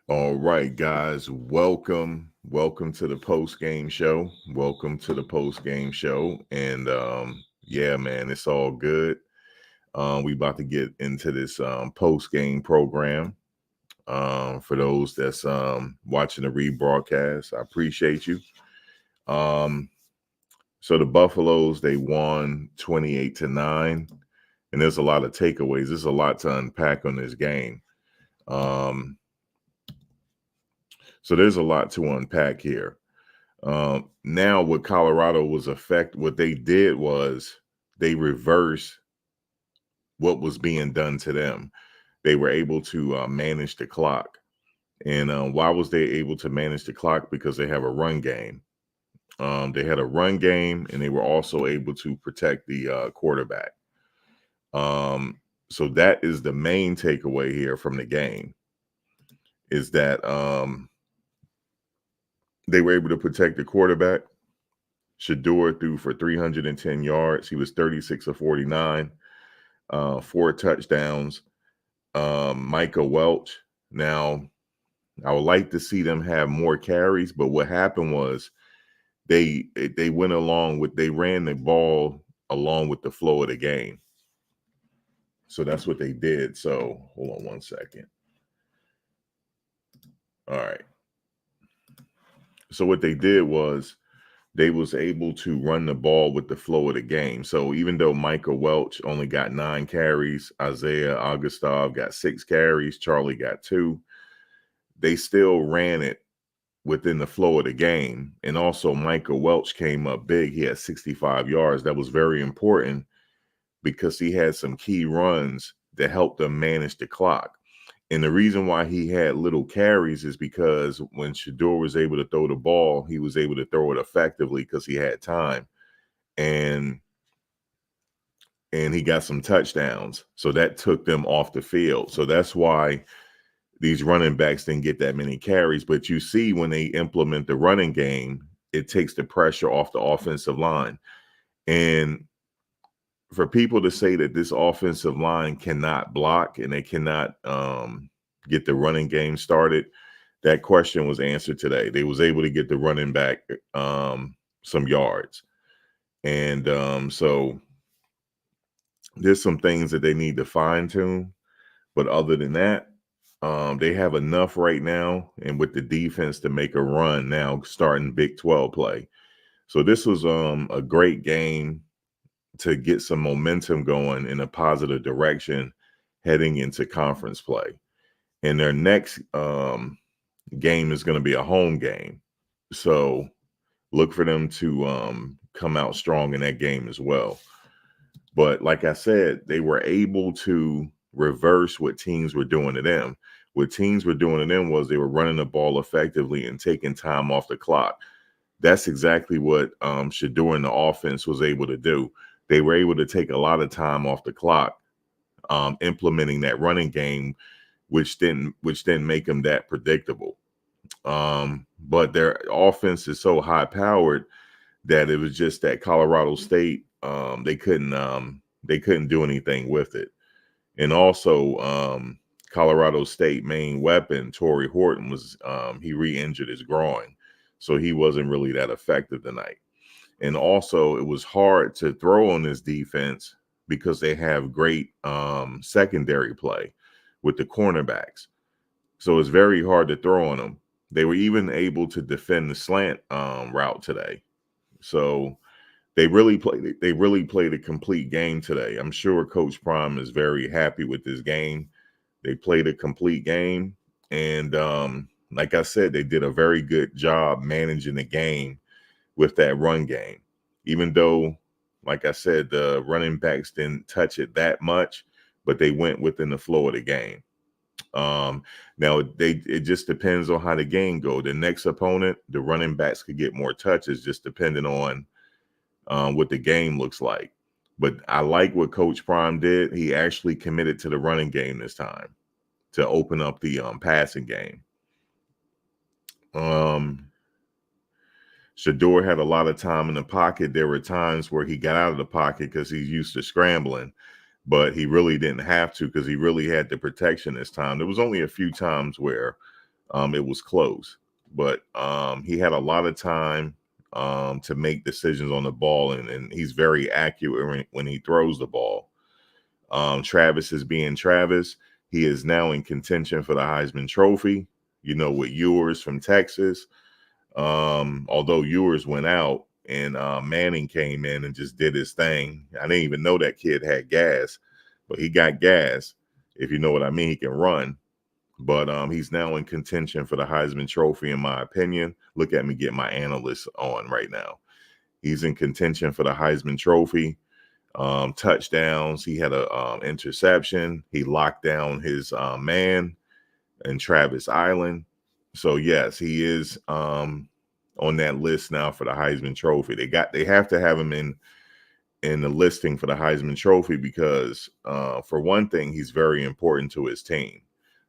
All right, guys, welcome to the post game show. Welcome to the post game show, and yeah, man, it's all good. We about to get into this post game program. For those that's watching the rebroadcast, I appreciate you. Um, so the Buffaloes they won 28-9, and there's a lot of takeaways. There's a lot to unpack on this game. Um, so there's a lot to unpack here. Now, what Colorado what they did was they reversed what was being done to them. They were able to manage the clock. And why was they able to manage the clock? Because they have a run game. They had a run game, and they were also able to protect the quarterback. So that is the main takeaway here from the game, is that they were able to protect the quarterback. Shador threw for 310 yards. He was 36 of 49, 4 touchdowns. Micah Welch. Now, I would like to see them have more carries, but what happened was they ran the ball along with the flow of the game. So that's what they did. So hold on one second. All right. So what they did was they was able to run the ball with the flow of the game. So even though Micah Welch only got 9 carries, Isaiah Augustov got 6 carries, Charlie got 2, they still ran it within the flow of the game. And also Micah Welch came up big. He had 65 yards. That was very important because he had some key runs that helped them manage the clock. And the reason why he had little carries is because when Shador was able to throw the ball, he was able to throw it effectively because he had time. And he got some touchdowns. So that took them off the field. So that's why these running backs didn't get that many carries. But you see when they implement the running game, it takes the pressure off the offensive line. And for people to say that this offensive line cannot block and they cannot get the running game started, that question was answered today. They was able to get the running back some yards. And so there's some things that they need to fine tune. But other than that, they have enough right now and with the defense to make a run now starting Big 12 play. So this was a great game to get some momentum going in a positive direction heading into conference play. And their next game is going to be a home game. So look for them to come out strong in that game as well. But like I said, they were able to reverse what teams were doing to them. What teams were doing to them was they were running the ball effectively and taking time off the clock. That's exactly what Shador and the offense was able to do. They were able to take a lot of time off the clock, implementing that running game, which didn't make them that predictable. But their offense is so high powered that it was just that Colorado State they couldn't do anything with it. And also Colorado State main weapon Torrey Horton was he re-injured his groin, so he wasn't really that effective tonight. And also it was hard to throw on this defense because they have great secondary play with the cornerbacks. So it's very hard to throw on them. They were even able to defend the slant route today. So they really played a complete game today. I'm sure Coach Prime is very happy with this game. They played a complete game. And like I said, they did a very good job managing the game with that run game. Even though, like I said, the running backs didn't touch it that much, but they went within the flow of the game. Now it just depends on how the game go. The next opponent, the running backs could get more touches, just depending on what the game looks like. But I like what Coach Prime did. He actually committed to the running game this time to open up the passing game. Shador had a lot of time in the pocket. There were times where he got out of the pocket because he's used to scrambling, but he really didn't have to because he really had the protection this time. There was only a few times where It was close, but he had a lot of time to make decisions on the ball, and he's very accurate when he throws the ball. Travis is being Travis. He is now in contention for the Heisman Trophy, with Ewers from Texas. Although Ewers went out and Manning came in and just did his thing. I didn't even know that kid had gas, but he got gas. If you know what I mean, he can run. But he's now in contention for the Heisman Trophy, in my opinion. Look at me get my analysts on right now. He's in contention for the Heisman Trophy. Touchdowns. He had a interception. He locked down his man in Travis Island. So yes, he is on that list now for the Heisman Trophy. They have to have him in the listing for the Heisman Trophy because for one thing, he's very important to his team.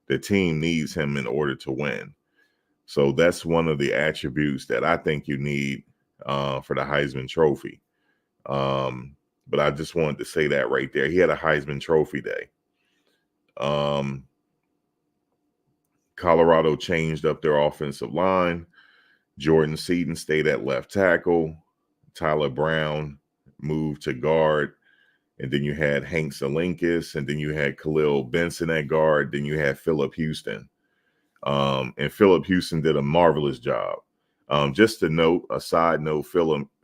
The team needs him in order to win. So that's one of the attributes that I think you need for the Heisman Trophy. But I just wanted to say that right there. He had a Heisman Trophy day. Colorado changed up their offensive line. Jordan Seaton stayed at left tackle. Tyler Brown moved to guard. And then you had Hank Zelinkis. And then you had Khalil Benson at guard. Then you had Phillip Houston. And Phillip Houston did a marvelous job. Just a side note,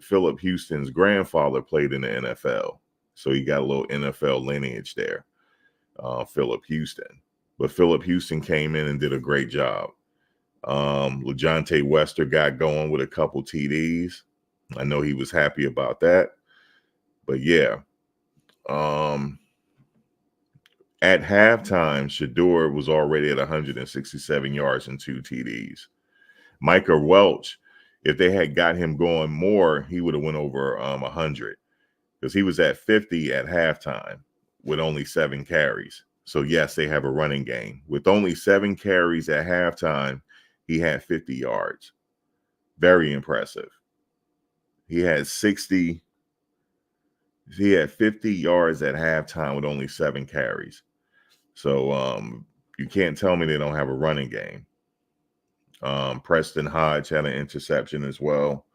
Phillip Houston's grandfather played in the NFL. So he got a little NFL lineage there, Phillip Houston. But Phillip Houston came in and did a great job. LeJontay Wester got going with a couple TDs. I know he was happy about that. But yeah, at halftime, Shedeur was already at 167 yards and 2 TDs. Micah Welch, if they had got him going more, he would have went over 100 because he was at 50 at halftime with only 7 carries. So yes, they have a running game. With only 7 carries at halftime, he had 50 yards. Very impressive. He had 50 yards at halftime with only 7 carries. So you can't tell me they don't have a running game. Preston Hodge had an interception as well.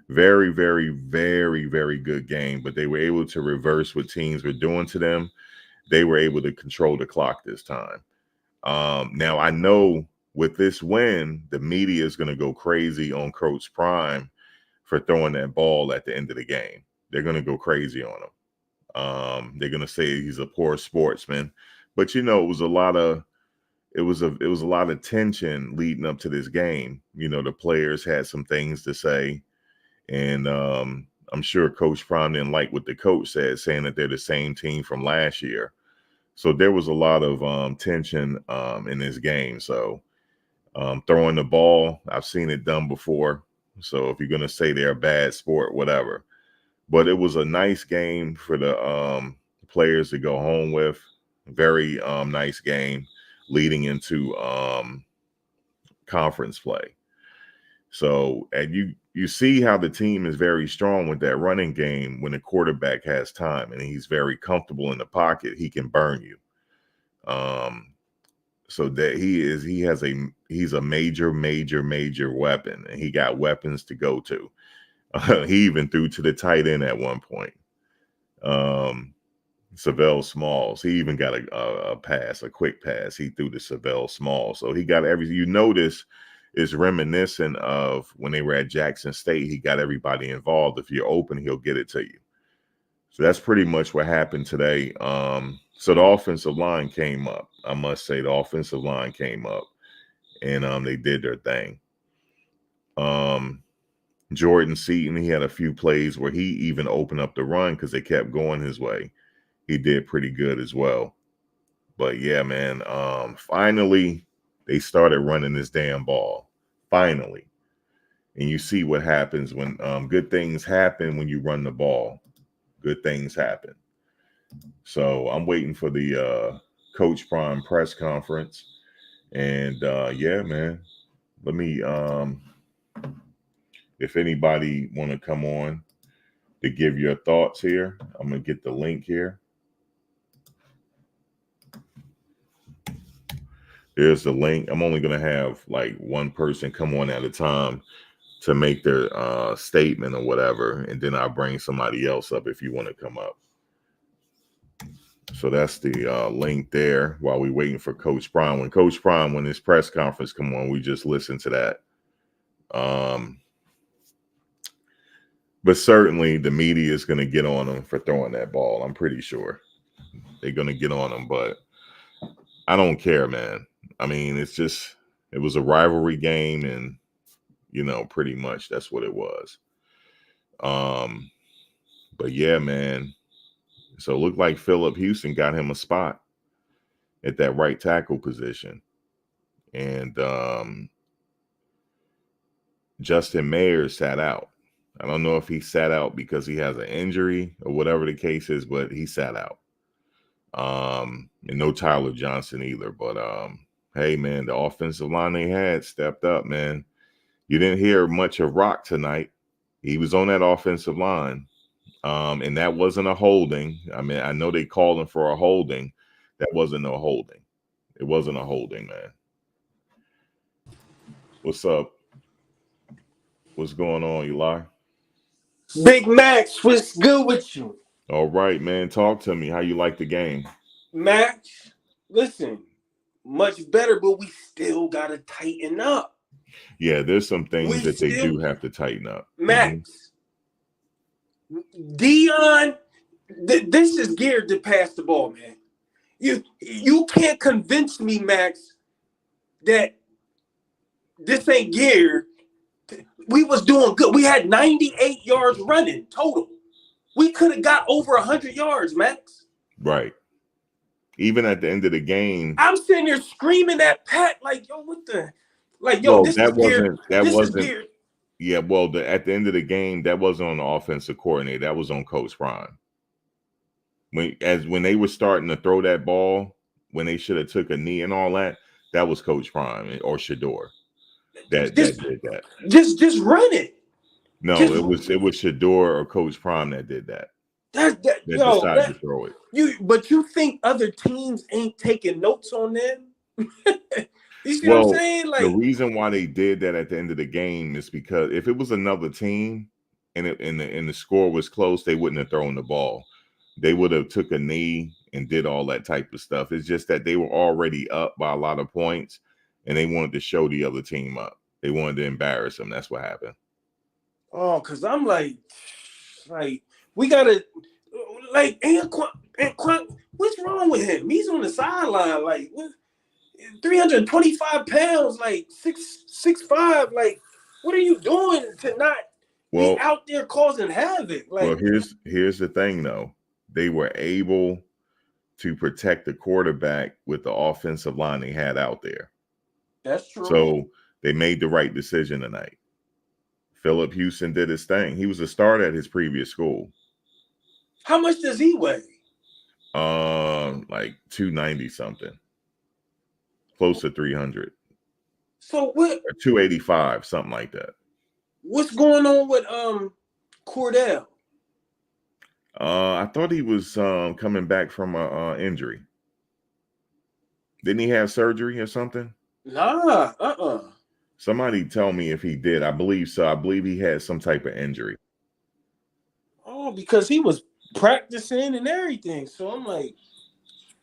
Very, very, very, very good game, but they were able to reverse what teams were doing to them. They were able to control the clock this time. Now, I know with this win, the media is going to go crazy on Coach Prime for throwing that ball at the end of the game. They're going to go crazy on him. They're going to say he's a poor sportsman, but it was a lot of tension leading up to this game. The players had some things to say, and I'm sure Coach Prime didn't like what the coach said, saying that they're the same team from last year. So there was a lot of tension in this game. So throwing the ball, I've seen it done before. So if you're going to say they're a bad sport, whatever. But it was a nice game for the players to go home with. Very nice game leading into conference play. So, and you see how the team is very strong with that running game when the quarterback has time and he's very comfortable in the pocket, he can burn you. So that he's a major weapon, and he got weapons to go to. He even threw to the tight end at one point. Savell Smalls, he even got a quick pass. He threw to Savell Smalls. So he got everything. You notice is reminiscent of when they were at Jackson State. He got everybody involved. If you're open, he'll get it to you. So that's pretty much what happened today. So the offensive line came up. I must say the offensive line came up, and they did their thing. Jordan Seaton, he had a few plays where he even opened up the run because they kept going his way. He did pretty good as well. But yeah, man, finally they started running this damn ball. Finally. And you see what happens when good things happen when you run the ball. Good things happen. So I'm waiting for the Coach Prime press conference. And yeah, man, let me, if anybody want to come on to give your thoughts here, I'm going to get the link here. Here's the link. I'm only going to have like one person come on at a time to make their statement or whatever, and then I'll bring somebody else up if you want to come up. So that's the link there while we're waiting for Coach Prime. When his press conference come on, we just listen to that. But certainly the media is going to get on him for throwing that ball. I'm pretty sure they're going to get on him, but I don't care, man. I mean, it was a rivalry game, and pretty much that's what it was. But yeah, man. So it looked like Phillip Houston got him a spot at that right tackle position. And Justin Mayer sat out. I don't know if he sat out because he has an injury or whatever the case is, but he sat out. And no Tyler Johnson either. But hey, man, the offensive line they had stepped up, man. You didn't hear much of Rock tonight. He was on that offensive line. And that wasn't a holding. I mean, I know they called him for a holding. That wasn't no holding. It wasn't a holding, man. What's up? What's going on, Eli? Big Max, what's good with you? All right, man. Talk to me. How you like the game? Max, listen, much better, but we still got to tighten up. Yeah, there's some things that they do have to tighten up. Max, Dion, this is geared to pass the ball, man. You can't convince me, Max, that this ain't geared. We was doing good. We had 98 yards running total. We could have got over 100 yards, Max. Right. Even at the end of the game, I'm sitting there screaming at Pat like, yo, what the? Like, yo, this is geared. This is geared. Yeah, well, at the end of the game, that wasn't on the offensive coordinator. That was on Coach Prime. When they were starting to throw that ball, when they should have took a knee and all that, that was Coach Prime or Shador that did that. Just run it. No, it was Shador or Coach Prime that did that. That decided to throw it. But you think other teams ain't taking notes on them? You see what I'm saying? Like, the reason why they did that at the end of the game is because if it was another team and the score was close, they wouldn't have thrown the ball. They would have took a knee and did all that type of stuff. It's just that they were already up by a lot of points, and they wanted to show the other team up. They wanted to embarrass them. That's what happened. Oh, because I'm like, we gotta, like, Anquan, what's wrong with him? He's on the sideline, like, 325 pounds, like 6'5". Like, what are you doing to not be out there causing havoc? Like, well, here's the thing, though. They were able to protect the quarterback with the offensive line they had out there. That's true. So they made the right decision tonight. Phillip Houston did his thing. He was a starter at his previous school. How much does he weigh? Like 290 something. Close to 300. So what? Or 285, something like that. What's going on with Cordell? I thought he was coming back from an injury. Didn't he have surgery or something? Nah, Somebody tell me if he did. I believe so. I believe he had some type of injury. Oh, because he was practicing and everything. So I'm like,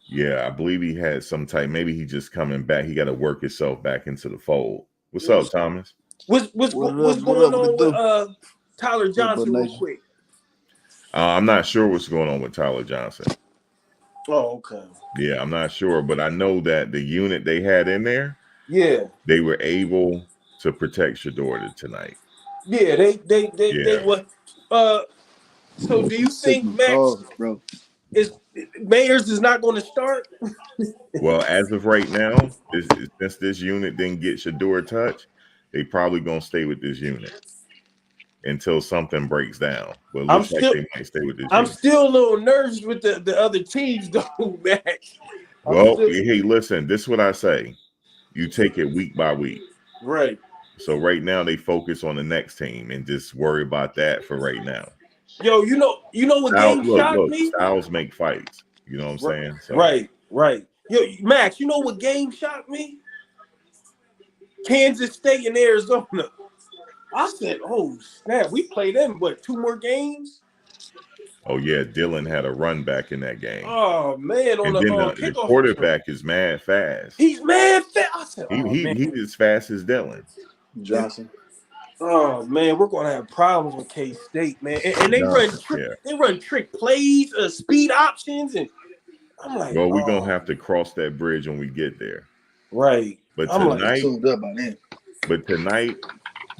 yeah, I believe he had some type. Maybe he just coming back. He got to work himself back into the fold. What's up, Thomas? What's going on with Tyler Johnson real quick? I'm not sure what's going on with Tyler Johnson. Oh, okay. Yeah, I'm not sure, but I know that the unit they had in there, they were able to protect Shador tonight. Yeah, they were. So do you think Max Mayers is not going to start? Well, as of right now, since this unit didn't get Shador touch, they probably gonna stay with this unit until something breaks down. But it looks like they might stay with this. I'm still a little nervous with the other teams, though, Max. Well, hey, listen, this is what I say. You take it week by week. Right. So right now they focus on the next team and just worry about that for right now. Yo, you know what game shocked me? Styles make fights. You know what I'm saying? So. Right. Yo, Max, you know what game shocked me? Kansas State and Arizona. I said, "Oh snap! We played them, but 2 more games." Oh yeah, Dylan had a run back in that game, Oh man, on and the then the kickoff return, quarterback is mad fast. he's mad fast. I said, He "Oh he man, he's as fast as Dylan. Johnson. oh man, we're gonna have problems with K State, man." And they run Johnson, yeah. they run trick plays, speed options, and I'm like, Well, we're gonna "Oh, have to cross that bridge when we get there. right." But I'm like, They tonight, tuned up by then.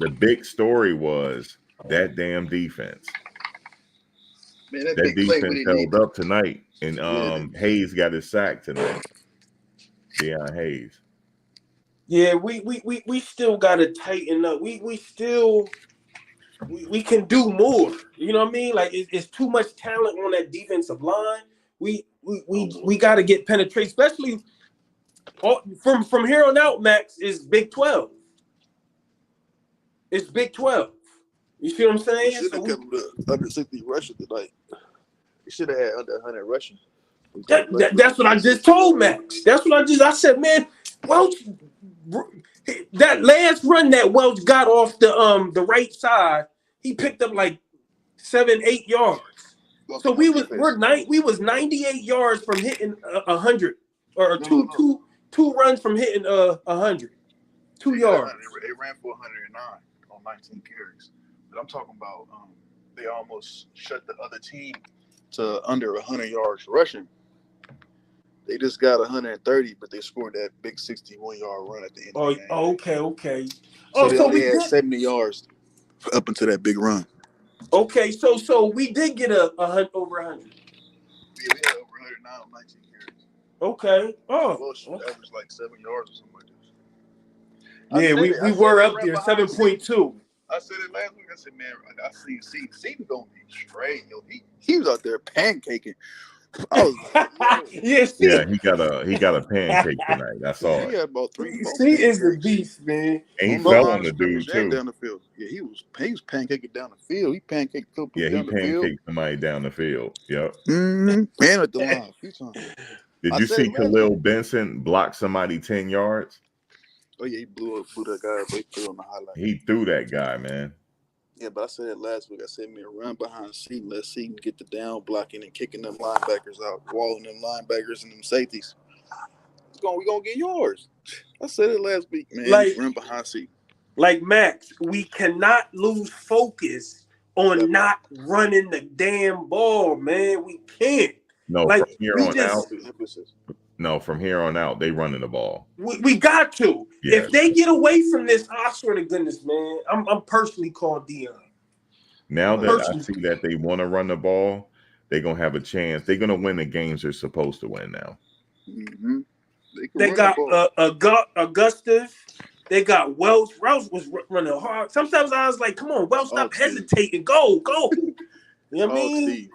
the big story was that damn defense. Man, that That big play we defense didn't need. held up tonight, and Yeah. Hayes got his sack tonight. Deion Hayes. yeah, we still gotta tighten up. We still we can do more. You know what I mean? Like it's too much talent on that defensive line. We got to get penetration, especially from here on out. Max is Big 12. It's Big 12. You see what I'm We saying? should have kept the under 60 rushing tonight. We should have had under 100 rushing. That's what I just told Max. That's what I said, man. Welch, that last run that Welch got off the right side, he picked up like 7-8 yards. So we was 98 yards from hitting 100 or two runs from hitting 100. 2 yards. They ran for 109 on 19 carries. But I'm talking about they almost shut the other team to under 100 yards rushing. They just got 130, but they scored that big 61-yard run at the end of the game. Okay. So they only had 70 yards up into that big run. Okay, so we did get over 100. Yeah, we had over 109 on 19 carries. Okay. Oh. Well, that was like 7 yards or something like this. Yeah, we were up there, 7.2. I said it last week. I said, man, I see Seaton gonna be straight. Yo, he was out there pancaking. I was like, yeah, he got a pancake tonight. I saw it. He had about 3. C is the beast, man. And he fell on the dude too. Down the field. Yeah, he was pancaking down the field. He pancaked a couple Yeah, he down the field. pancaked somebody down the field. Yep. And at the line a few times. Did you see Khalil Benson block somebody 10 yards? Oh yeah, he blew that guy, but he put on the highlight. He threw that guy, man. Yeah, but I said it last week. I said, man, run behind Seaton, let Seaton get the down blocking and kicking them linebackers out, walling them linebackers and them safeties. We gonna get yours. I said it last week, man. Like, run behind Seaton. Like Max, we cannot lose focus on not running the damn ball, man. We can't. No, like, from here on out. No, from here on out, they running the ball. We got to. Yes. If they get away from this, I swear to goodness, man, I'm personally calling Deion. Now that I see that they want to run the ball, they're gonna have a chance. They're gonna win the games they're supposed to win now. Mm-hmm. They got Augustus. They got Welch. Welch was running hard. Sometimes I was like, "Come on, Welch, stop hesitating. Go." You know what I mean?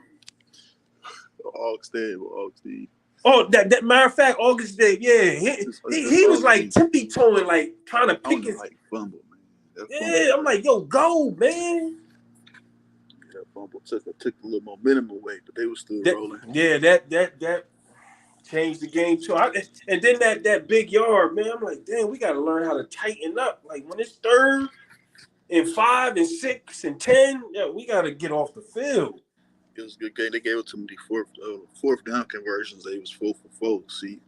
Augustine. Oh, that matter of fact, August Dave, yeah, he was like tippy-toeing, like trying to pick his like fumble, man. Yeah, I'm like, yo, go, man. That fumble took a little momentum away, but they were still rolling. Yeah, that changed the game too. And then that big yard, man. I'm like, damn, we got to learn how to tighten up. Like when it's 3rd and 5 and 6 and 10, yeah, we got to get off the field. It was a good game. They gave it to them the fourth down conversions. They was 4 for 4. See,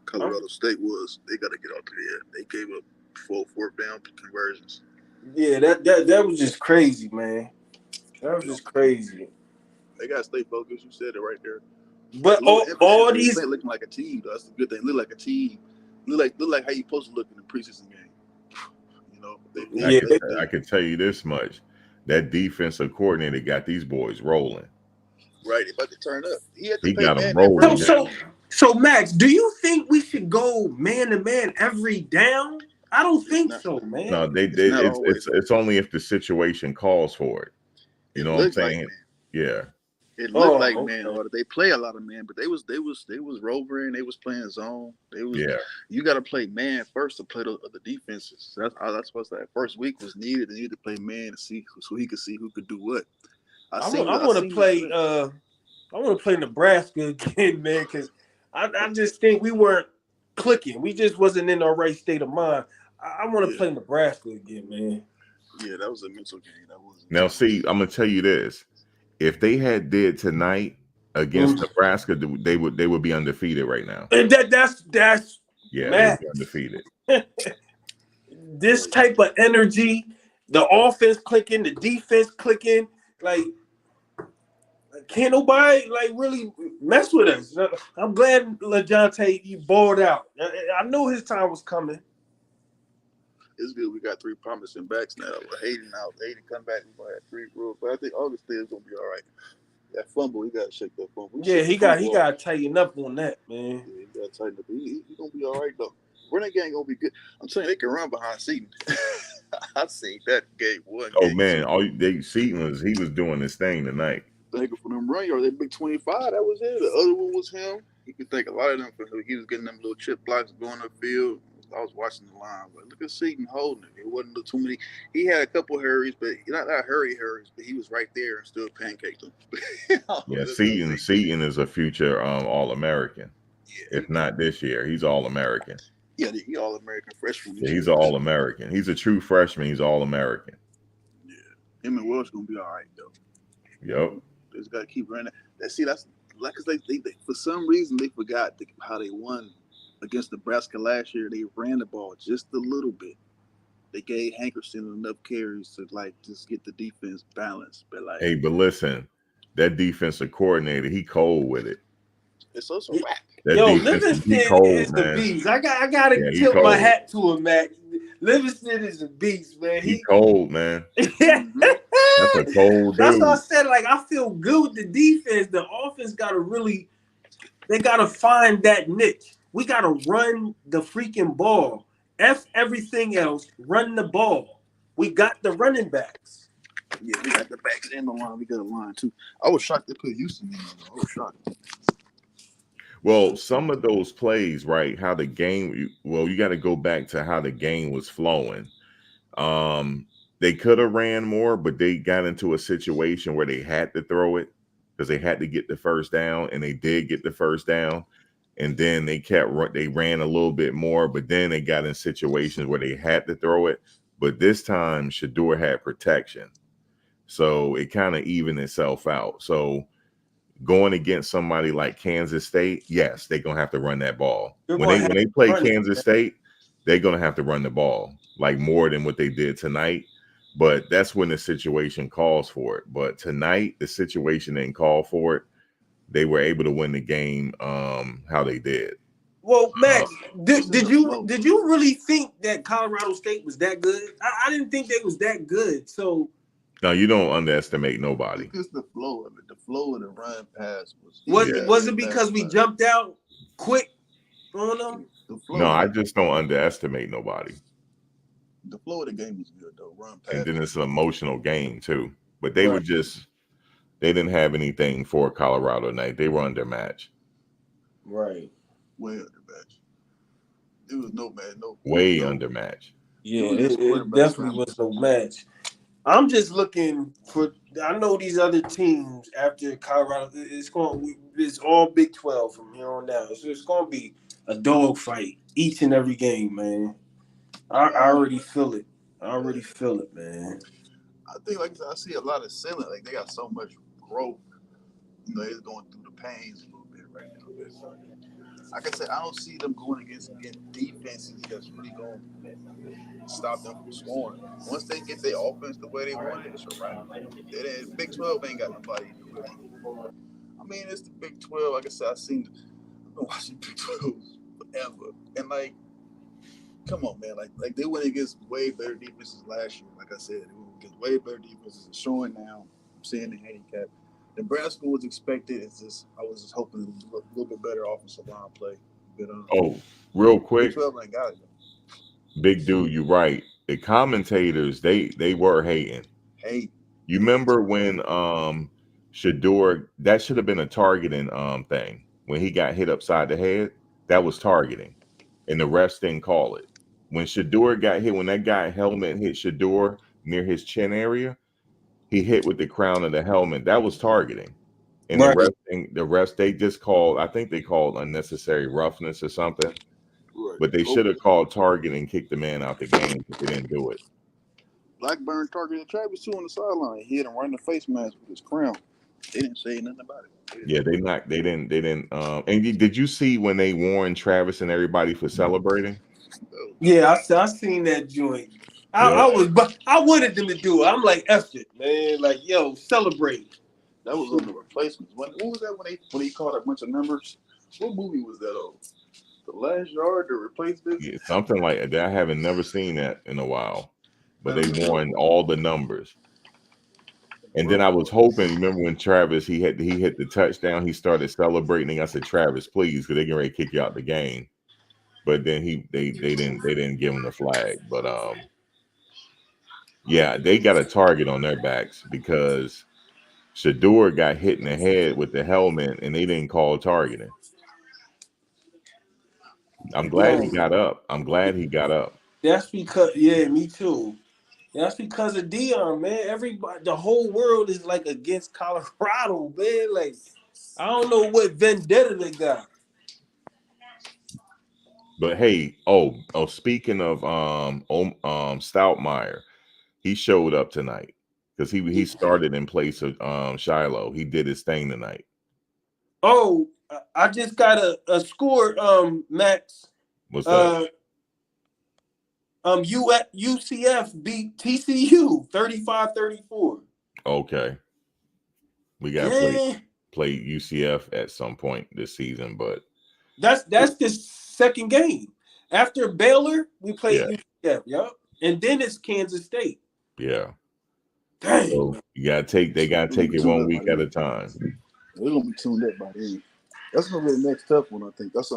Colorado State was. They got to get out there. They gave up 4 fourth down conversions. Yeah, that was just crazy, man. That was just crazy. They got to stay focused. You said it right there. But all these looking like a team. Though. That's the good thing. Look like a team. Look like how you supposed to look in the preseason game. You know. I can tell you this much. That defensive coordinator got these boys rolling. Right, they about to turn up. He got them rolling. So Max, do you think we should go man to man every down? I don't think so, man. No, it's only if the situation calls for it. You know what I'm saying? Yeah. It looked like man order. They play a lot of man, but they was rovering. They was playing zone. You got to play man first to play the defenses. That's what that first week was needed. They needed to play man to see so he could see who could do what. I want to play Nebraska again, man, because I just think we weren't clicking. We just wasn't in our right state of mind. I want to play Nebraska again, man. Yeah, that was a mental game. That wasn't. Now, see, I'm gonna tell you this: if they had did tonight against Nebraska, they would be undefeated right now. And that's Yeah, they would Matt. be undefeated. This type of energy, the offense clicking, the defense clicking, like can't nobody like really mess with us. I'm glad LaJohntay he balled out. I knew his time was coming. It's good. We got 3 promising backs now. Hayden out. Hayden come back. We're gonna have 3 rules, but I think Augustine is gonna be all right. That fumble, he got to shake that fumble. He got to tighten up on that, man. Yeah, he got to tighten up. He gonna be all right though. Renegade ain't gonna be good. I'm saying they can run behind Seaton. I seen that game one. Oh man, Seaton was doing his thing tonight. Thinking for them run yards, that big 25, that was it. The other one was him. You could think a lot of them for him. He was getting them little chip blocks going upfield. I was watching the line, but look at Seaton holding it. It wasn't too many. He had a couple hurries, but not hurries, but he was right there and still pancaked them. Yeah, Seaton is a future All-American. Yeah, if not this year, he's All-American. Yeah, he All-American freshman. Yeah, he's All-American. He's a true freshman. He's All-American. Yeah, him and Welsh gonna be all right though. Yep. They just gotta keep running. That's like they for some reason they forgot how they won against Nebraska last year. They ran the ball just a little bit. They gave Hankerson enough carries to like just get the defense balanced. But like, hey, but listen, that defensive coordinator, he cold with it. It's also whack. Livingston is the beast. I gotta tip my hat to him, Matt. Livingston is a beast, man. He cold, man. That's a cold dude. That's what I said. Like, I feel good with the defense. The offense they gotta find that niche. We gotta run the freaking ball. F everything else. Run the ball. We got the running backs. Yeah, we got the backs and the line. We got a line too. I was shocked they put Houston in. I was shocked. Well, some of those plays, right? How the game. Well, you got to go back to how the game was flowing. They could have ran more, but they got into a situation where they had to throw it because they had to get the first down, and they did get the first down. And then they ran a little bit more, but then they got in situations where they had to throw it. But this time, Shedeur had protection, so it kind of evened itself out. So going against somebody like Kansas State, yes, they're gonna have to run that ball. When they play Kansas State, they're gonna have to run the ball like more than what they did tonight. But that's when the situation calls for it. But tonight, the situation didn't call for it. They were able to win the game how they did. Well, Max, did you really think that Colorado State was that good? I didn't think they was that good. So no, you don't underestimate nobody. It's the flow of it. The flow of the run pass was it because we jumped out quick on them? No, I just don't underestimate nobody. The flow of the game is good though. Run pass. And then it's an emotional game too. But they were they didn't have anything for Colorado tonight. They were undermatched. Right. Way undermatched. It was no way undermatched. Yeah, it definitely was no match. I'm just looking for. I know these other teams after Colorado. It's all Big 12 from here on out. So it's going to be a dogfight each and every game, man. I already feel it. Man. I think, like I see a lot of ceiling. Like they got so much growth. You know, they're going through the pains a little bit right now. Like I said, I don't see them going against defenses that's really going to stop them from scoring. Once they get their offense the way they want it, it's a wrap. Big 12 ain't got nobody to do it. I mean, it's the Big 12. Like I said, I've been watching Big 12 forever. And, like, come on, man. Like they went against way better defenses last year. Like I said, they went against way better defenses. It's showing now. I'm seeing the handicap. Nebraska was expected. I was just hoping a little bit better offensive line play. But, real quick, 12 ain't got it. Big dude, you're right. The commentators they were hating. Hey, you remember when Shedeur, that should have been a targeting thing when he got hit upside the head. That was targeting, and the refs didn't call it. When Shedeur got hit, when that guy helmet hit Shedeur near his chin area, he hit with the crown of the helmet. That was targeting, And the refs, they just called, I think they called unnecessary roughness or something. Right. But they should have called target and kicked the man out the game if they didn't do it. Blackburn targeted Travis too on the sideline. He hit him right in the face mask with his crown. They didn't say nothing about it. Yeah, they didn't. And did you see when they warned Travis and everybody for celebrating? Yeah, I seen that joint. I wanted them to do it. I'm like, F it, man. Like, yo, celebrate. That was on the replacements. What was that when he called a bunch of numbers? What movie was that on? The Last Yard, the replacements? Yeah, something like that. I haven't never seen that in a while. But they warned all the numbers. And then I was hoping, remember when Travis he hit the touchdown, he started celebrating. I said, Travis, please, because they can ready to kick you out the game. But then they didn't give him the flag. But yeah, they got a target on their backs because Shador got hit in the head with the helmet and they didn't call targeting. I'm glad he got up. That's because, yeah, me too. That's because of Dion, man. Everybody, the whole world is like against Colorado, man. Like, I don't know what vendetta they got. But hey, speaking of Stoutmeyer, he showed up tonight because he started in place of Shiloh. He did his thing tonight. Oh, I just got a score, Max. What's that? UCF beat TCU 35-34. Okay. We got to play UCF at some point this season, but that's the second game. After Baylor, we play UCF, yep. And then it's Kansas State. Yeah. Dang. So they gotta take it 1 week at a time. They're gonna be tuned up by then. That's gonna be the next tough one, I think. That's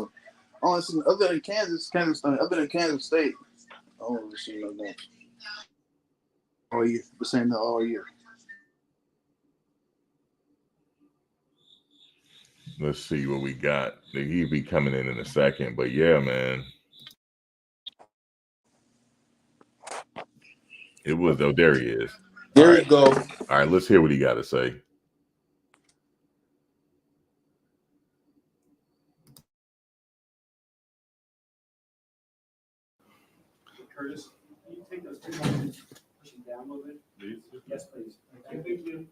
honestly, other than Kansas State, I don't really see no games all year. We're saying that all year. Let's see what we got. He'll be coming in a second, but yeah, man. It was though. There he is. There you go. All right, let's hear what he got to say. Curtis, can you take those 2 buttons, push them down a little bit? Please. Yes, please. Thank you.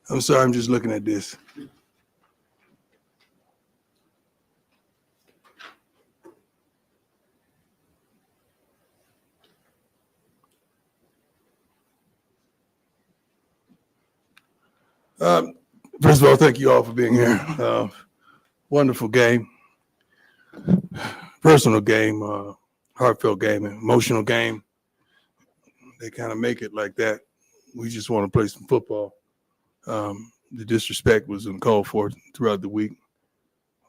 I'm sorry, I'm just looking at this. First of all, thank you all for being here. Wonderful game, personal game, heartfelt game, emotional game. They kind of make it like that. We just want to play some football. The disrespect was uncalled for throughout the week.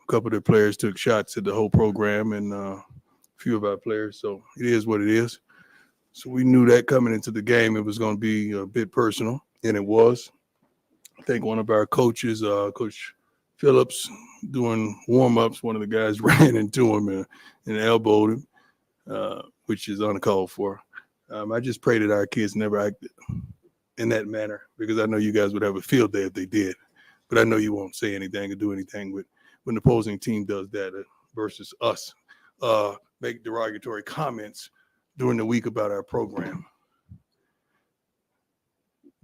A couple of their players took shots at the whole program and a few of our players. So it is what it is. So we knew that coming into the game, it was going to be a bit personal, and it was. I think one of our coaches, Coach Phillips, doing warm-ups, one of the guys ran into him and elbowed him, which is uncalled for. I just pray that our kids never acted in that manner, because I know you guys would have a field day if they did. But I know you won't say anything or do anything when the opposing team does that versus us make derogatory comments during the week about our program.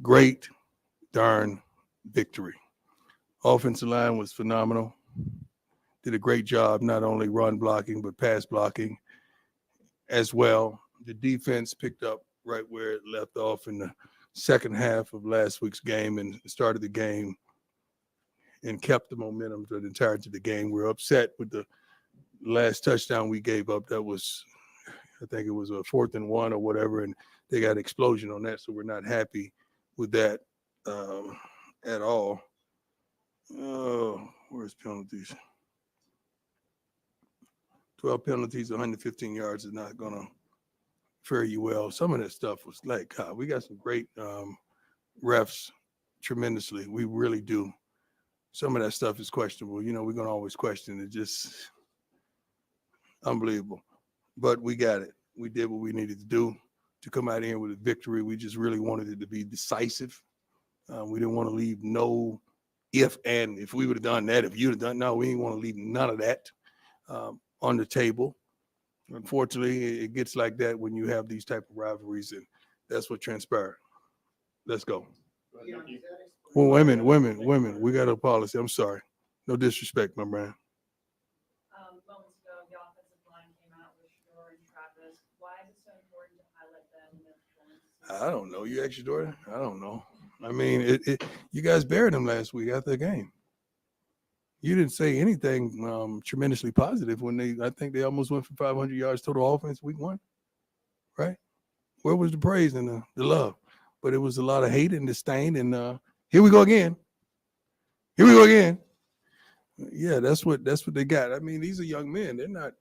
Great darn victory. Offensive line was phenomenal. Did a great job, not only run blocking, but pass blocking as well. The defense picked up right where it left off in the second half of last week's game and started the game and kept the momentum for the entirety of the game. We're upset with the last touchdown we gave up. That was, I think it was a 4th and 1 or whatever, and they got an explosion on that, so we're not happy with that at all. Oh, where's penalties? 12 penalties, 115 yards is not going to fare you well. Some of that stuff was like, we got some great refs tremendously. We really do. some of that stuff is questionable. You know, we're gonna always question it. Just unbelievable. But we got it. We did what we needed to do to come out here with a victory. We just really wanted it to be decisive. We didn't want to leave no if and if we would have done that, if you'd have done, no, we didn't want to leave none of that on the table. Unfortunately, it gets like that when you have these type of rivalries, and that's what transpired. Let's go. Well, women, we got a policy. I'm sorry. No disrespect, my man. Moments ago, the offensive line came out with Shore and Travis. Why is it so important to highlight them in their performance? I don't know. You actually, Jordan? I don't know. I mean, you guys buried them last week after the game. You didn't say anything tremendously positive when I think they almost went for 500 yards total offense week 1, right? Where was the praise and the love? But it was a lot of hate and disdain. And here we go again. Yeah, that's what they got. I mean, these are young men. They're not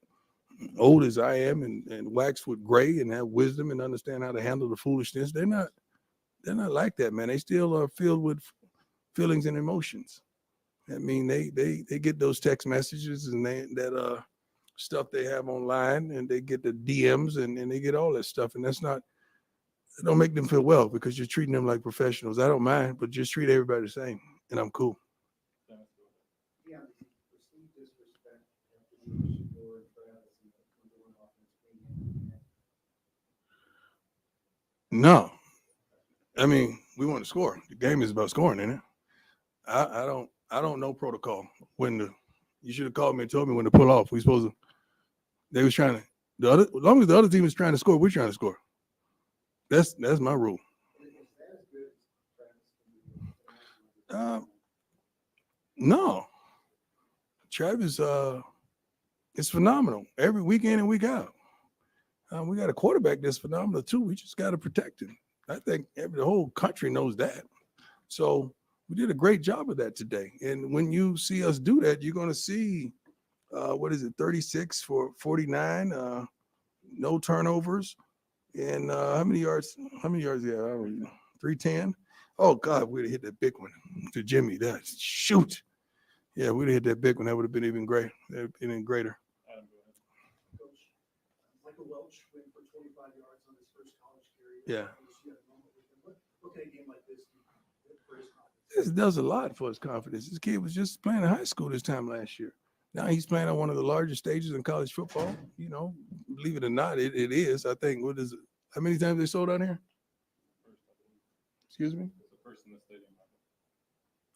old as I am and waxed with gray and have wisdom and understand how to handle the foolishness. They're not like that, man. They still are filled with feelings and emotions. I mean, they get those text messages and that stuff they have online, and they get the DMs and they get all that stuff. And it don't make them feel well because you're treating them like professionals. I don't mind, but just treat everybody the same, and I'm cool. Yeah, perceived disrespect after Shore and Travis and the number 1 offense being No, I mean, we want to score. The game is about scoring, isn't it? I don't know protocol. You should have called me and told me when to pull off. They was trying to, as long as the other team is trying to score, we're trying to score. That's my rule. No, Travis is phenomenal every week in and week out. We got a quarterback that's phenomenal too. We just got to protect him. I think the whole country knows that. So we did a great job of that today. And when you see us do that, you're going to see, 36 for 49, no turnovers. And how many yards? Yeah, 310. Oh, God, we'd have hit that big one to Jimmy. Shoot. Yeah, we'd have hit that big one. That would have been even great. That would have been even greater. Coach, Michael Welch went for 25 yards on his first college carry. Yeah. What can a game like this do for his confidence? This does a lot for his confidence. This kid was just playing in high school this time last year. Now he's playing on one of the largest stages in college football. You know, believe it or not, it is. I think, how many times they sold out here? Excuse me?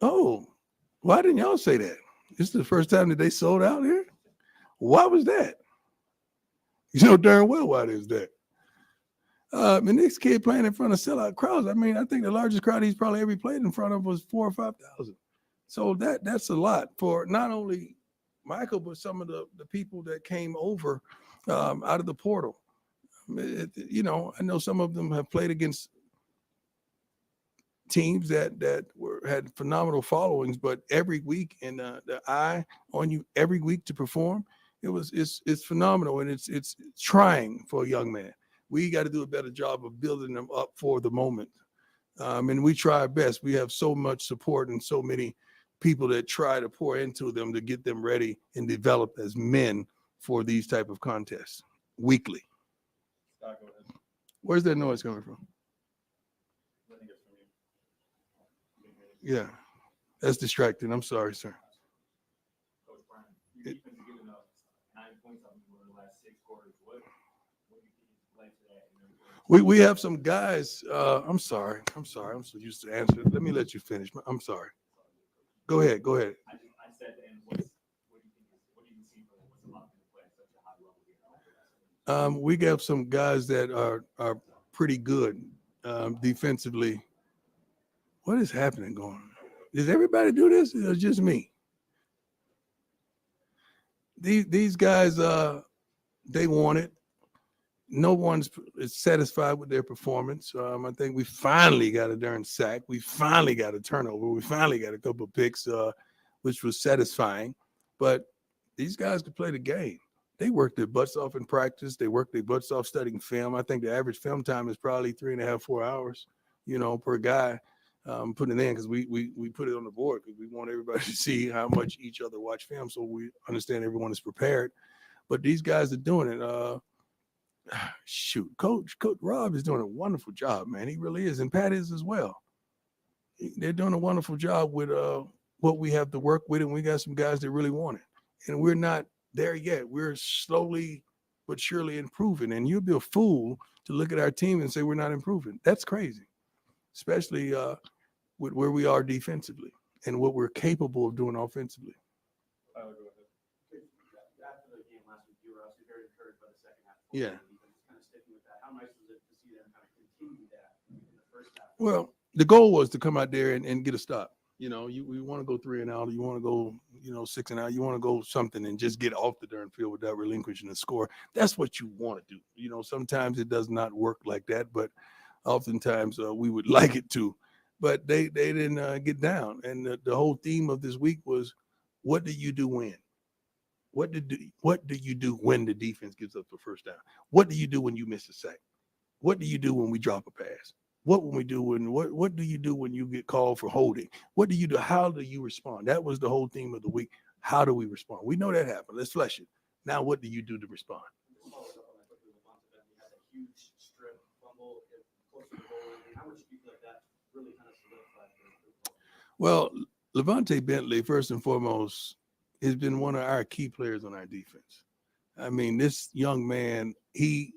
Oh, why didn't y'all say that? This is the first time that they sold out here? Why was that? You know darn well why there's that. And this kid playing in front of sellout crowds. I mean, I think the largest crowd he's probably ever played in front of was 4,000 or 5,000. So that's a lot for not only Michael, but some of the people that came over out of the portal. I know some of them have played against teams that had phenomenal followings, but every week and the eye on you every week to perform, it's phenomenal, and it's trying for a young man. We got to do a better job of building them up for the moment. And we try our best. We have so much support and so many people that try to pour into them to get them ready and develop as men for these type of contests weekly. Where's that noise coming from? Yeah, that's distracting. I'm sorry, sir. Coach Brian, your defense has given up 9 points on you in the last 6 quarters. What do you think is led to that? We have some guys. I'm sorry. I'm so used to answering. Let me let you finish. I'm sorry. Go ahead. I said, and what do you see from what's allowed to play at such a high level here? We got some guys that are pretty good defensively. What is happening going on? Does everybody do this, or just me? These guys, they want it. No one's satisfied with their performance. I think we finally got a darn sack. We finally got a turnover. We finally got a couple of picks, which was satisfying. But these guys could play the game. They worked their butts off in practice. They worked their butts off studying film. I think the average film time is probably 3.5, 4 hours, per guy. putting it in because we put it on the board because we want everybody to see how much each other watch film, so we understand everyone is prepared. But these guys are doing it. Shoot, Coach Rob is doing a wonderful job, man. He really is, and Pat is as well. They're doing a wonderful job with what we have to work with, and we got some guys that really want it. And we're not there yet. We're slowly but surely improving. And you'd be a fool to look at our team and say we're not improving. That's crazy, especially with where we are defensively and what we're capable of doing offensively. Go ahead. After the game last week, you were obviously very encouraged by the second half. Yeah. Kind of sticking with that. How nice was it to see them kind of continue that in the first half? Well, the goal was to come out there and get a stop. You know, we want to go 3 and out. You want to go, 6 and out. You want to go something and just get off the darn field without relinquishing the score. That's what you want to do. Sometimes it does not work like that, but oftentimes we would like it to. But they didn't get down. And the whole theme of this week was, what do you do when? What do you do when the defense gives up the first down? What do you do when you miss a sack? What do you do when we drop a pass? What do you do when you get called for holding? What do you do? How do you respond? That was the whole theme of the week. How do we respond? We know that happened. Let's flesh it. Now, what do you do to respond? Huge strip fumble close to the goal. How much do you feel like that really kind of solidified? Well, Levante Bentley, first and foremost, has been one of our key players on our defense. I mean, this young man, he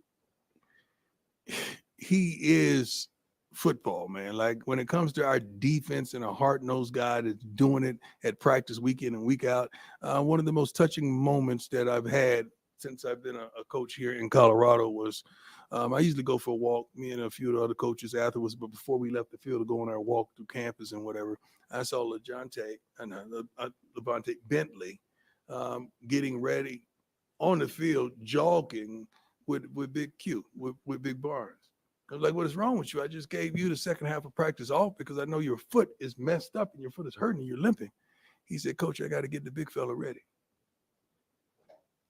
is football, man. Like when it comes to our defense and a hard-nosed guy that's doing it at practice week in and week out, one of the most touching moments that I've had since I've been a coach here in Colorado was I usually go for a walk, me and a few of the other coaches afterwards, but before we left the field to go on our walk through campus and whatever, I saw Levante Bentley getting ready on the field, jogging with Big Q, with Big Barnes. I was like, what is wrong with you? I just gave you the second half of practice off because I know your foot is messed up and your foot is hurting and you're limping. He said, Coach, I got to get the big fella ready.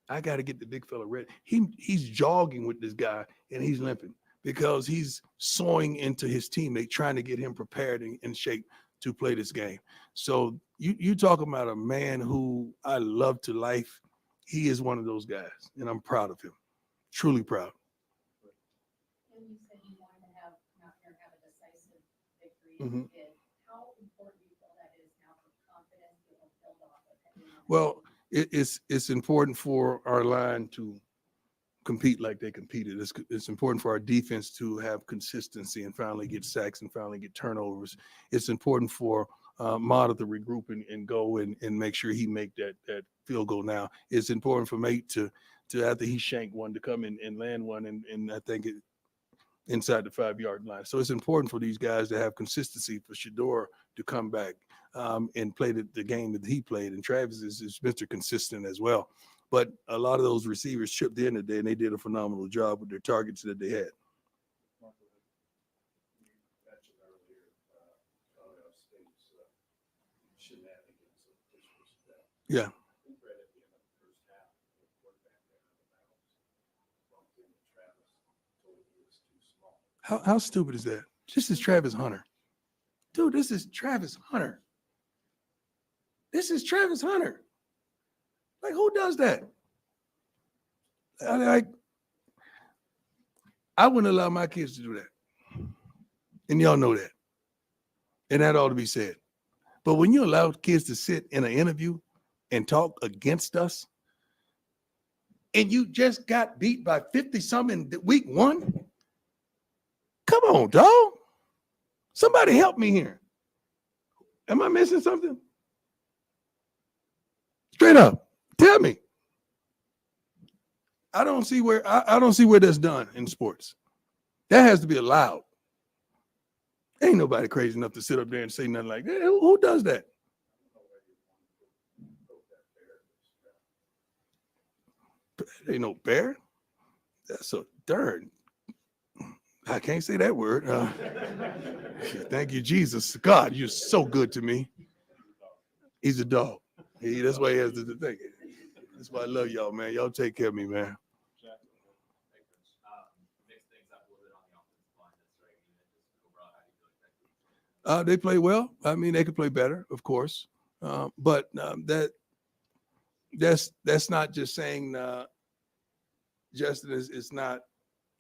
I got to get the big fella ready. He's jogging with this guy and he's limping because he's sewing into his teammate, trying to get him prepared and in shape to play this game. So you talking about a man who I love to life. He is one of those guys, and I'm proud of him, truly proud. And you said you wanted to come out here and have a decisive victory. Mhm. You did. How important do you feel that is now for confidence to build off of it? Well, it's important for our line to compete like they competed. It's important for our defense to have consistency and finally get sacks and finally get turnovers. It's important for Mata to regroup and go and make sure he make that field goal now. It's important for Mate to after he shanked one to come in and land one and I think it inside the 5-yard line. So it's important for these guys to have consistency, for Shador to come back and play the game that he played. And Travis is Mr. Consistent as well. But a lot of those receivers chipped in today, and they did a phenomenal job with their targets that they had. Yeah. How stupid is that? This is Travis Hunter. Dude, this is Travis Hunter. This is Travis Hunter. Like, who does that? I wouldn't allow my kids to do that. And y'all know that. And that ought to be said. But when you allow kids to sit in an interview and talk against us, and you just got beat by 50-something in week 1, come on, dog. Somebody help me here. Am I missing something? Straight up, tell me. I don't see where that's done in sports. That has to be allowed. Ain't nobody crazy enough to sit up there and say nothing like that. Who does that? Ain't no bear. That's a darn. I can't say that word. Thank you, Jesus. God, you're so good to me. He's a dog. That's why he has the thing. That's why I love y'all, man. Y'all take care of me, man. Mix things up a little bit on the offensive line. That's right. They play well. I mean, they could play better, of course. But that's not just saying Justin is not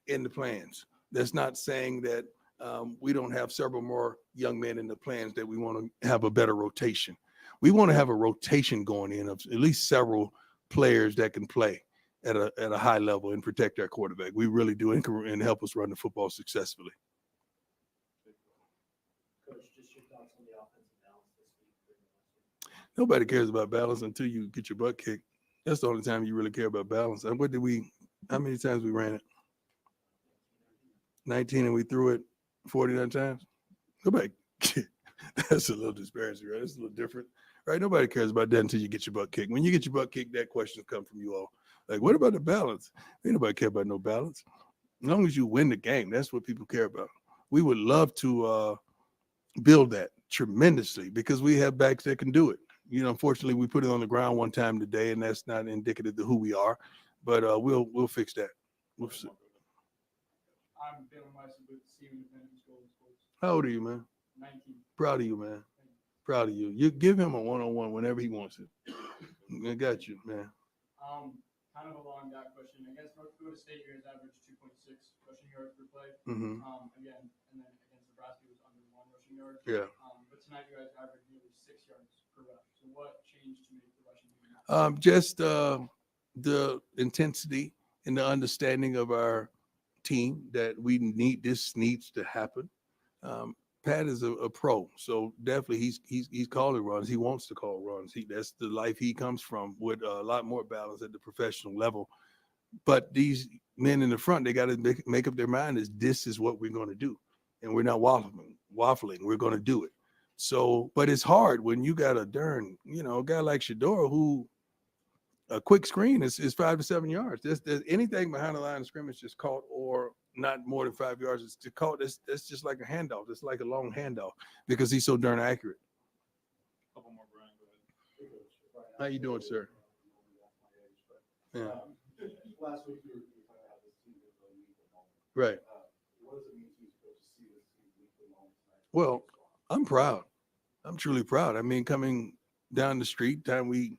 in the plans. That's not saying that we don't have several more young men in the plans that we want to have a better rotation. We want to have a rotation going in of at least several players that can play at a high level and protect our quarterback. We really do and help us run the football successfully. Coach, just your thoughts on the offensive balance this week. Nobody cares about balance until you get your butt kicked. That's the only time you really care about balance. And how many times we ran it? 19, and we threw it 49 times. Nobody. That's a little disparaging, right? It's a little different, right? Nobody cares about that until you get your butt kicked. When you get your butt kicked, that question come from you all. Like, what about the balance? Ain't nobody care about no balance. As long as you win the game, that's what people care about. We would love to build that tremendously because we have backs that can do it. Unfortunately, we put it on the ground one time today, and that's not indicative of who we are. But we'll fix that. We'll fix it. I'm feeling myself with Steven Independence Golden Sports. How old are you, man? 19. Proud of you, man. Proud of you. You give him a one-on-one whenever he wants it. I got you, man. Kind of a long gap question. I guess North Dakota State you guys averaged 2.6 rushing yards per play. Mm-hmm. Again, and then against Nebraska it was under 1 rushing yard. Yeah. But tonight you guys averaged nearly 6 yards per rush. So what changed to make the rushing game? Just the intensity and the understanding of our team that this needs to happen. Pat is a pro, so definitely he's calling runs. He wants to call runs. That's the life he comes from, with a lot more balance at the professional level. But these men in the front, they got to make up their mind this is what we're going to do, and we're not waffling. We're going to do it. So, but it's hard when you got a guy like Shador who a quick screen is 5 to 7 yards. There's anything behind the line of scrimmage just caught or not more than 5 yards. It's caught. That's just like a handoff. It's like a long handoff because he's so darn accurate. Couple more, Brian. Go ahead. How you doing, sir? Yeah. Last week you were talking about this team being really weak at home. Right. What does it mean to you to see this team weak at home tonight? Well, I'm proud. I'm truly proud. I mean, coming down the street, time we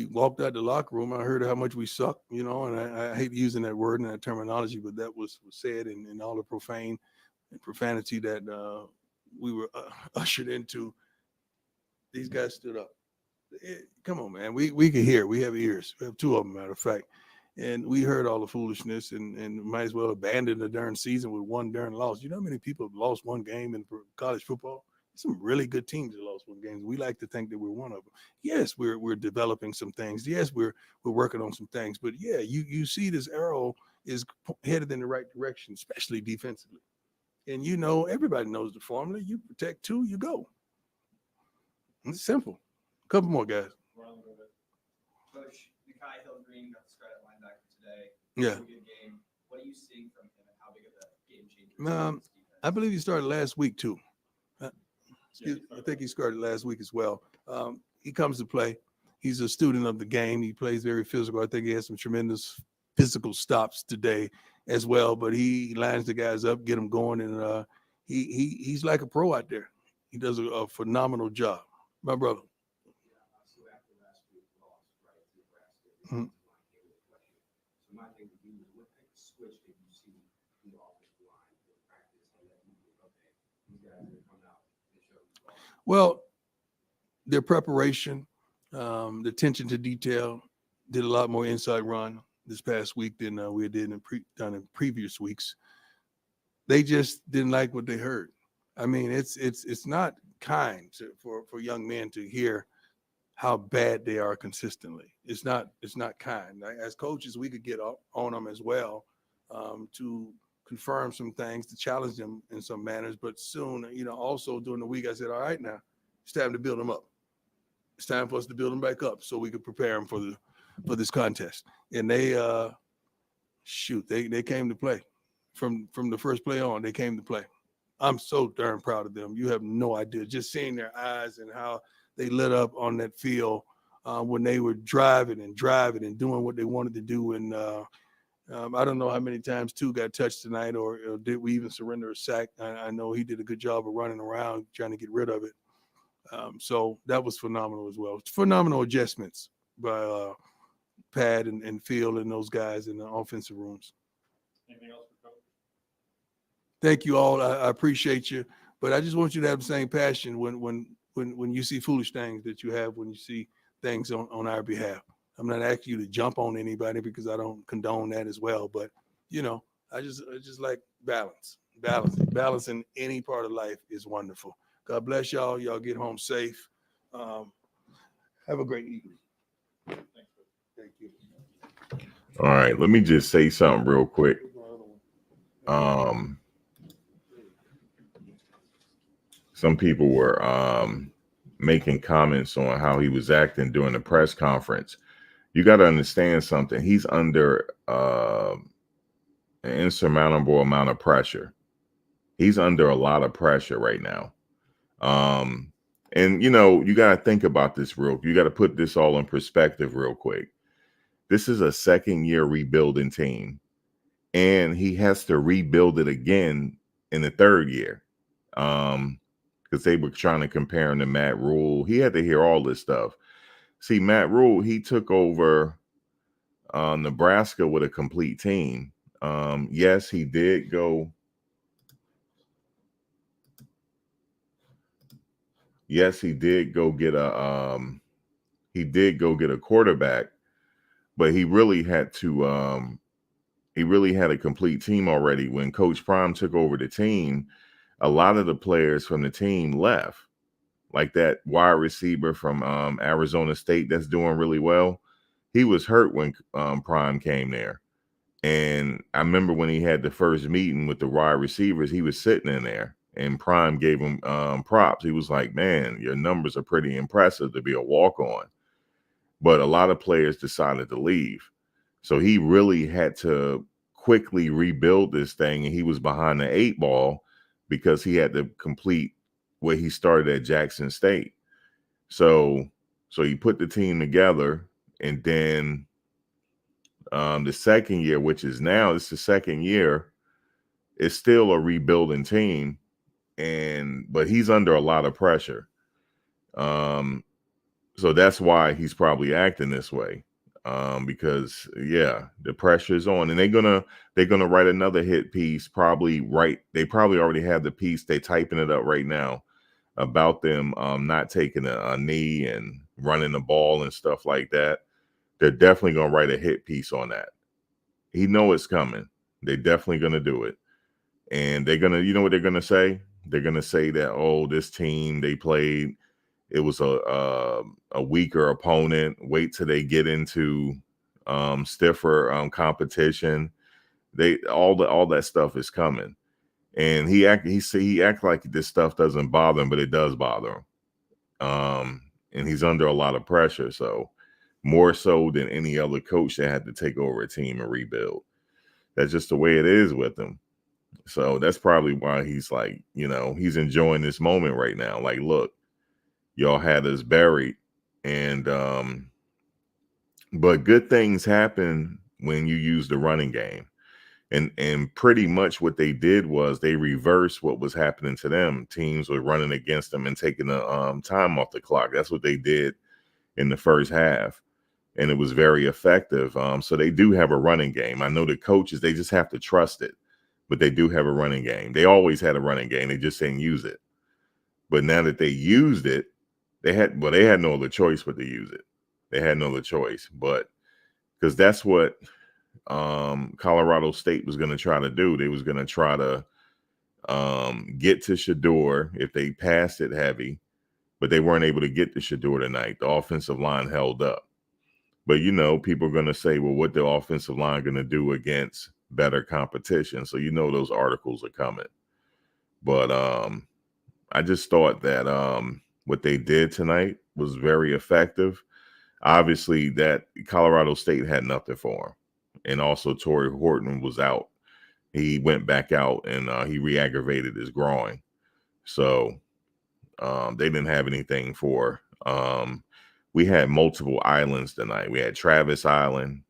walked out the locker room, I heard how much we suck, and I hate using that word and that terminology, but that was said in all the profanity that we were ushered into. These guys stood up. Come on, man. We can hear. We have ears. We have two of them, matter of fact. And we heard all the foolishness and might as well abandon the darn season with one darn loss. You know how many people have lost one game in college football? Some really good teams that lost one game. We like to think that we're one of them. Yes, we're developing some things. Yes, we're working on some things. But yeah, you see this arrow is headed in the right direction, especially defensively. And everybody knows the formula. You protect two, you go. It's simple. A couple more guys. Coach, Nikai Hill-Green got the start at linebacker today. Yeah. Good game. What are you seeing from him, and how big of a game changer? I believe he started last week too. I think he started last week as well. He comes to play. He's a student of the game. He plays very physical. I think he has some tremendous physical stops today as well. But he lines the guys up, get them going, and he's like a pro out there. He does a phenomenal job. My brother. So after last week, lost right to Nebraska. Mhm. So my thing would be, what type of switch did you see in the offensive line in practice and that you were, okay, these guys are coming out and show you all. Well, their preparation, the attention to detail, did a lot more inside run this past week than we did done in previous weeks. They just didn't like what they heard. I mean, it's not kind for young men to hear how bad they are consistently. It's not kind. As coaches, we could get on them as well to confirm some things, to challenge them in some manners. But soon, also during the week, I said, all right, now it's time to build them up. It's time for us to build them back up so we could prepare them for this contest. And they they came to play from the first play on. They came to play. I'm so darn proud of them. You have no idea. Just seeing their eyes and how they lit up on that field when they were driving and doing what they wanted to do. And I don't know how many times two got touched tonight, or did we even surrender a sack? I know he did a good job of running around trying to get rid of it. So that was phenomenal as well. Phenomenal adjustments by Pat and Phil and those guys in the offensive rooms. Anything else for Coach? Thank you all. I appreciate you, but I just want you to have the same passion when you see foolish things that you have when you see things on our behalf. I'm not asking you to jump on anybody because I don't condone that as well. But I just like balance. Balance in any part of life is wonderful. God bless y'all. Y'all get home safe. Have a great evening. Thank you. All right, let me just say something real quick. Some people were making comments on how he was acting during the press conference. You got to understand something. He's under an insurmountable amount of pressure. He's under a lot of pressure right now. And you got to think about this you got to put this all in perspective real quick. This is a second-year rebuilding team, and he has to rebuild it again in the third year. Because they were trying to compare him to Matt Rule. He had to hear all this stuff. See, Matt Rule, he took over Nebraska with a complete team. Yes, he did go. Yes, he did go get a. He did go get a quarterback, but he really had to. He really had a complete team already. When Coach Prime took over the team, a lot of the players from the team left. Like that wide receiver from Arizona State that's doing really well. He was hurt when Prime came there. And I remember when he had the first meeting with the wide receivers, he was sitting in there and Prime gave him props. He was like, man, your numbers are pretty impressive to be a walk-on. But a lot of players decided to leave. So he really had to quickly rebuild this thing. And he was behind the 8 ball because he had to complete where he started at Jackson State. So he put the team together, and then the second year, which is now, it's the second year, it's still a rebuilding team, but he's under a lot of pressure. So that's why he's probably acting this way. Because the pressure is on, and they're gonna write another hit piece. They probably already have the piece. They're typing it up right now about them not taking a knee and running the ball and stuff like that. They're definitely gonna write a hit piece on that. He know it's coming. They're definitely gonna do it, and they're gonna. You know what they're gonna say? They're gonna say that, oh, this team they played, it was a weaker opponent. Wait till they get into stiffer competition. All that stuff is coming. And he act like this stuff doesn't bother him, but it does bother him. And he's under a lot of pressure. So more so than any other coach that had to take over a team and rebuild. That's just the way it is with him. So that's probably why he's like, he's enjoying this moment right now. Like, look, y'all had us buried. And but good things happen when you use the running game. And pretty much what they did was they reversed what was happening to them. Teams were running against them and taking the time off the clock. That's what they did in the first half. And it was very effective. So they do have a running game. I know the coaches, they just have to trust it. But they do have a running game. They always had a running game. They just didn't use it. But now that they used it, they had no other choice but to use it. They had no other choice. But because that's what Colorado State was going to try to do. They was going to try to get to Shador if they passed it heavy, but they weren't able to get to Shador tonight. The offensive line held up. But, people are going to say, well, what the offensive line going to do against better competition? So, those articles are coming. But I just thought that what they did tonight was very effective. Obviously, that Colorado State had nothing for him. And also Torrey Horton was out. He went back out and he re-aggravated his groin. So they didn't have anything for. We had multiple islands tonight. We had Travis Island.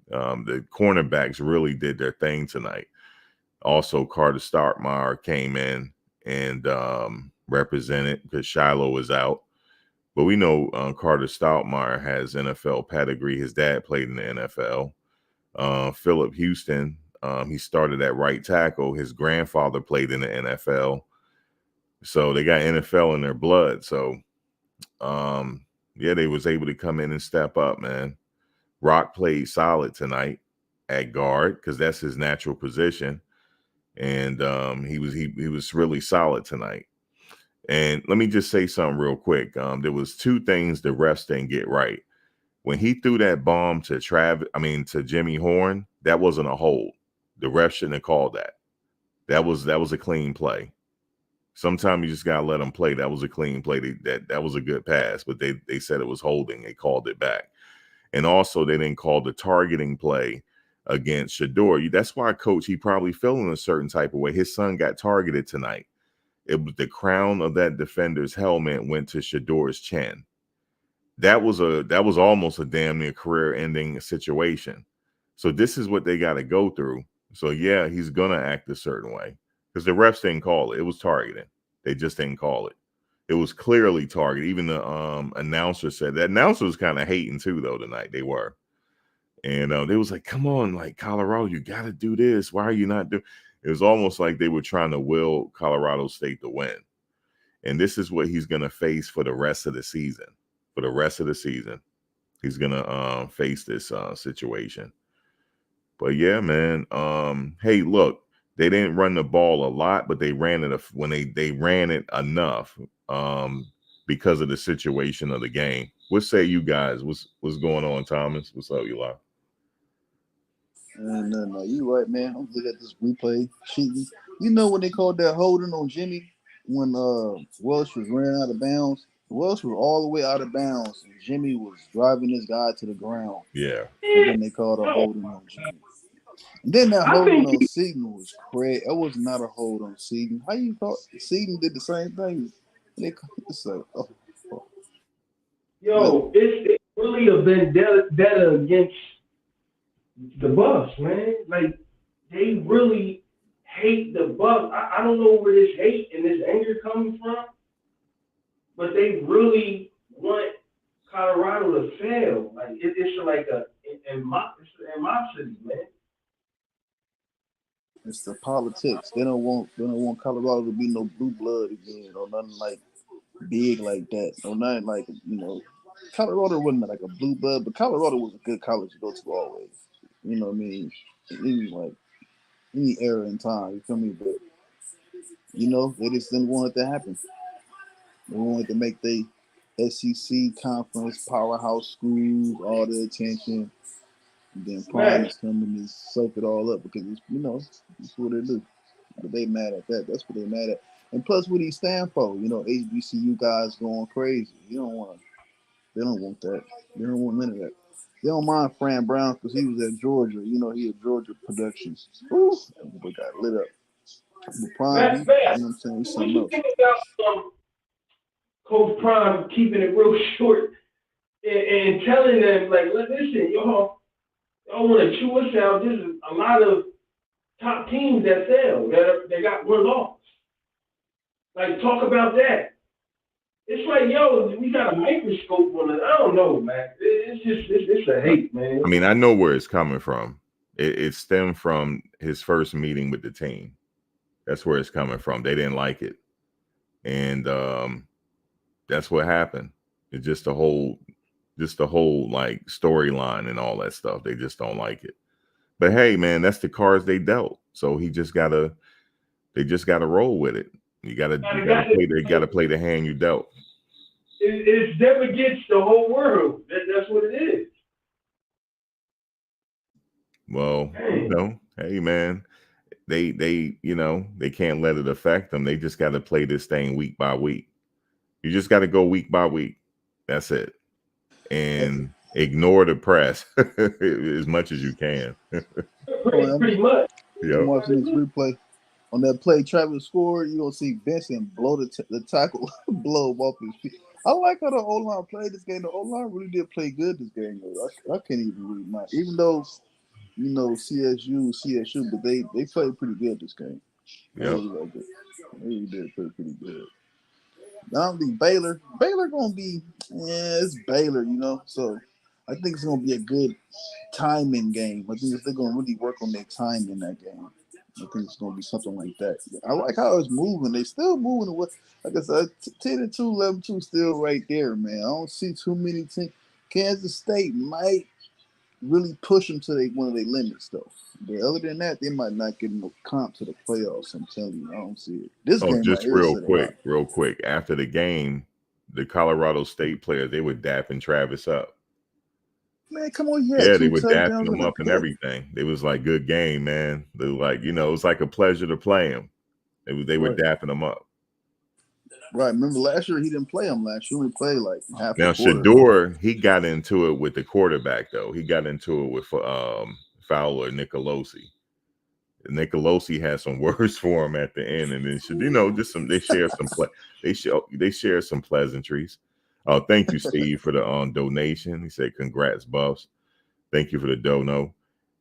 The cornerbacks really did their thing tonight. Also, Carter Starkmeyer came in and represented because Shiloh was out. But we know Carter Stoutmire has NFL pedigree. His dad played in the NFL. Philip Houston, he started at right tackle. His grandfather played in the NFL. So they got NFL in their blood. So, yeah, they was able to come in and step up, man. Rock played solid tonight at guard because that's his natural position. And he was really solid tonight. And let me just say something real quick. There was two things the refs didn't get right. When he threw that bomb to to Jimmy Horn, that wasn't a hold. The ref shouldn't have called that. That was a clean play. Sometimes you just gotta let them play. That was a clean play. That was a good pass, but they said it was holding. They called it back. And also they didn't call the targeting play against Shador. That's why Coach, he probably feeling a certain type of way. His son got targeted tonight. It was the crown of that defender's helmet went to Shador's chin. That was almost a damn near career-ending situation. So this is what they got to go through. So yeah, he's gonna act a certain way because the refs didn't call it. It was targeting. They just didn't call it. It was clearly targeted. Even the announcer said that. Announcer was kind of hating too, though, tonight. They were, and they was like, "Come on, like Colorado, you got to do this. Why are you not doing?" It was almost like they were trying to will Colorado State to win. And this is what he's going to face for the rest of the season. For the rest of the season, he's going to face this situation. But yeah, man. Hey, look, they didn't run the ball a lot, but they ran it when they ran it enough because of the situation of the game. What say you guys? What's going on, Thomas? What's up, Eli? No, you right, man. I'm looking at this replay cheating. You know when they called that holding on Jimmy when Welsh was running out of bounds? Welsh was all the way out of bounds, and Jimmy was driving this guy to the ground. Yeah. And then they called a holding on Jimmy. And then that holding on Seaton was crazy. It was not a hold on Seaton. How you thought Seaton did the same thing? It's like, Yo, it's really a vendetta against the Bucks, man. Like, they really hate the Bucks. I don't know where this hate and this anger coming from, but they really want Colorado to fail. Like, it's like it's an animosity, man. it's the politics. They don't want Colorado to be no blue blood again or nothing like big like that. Or nothing like, Colorado wasn't like a blue blood, but Colorado was a good college to go to always. You know what I mean? Any era in time, you feel me? But they just didn't want it to happen. They wanted to make the SEC conference powerhouse schools all the attention. And then Primes come and just soak it all up because it's what they do. But they mad at that. That's what they mad at. And plus, what he stand for? HBCU guys going crazy. They don't want that. They don't want none of that. They don't mind Fran Brown because he was at Georgia. He had Georgia Productions. Ooh, that boy got lit up. The Prime, you know what I'm saying? He's something else. Think about Coach Prime keeping it real short and telling them, like, listen, y'all want to chew us out. There's a lot of top teams that fail. They got one loss. Like, talk about that. It's like, yo, we got a microscope on it. I don't know, man. It's a hate, man. I mean, I know where it's coming from. It stemmed from his first meeting with the team. That's where it's coming from. They didn't like it. And that's what happened. It's just the whole like storyline and all that stuff. They just don't like it. But hey, man, that's the cards they dealt. So they just gotta roll with it. You gotta play the hand you dealt. It's them against the whole world. That's what it is. Well, hey, man, they can't let it affect them. They just got to play this thing week by week. You just got to go week by week. That's it. And ignore the press as much as you can. Pretty much. I'm watching this replay. On that play Travis scored, you're going to see Benson blow the tackle, blow him off his feet. I like how the O-line played this game. The O-line really did play good this game. I can't even read mine. Even though CSU, but they played pretty good this game. They Yep. really like it. They really did play pretty good. I don't think Baylor gonna be, it's Baylor, So I think it's gonna be a good timing game. I think if they're gonna really work on their time in that game, I think it's gonna be something like that. I like how it's moving. They still moving. Like I said, 10-2, 11-2, still right there, man. I don't see too many teams. Kansas State might really push them to one of their limits, though. But other than that, they might not get no comp to the playoffs. I'm telling you, I don't see it. This Oh, game right just here real said a lot. quick. After the game, the Colorado State players, they were dapping Travis up. Man, come on, you had Yeah, they 2 were dapping touchdowns him and a up and pick. everything. It was like, good game, man. They were like, it was like a pleasure to play him. They were Right. dapping him up. Right. Remember last year he didn't play him last year. He only played like half Now a quarter. Shador, he got into it with the quarterback though. He got into it with Fowler-Nicolosi. Nicolosi had some words for him at the end, and then just some. They share some pleasantries. Thank you, Steve, for the donation. He said, "Congrats, Buffs. Thank you for the dono."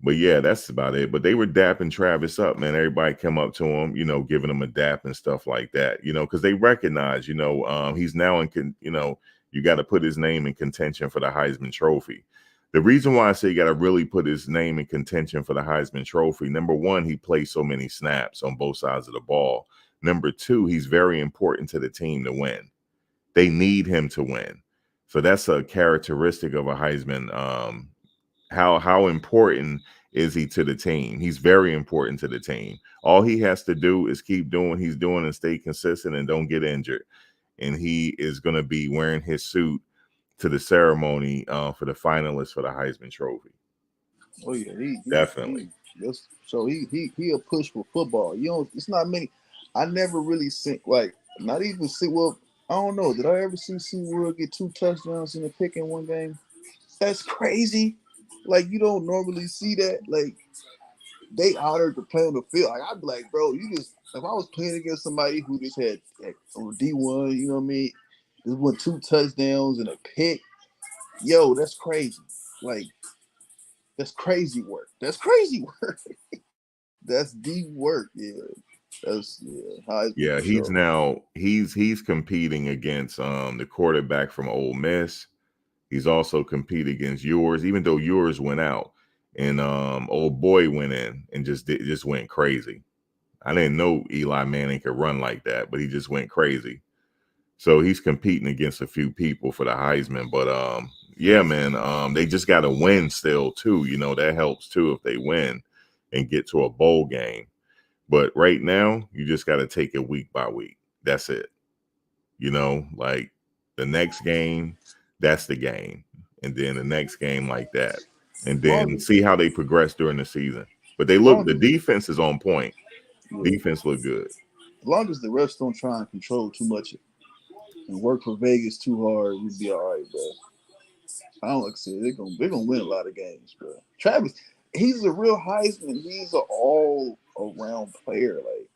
But yeah, that's about it. But they were dapping Travis up, man. Everybody come up to him, giving him a dap and stuff like that, because they recognize, he's now you got to put his name in contention for the Heisman Trophy. The reason why I say you got to really put his name in contention for the Heisman Trophy, number one, he plays so many snaps on both sides of the ball. Number two, he's very important to the team to win. They need him to win. So that's a characteristic of a Heisman. How important is he to the team? He's very important to the team. All he has to do is keep doing what he's doing and stay consistent and don't get injured. And he is going to be wearing his suit to the ceremony for the finalists for the Heisman Trophy. Oh yeah, Definitely. He'll push for football. It's not many. I never really see not even see. Well, I don't know. Did I ever see Wood get 2 touchdowns in a pick in one game? That's crazy. Like you don't normally see that. Like they honored to play on the field. Like I'd be like, bro, if I was playing against somebody who just had on D1, you know what I mean? Just won 2 touchdowns and a pick. Yo, that's crazy. Like that's crazy work. That's crazy work. That's deep work. Yeah. Yeah, he's competing against the quarterback from Ole Miss. He's also competing against yours, even though yours went out. And old boy went in and just went crazy. I didn't know Eli Manning could run like that, but he just went crazy. So he's competing against a few people for the Heisman. But yeah, man, they just got to win still too. That helps too if they win and get to a bowl game. But right now, you just got to take it week by week. That's it. Like the next game, that's the game. And then the next game like that. And then see how they progress during the season. But the defense is on point. Yeah. Defense look good. As long as the refs don't try and control too much and work for Vegas too hard, we'd be all right, bro. I don't like to say they're gonna win a lot of games, bro. Travis, he's a real Heisman. He's an all-around player. Like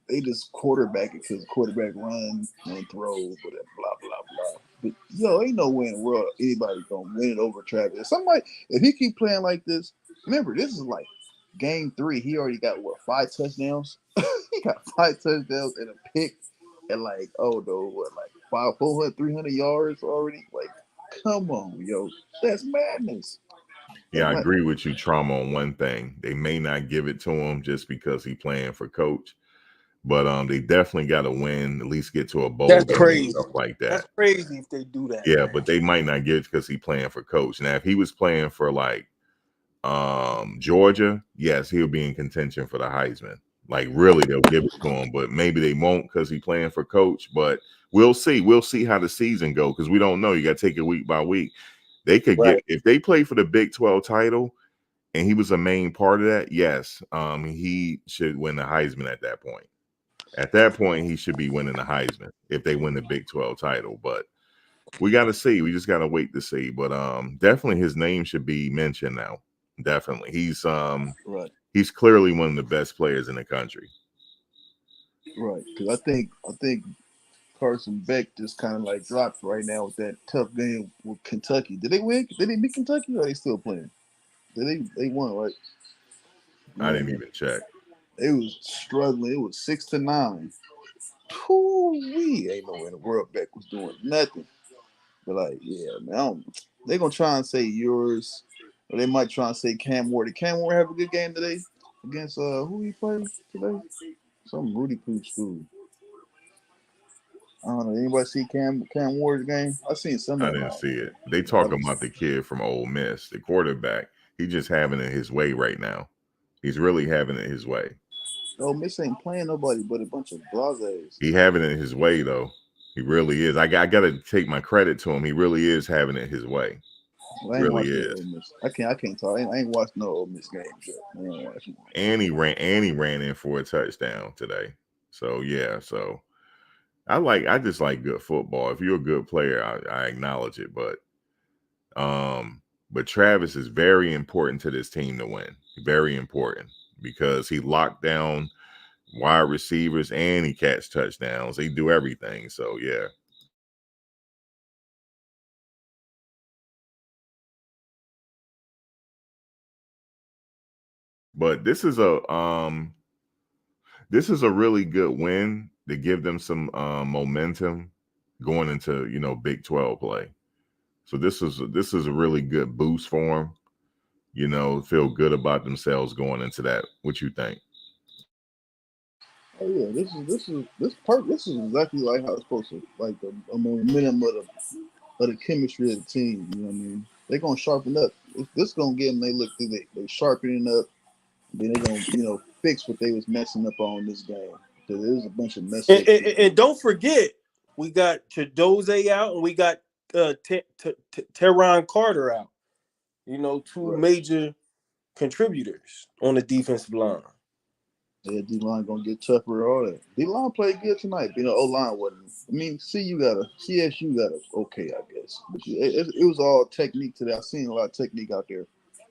they just quarterback it because quarterback runs and throws, but blah blah blah. But ain't no way in the world anybody gonna win it over Travis. If he keep playing like this, remember this is like game 3. He already got 5 touchdowns. He got 5 touchdowns and a pick, and 400, 300 yards already. Like, come on, yo, that's madness. Yeah, I agree with you, Trauma, on one thing. They may not give it to him just because he's playing for coach. But they definitely got to win, at least get to a bowl That's game crazy. and stuff like that. That's crazy if they do that. Yeah, man. but they might not get it because he's playing for coach. Now, if he was playing for Georgia, yes, he'll be in contention for the Heisman. Like really, they'll give it to him, but maybe they won't because he's playing for coach. But we'll see. We'll see how the season go because we don't know. You got to take it week by week. They could get if they play for the Big 12 title and he was a main part of that. Yes, he should win the Heisman at that point. At that point, he should be winning the Heisman if they win the Big 12 title. But we got to see. We just got to wait to see. But definitely his name should be mentioned now. Definitely. He's clearly one of the best players in the country. Right. Because I think Carson Beck just kind of like dropped right now with that tough game with Kentucky. Did they win? Did they beat Kentucky or are they still playing? They won, right? I didn't even check. It was struggling. It was 6-9. Whoo-wee. Ain't no way in the world Beck was doing nothing. But like, yeah, man, they gonna try and say yours, or they might try and say Cam Ward. Did Cam Ward have a good game today against who he played today? Some Rudy Poo school. I don't know. Anybody see Cam Ward's game? I seen some I of them. didn't see it. They talking about the kid from Ole Miss, the quarterback. He just having it his way right now. He's really having it his way. Ole Miss ain't playing nobody but a bunch of blazes. He having it his way though. He really is. I got to take my credit to him. He really is having it his way. Well, I ain't Really watched is. Ole Miss. I can't talk. I ain't watched no Ole Miss games yet. I ain't watching. And he ran in for a touchdown today. So yeah, so I just like good football. If you're a good player, I acknowledge it, but Travis is very important to this team to win. Very important because he locked down wide receivers and he catch touchdowns. He do everything. So yeah. But this is a really good win to give them some momentum going into, Big 12 play. So this is a really good boost for them. Feel good about themselves going into that. What you think? Oh yeah, this is exactly like how it's supposed to, like a momentum of the chemistry of the team. You know what I mean? They're gonna sharpen up. This gonna get them. They look through. They sharpening up. Then they gonna fix what they was messing up on this game. Because there was a bunch of mess ups. And don't forget, we got Chidoze out and we got Teron Carter out. Two major contributors on the defensive line. Yeah, D-line gonna get tougher. All that. D-line played good tonight. O-line wasn't. I mean, CSU got okay, I guess. But it was all technique today. I've seen a lot of technique out there.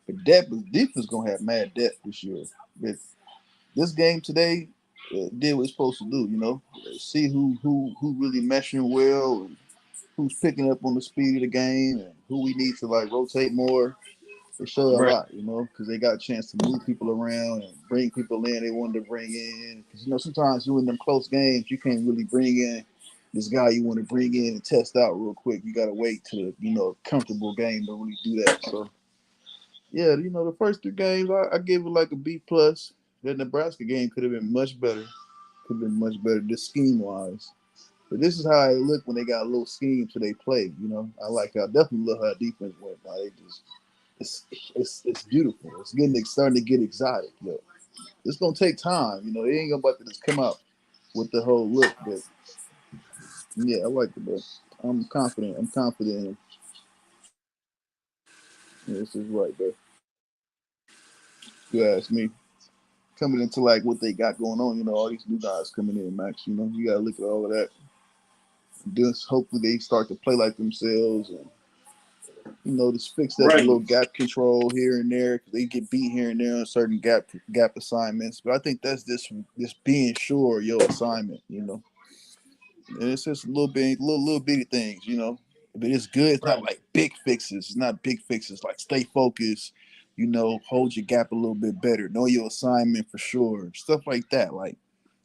But defense gonna have mad depth this year. But this game today did what it's supposed to do. See who really meshing well, and who's picking up on the speed of the game, and who we need to rotate more. It showed a lot, because they got a chance to move people around and bring people in they wanted to bring in. Because sometimes you in them close games, you can't really bring in this guy you want to bring in and test out real quick. You got to wait to a comfortable game to really do that. So yeah, the first 3 games I gave it like a B plus. The Nebraska game could have been much better. Could have been much better, just scheme wise. But this is how it looked when they got a little scheme to they play. I definitely love how defense went. They just. It's beautiful. It's starting to get exotic. It's gonna take time. It ain't about to just come out with the whole look. But yeah, I like it, bro. I'm confident. Yeah, this is right, bro. You ask me. Coming into what they got going on, all these new guys coming in, Max. You gotta look at all of that. Just hopefully they start to play like themselves and just fix that little gap control here and there. Cause they get beat here and there on certain gap assignments. But I think that's this being sure of your assignment, And it's just little bitty things, But it's good. It's not like big fixes. It's not big fixes. Like stay focused, hold your gap a little bit better. Know your assignment for sure. Stuff like that. Like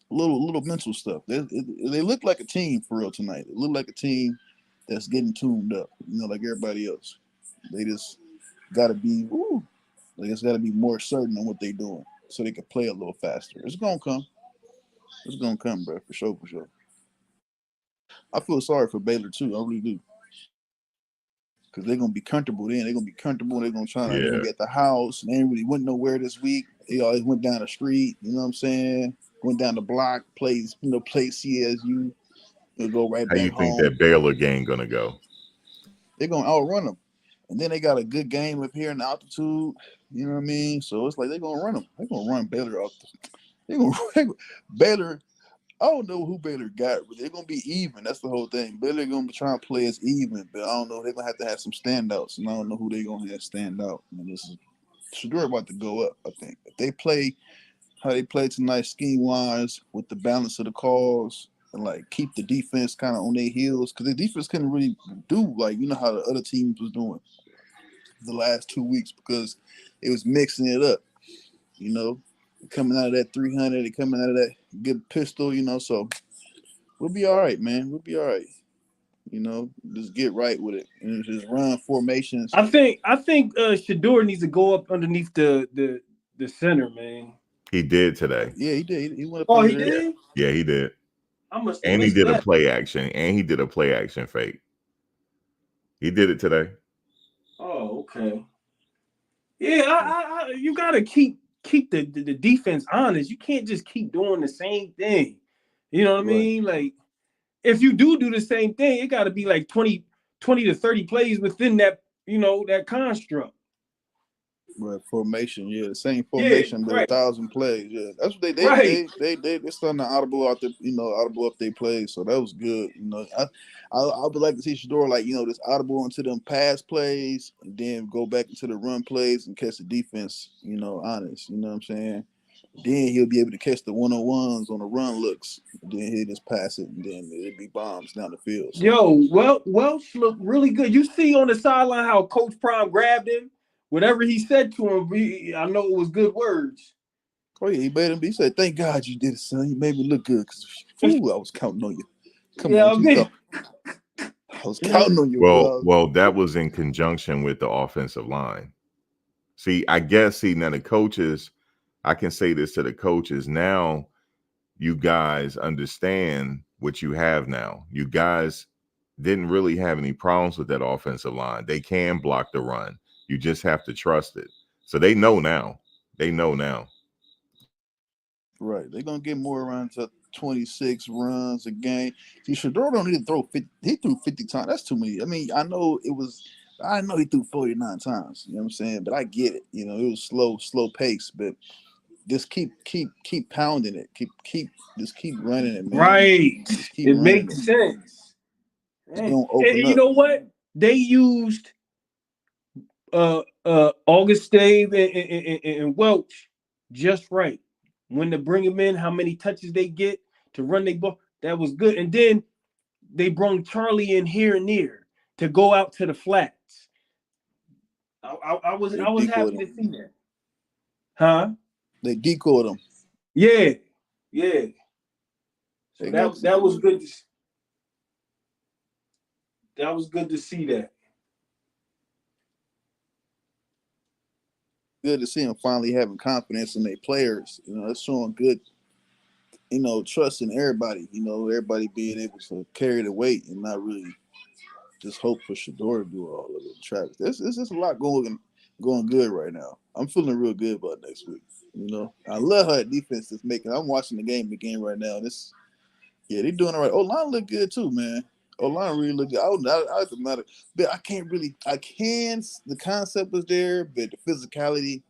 little mental stuff. They look like a team for real tonight. They look like a team that's getting tuned up, like everybody else. They just got to be, they just got to be more certain on what they're doing so they can play a little faster. It's going to come. It's going to come, bro, for sure, for sure. I feel sorry for Baylor, too. I really do. Because they're going to be comfortable then. They're going to be comfortable. They're going to try to they're gonna be at the house. And they ain't really went nowhere this week. They always went down the street, you know what I'm saying? Went down the block, played CSU. They'll go right back home. How you think that Baylor game going to go? They're going to outrun them. And then they got a good game up here in altitude. You know what I mean? So it's like they're going to run them. They're going to run Baylor off. They're going to Baylor. I don't know who Baylor got, but they're going to be even. That's the whole thing. Baylor going to be trying to play as even, but I don't know. They're going to have some standouts, and I don't know who they're going to have stand out. And this is Shedeur about to go up, I think. If they play how they played tonight, scheme-wise, with the balance of the calls, and keep the defense kind of on their heels, because the defense couldn't really do how the other teams was doing. the last 2 weeks because it was mixing it up, you know, coming out of that 300 and coming out of that good pistol, you know. So we'll be all right, man. We'll be all right. You know, just get right with it and just run formations. I think Shador needs to go up underneath the center, man. He did today. Yeah, he did. He went up. Oh, under he there. did. Yeah, he did. I must have And he missed did a that. play action. And he did a play action fake. He did it today. Oh, okay. Yeah, I you gotta keep the defense honest. You can't just keep doing the same thing. You know what I mean? Like, if you do the same thing, it got to be like 20 to 30 plays within that, you know, that construct. Right, formation, yeah, the same formation, but 1,000 plays, yeah. That's what they starting to audible out audible up their plays, so that was good. You know, I would like to see Shador like, you know, just audible into them pass plays and then go back into the run plays and catch the defense, you know, honest. You know what I'm saying? Then he'll be able to catch the one-on-ones on the run looks. Then he'll just pass it, and then it'll be bombs down the field. So. Yo, Welch looked really good. You see on the sideline how Coach Prime grabbed him? Whatever he said to him, I know it was good words. Oh, yeah, he made him. He said, "Thank God you did it, son. You made me look good because, I was counting on you. Come on, I was counting on you." Well, that was in conjunction with the offensive line. Now the coaches, I can say this to the coaches now. You guys understand what you have now. You guys didn't really have any problems with that offensive line. They can block the run. You just have to trust it. So they know now. Right. They're going to get more runs up 26 runs a game. See, Shador don't need to throw 50. He threw 50 times. That's too many. I mean, I know he threw 49 times. You know what I'm saying? But I get it. You know, it was slow pace. But just keep pounding it. Keep running it, man. Right. It makes sense. It's going to open up. You know what? They used August Dave and Welch just right. When to bring them in, how many touches they get to run their ball, that was good. And then they brought Charlie in here and there to go out to the flats. I was happy to see that. Huh? They decoyed him. Yeah. So that was good. That was good to see that. Good to see them finally having confidence in their players. You know, it's showing good, you know, trust in everybody. You know, everybody being able to carry the weight and not really just hope for Shador to do all of it. Travis, there's just a lot going good right now. I'm feeling real good about next week. You know, I love how that defense is making. I'm watching the game again right now. They're doing all right. O-line look good too, man. O-line really look good. The concept was there, but the physicality,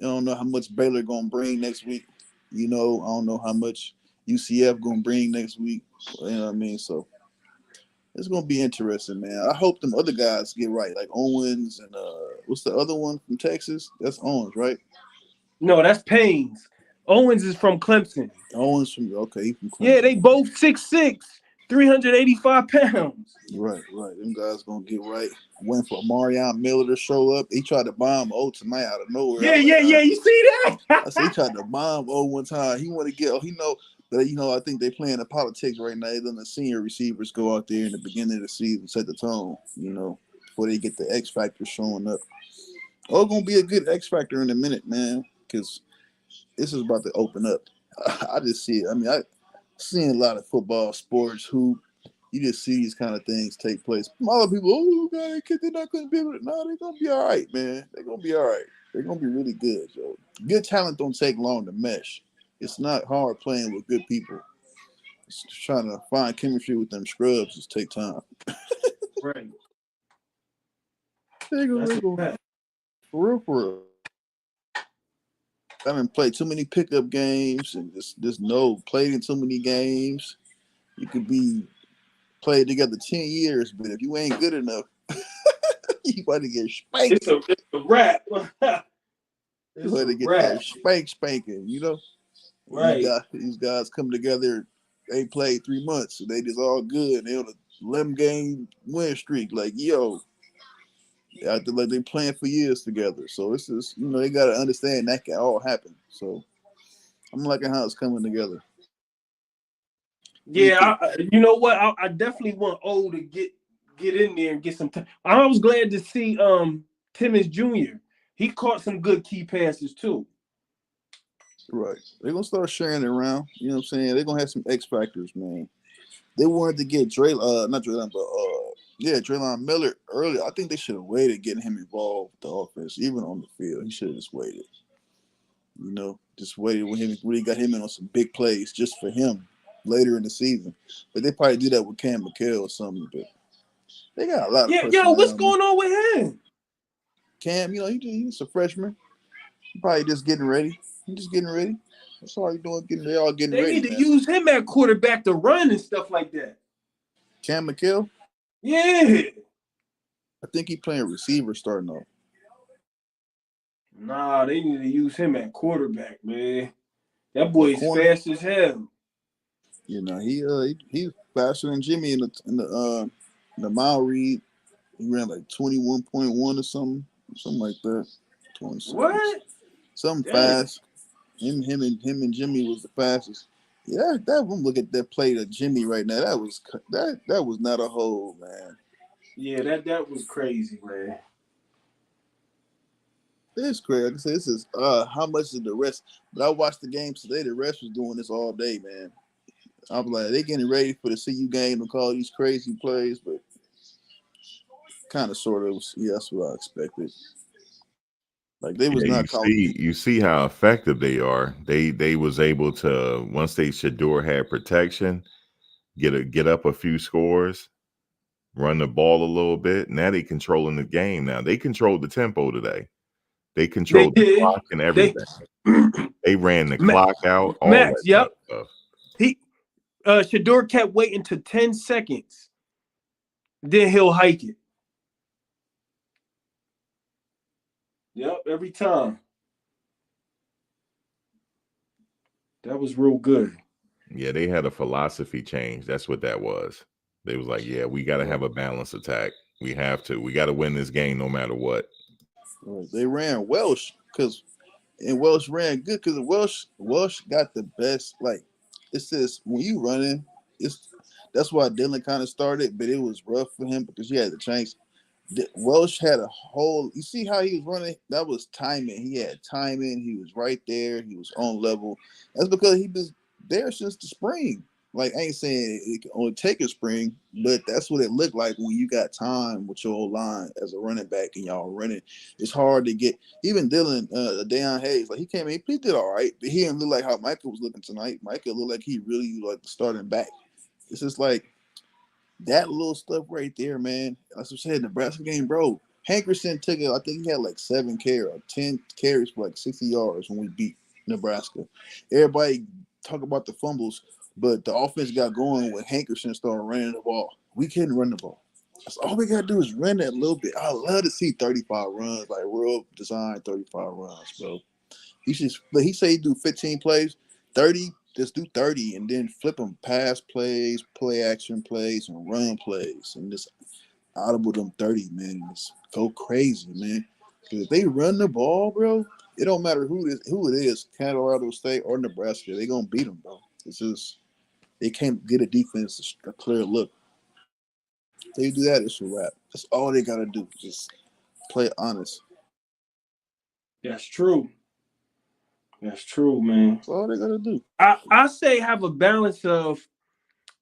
I don't know how much Baylor gonna bring next week. You know, I don't know how much UCF gonna bring next week. You know what I mean? So it's gonna be interesting, man. I hope them other guys get right, like Owens and what's the other one from Texas? That's Owens, right? No, that's Paynes. Owens is from Clemson. Owens from Clemson. Yeah, they both 6'6", 385 pounds. Right. Them guys gonna get right. Went for Marion Miller to show up. He tried to bomb O tonight out of nowhere. Yeah. You see that? I said he tried to bomb O one time. He want to get. I think they playing the politics right now. Then the senior receivers go out there in the beginning of the season, set the tone. You know, before they get the X factor showing up. Oh, gonna be a good X factor in a minute, man, because this is about to open up. I just see it. I mean, I seen a lot of football, sports, hoop. You just see these kind of things take place. A lot of people, oh God, they're not gonna be able to. No, they're gonna be all right, man. They're gonna be all right. They're gonna be really good, Joe. Good talent don't take long to mesh. It's not hard playing with good people. It's just trying to find chemistry with them scrubs just take time. Right. They go. For real. I haven't played too many pickup games and played in too many games. You could be played together 10 years, but if you ain't good enough, you about to get spanked. It's a wrap. You about to get that spanking, you know? Right. These guys come together, they played 3 months, so they just all good. They on a 11-game win streak. Like, yo, like they playing for years together. So it's just, they got to understand that can all happen. So I'm liking how it's coming together. Yeah, you know what? I definitely want O to get in there and get some time. I was glad to see Timmons Jr. He caught some good key passes too. Right. They're going to start sharing it around. You know what I'm saying? They're going to have some X factors, man. They wanted to get Draylon Miller early. I think they should have waited getting him involved with the offense, even on the field. He should have just waited. Just waited when he really got him in on some big plays just for him later in the season. But they probably do that with Cam McHale or something. But they got a lot of personnel. What's going on with him? Cam, he's a freshman. He probably just getting ready. He's just getting ready. That's all he's doing. They all getting ready. They need to use him at quarterback to run and stuff like that. Cam McHale? Yeah. I think he playing receiver starting off. Nah, they need to use him at quarterback, man. That boy's fast as hell. He's faster than Jimmy in the mile read. He ran like 21.1 or something like that. 26. What? Something fast. Him and Jimmy was the fastest. Yeah, that one. Look at that play to Jimmy right now. That was not a hole, man. Yeah, that was crazy, man. It's crazy. Like I said, this is how much is the rest? But I watched the game today. The rest was doing this all day, man. I'm like, they getting ready for the CU game to call these crazy plays, but kind of sort of, yeah, that's what I expected. Like they was not calling. You see how effective they are. They was able to, once Shador had protection, get up a few scores, run the ball a little bit. Now they controlling the game. Now they controlled the tempo today. They controlled the clock and everything. They ran the clock out. All Max, that stuff. Shador kept waiting to 10 seconds. Then he'll hike it. Yep, every time. That was real good. Yeah, they had a philosophy change. That's what that was. They was like, yeah, we got to have a balanced attack. We have to. We got to win this game no matter what. They ran Welsh and Welsh ran good because Welsh got the best. Like it says, when you running, that's why Dylan kind of started, but it was rough for him because he had to change. Welsh had a whole. You see how he was running? That was timing. He had timing. He was right there. He was on level. That's because he was there since the spring. Like, I ain't saying it can only take a spring, but that's what it looked like when you got time with your old line as a running back and y'all running. It's hard to get. Even Dylan, Deion Hayes, like he came in, he did all right, but he didn't look like how Michael was looking tonight. Michael looked like he really like the starting back. It's just like that little stuff right there, man. As I said, Nebraska game, bro. Hankerson took it. I think he had like 10 carries for like 60 yards when we beat Nebraska. Everybody talk about the fumbles, but the offense got going when Hankerson started running the ball. We couldn't run the ball. That's all we gotta do is run that little bit. I love to see 35 runs, like real design 35 runs, bro. He say he do 15 plays, 30. Just do 30 and then flip them pass plays, play action plays, and run plays, and just audible them 30, man. And just go crazy, man. Because if they run the ball, bro, it don't matter who it is, Colorado State or Nebraska, they gonna beat them, bro. It's just they can't get a defense a clear look. If they do that, it's a wrap. That's all they gotta do. Just play honest. That's true. That's true, man. That's all they gotta do. I say have a balance of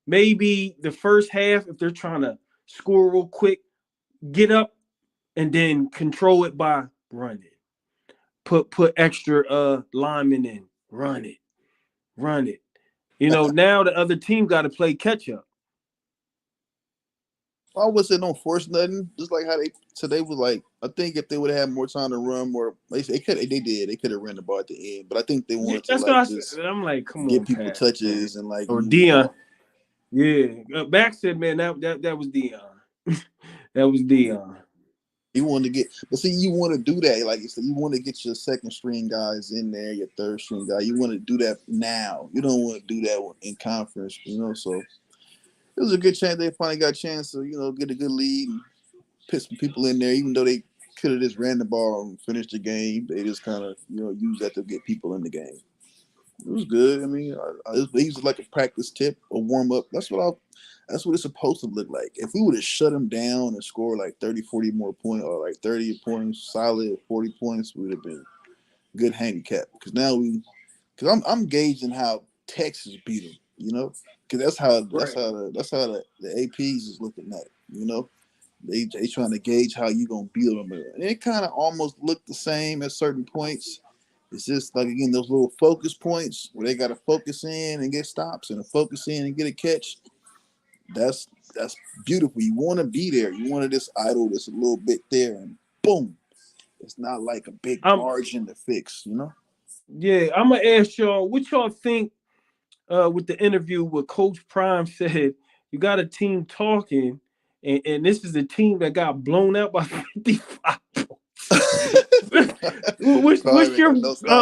maybe the first half, if they're trying to score real quick, get up and then control it by running. Put extra linemen in, run it. Now the other team got to play catch up. I would say don't force nothing. Just like how they was like. I think if they would have had more time to run, more they could. They did. They could have ran the ball at the end. But I think they wanted to like just I'm like, come on, get people touches and like. Or Deion. Yeah, Back said, man, that was Deion. That was Deion. You want to get, but see, you want to do that. Like you said, you want to get your second string guys in there, your third string guy. You want to do that now. You don't want to do that in conference, So it was a good chance. They finally got a chance to, get a good lead. put some people in there, even though they could have just ran the ball and finished the game. They just kind of, use that to get people in the game. It was good. I mean, he was like a practice tip, a warm up. That's what it's supposed to look like. If we would have shut him down and scored like 30, 40 more points, or like 30 points, solid 40 points, we would have been good handicap. Because now I'm gauging how Texas beat him. Because that's how the APs is looking at it. They trying to gauge how you gonna beat them. And it kind of almost looked the same at certain points. It's just like, again, those little focus points where they got to focus in and get stops and focus in and get a catch. That's beautiful. You want to be there. You want to just idle this a little bit there and boom. It's not like a big margin to fix, Yeah, I'm going to ask y'all, what y'all think with the interview where Coach Prime said, you got a team talking, and this is a team that got blown out by 55 points. What's your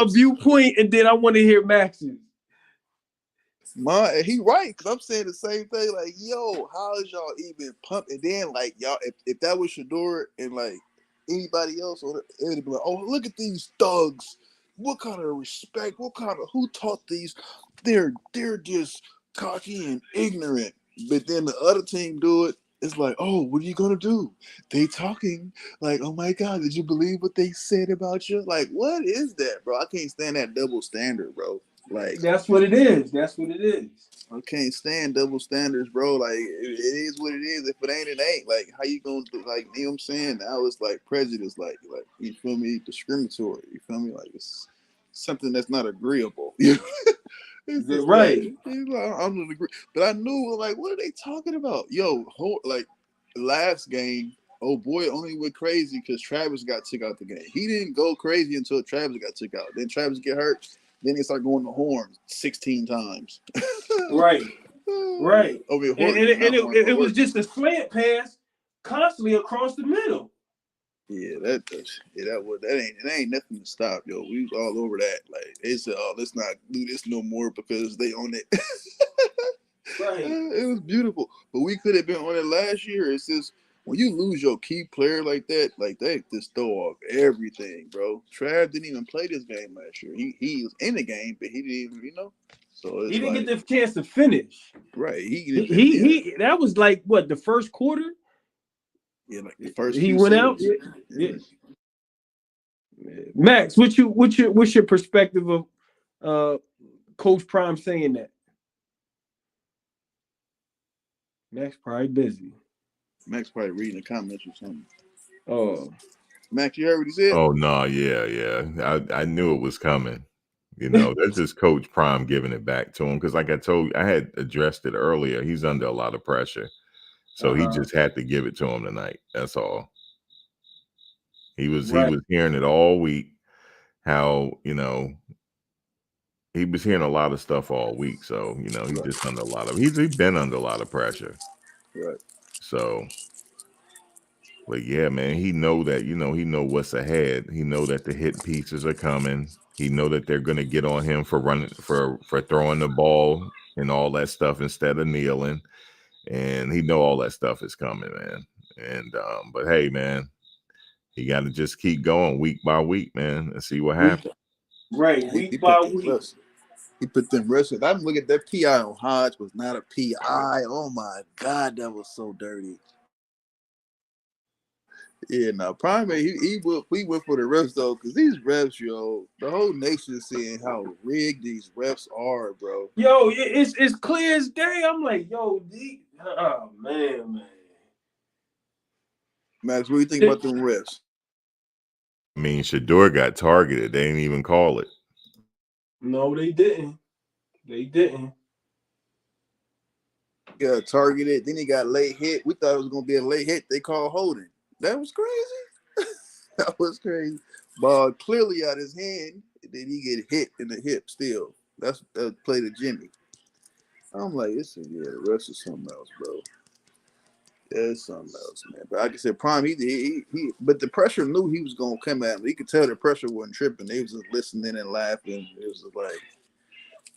viewpoint? And then I want to hear Max's. He right, because I'm saying the same thing. Like, yo, how is y'all even pumped? And then, like, y'all, if that was Shador and like anybody else, it would be like, oh, look at these thugs. What kind of respect? Who taught these? They're just cocky and ignorant. But then the other team do it. It's like, oh, what are you gonna do? They talking like, oh my God, did you believe what they said about you? Like, what is that, bro? I can't stand that double standard, bro. Like, that's what it is. I can't stand double standards, bro. Like, it is what it is. If it ain't, it ain't. Like, how you gonna do? Like, you know what I'm saying? Now it's like prejudice, like you feel me? Discriminatory. You feel me? Like, it's something that's not agreeable. It's just right. Like, I'm not agree, but I knew, like, what are they talking about? Yo, like last game, oh boy, only went crazy because Travis got took out the game. He didn't go crazy until Travis got took out. Then Travis get hurt. Then they start going to horns 16 times. Right. I mean, it was just a slant pass constantly across the middle. Yeah, it ain't nothing to stop, yo. We was all over that. Like, they said, oh, let's not do this no more because they own it. Right. It was beautiful. But we could have been on it last year. It's just when you lose your key player like that, they just throw off everything, bro. Trav didn't even play this game last year. He was in the game, but he didn't even, So it's he didn't get the chance to finish. Right. He that was like what, the first quarter? Yeah, like the first he went out. Yeah. Max, what's your perspective of Coach Prime saying that? Max probably busy. Max probably reading the comments or something. Oh, Max, you heard what he said? Oh no, yeah. I knew it was coming. That's just Coach Prime giving it back to him because, like I told you, I had addressed it earlier. He's under a lot of pressure, so he just had to give it to him tonight. That's all. He was hearing it all week. How he was hearing a lot of stuff all week. So he's just under a lot of. He's been under a lot of pressure. Right. So. But yeah, man, he know that, he know what's ahead. He know that the hit pieces are coming. He know that they're going to get on him for running, for throwing the ball and all that stuff instead of kneeling. And he know all that stuff is coming, man. And, but hey, man, he got to just keep going week by week, man, and see what happens. Right. Week by week. He put them wrestlers. I'm looking at that PI on Hodge was not a PI. Oh my God, that was so dirty. Yeah, now Prime, he went for the refs though, because these refs, yo, the whole nation is seeing how rigged these refs are, bro. Yo, it's clear as day. I'm like, yo, oh man. Max, what do you think about them refs? I mean, Shador got targeted. They didn't even call it. No, they didn't. Got targeted. Then he got late hit. We thought it was gonna be a late hit. They called holding. That was crazy. That was crazy. Ball clearly out his hand. Then he get hit in the hip still. That's play to Jimmy. I'm like, the rest is something else, bro. It's something else, man. But like I said, Prime, he but the pressure knew he was gonna come at him. He could tell the pressure wasn't tripping. They was just listening and laughing. It was just like,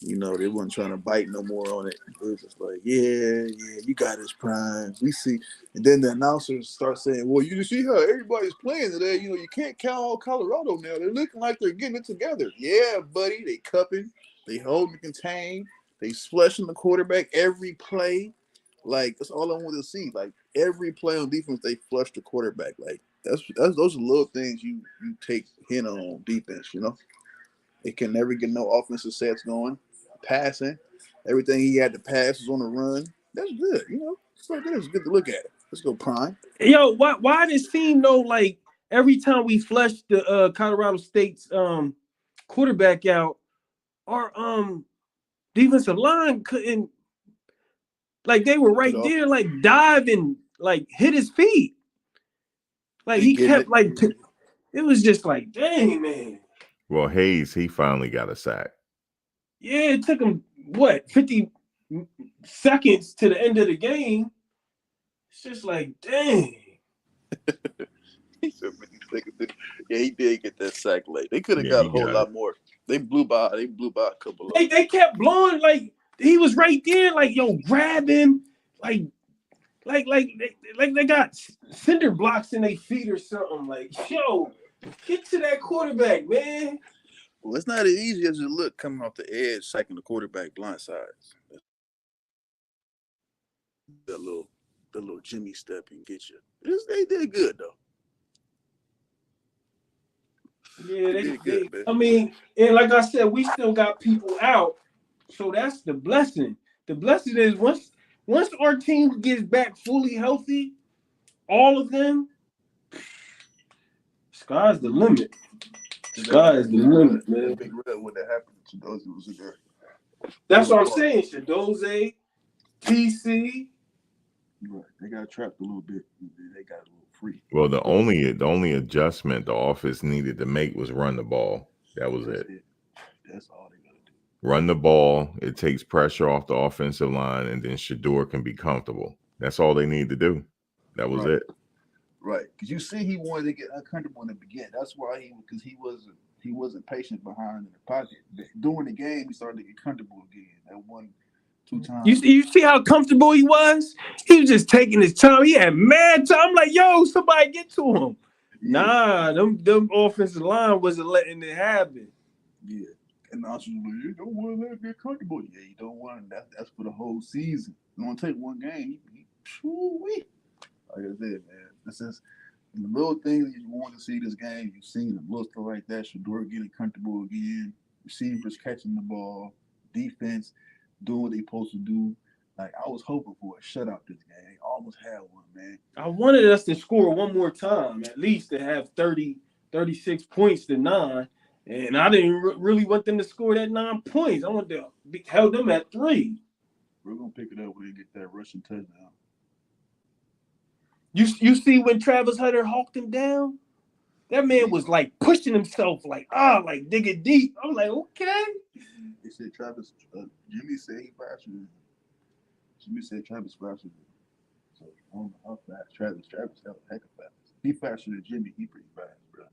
You know, they wasn't trying to bite no more on it. It was just like, yeah, you got his prime. We see. And then the announcers start saying, well, you see how everybody's playing today. You know, you can't count all Colorado now. They're looking like they're getting it together. Yeah, buddy. They cupping. They holding contain. They flushing the quarterback every play. Like, that's all I want to see. Like, every play on defense, they flush the quarterback. Like, that's those are little things you take hint on defense, you know? It can never get no offensive sets going. Passing. Everything he had to pass was on the run. That's good, you know? It's like that. It's good to look at. Let's go prime. Yo, why does it seem though like every time we flush the Colorado State's quarterback out, our defensive line couldn't, like, they were right there, like diving, like hit his feet. Like he kept like it was just like, dang, man. Well, Hayes, he finally got a sack. Yeah, it took him what 50 seconds to the end of the game. It's just like, dang. Yeah, he did get that sack late. They could have got a whole lot more. They blew by a couple of. They kept blowing, like he was right there, like, yo, grab him, like they got cinder blocks in their feet or something. Like, yo, get to that quarterback, man. Well, it's not as easy as it look coming off the edge, sacking the quarterback blindsides. The little Jimmy step and get you. They did good though. Yeah, they did good, man. I mean, and like I said, we still got people out, so that's the blessing. The blessing is once our team gets back fully healthy, all of them, sky's the limit. Sky's the limit, man. Big Red when that happened to those who was in there. That's what I'm saying. Shadoze, TC. Right. They got trapped a little bit. They got a little free. Well, the only adjustment the offense needed to make was run the ball. That was it. That's all they gotta do. Run the ball. It takes pressure off the offensive line, and then Shador can be comfortable. That's all they need to do. That was it. Right, because you see, he wanted to get uncomfortable in the beginning. That's why he wasn't patient behind in the pocket. During the game, he started to get comfortable again. That 1-2 times. You see how comfortable he was? He was just taking his time. He had mad time. I'm like, yo, somebody get to him. Yeah. Nah, them offensive line wasn't letting it happen. Yeah. And also, you don't want to let it get comfortable. Yeah, you don't want to. That's for the whole season. You want to take one game. Like I said, man, this is the little things you want to see this game. You've seen a little stuff like that. Shador getting comfortable again. Receivers catching the ball. Defense doing what they supposed to do. Like, I was hoping for a shutout this game. I almost had one, man. I wanted us to score one more time, at least to have 36 points to 9. And I didn't really want them to score that 9 points. I want to held them at 3. We're going to pick it up when they get that rushing touchdown. You see when Travis Hunter hawked him down? That man was like pushing himself, like digging deep. I'm like, okay. They said Travis, Jimmy said he faster than him. Jimmy said Travis faster than him. So I don't know how fast Travis hell heck of fast. He faster than Jimmy. He pretty fast, bro.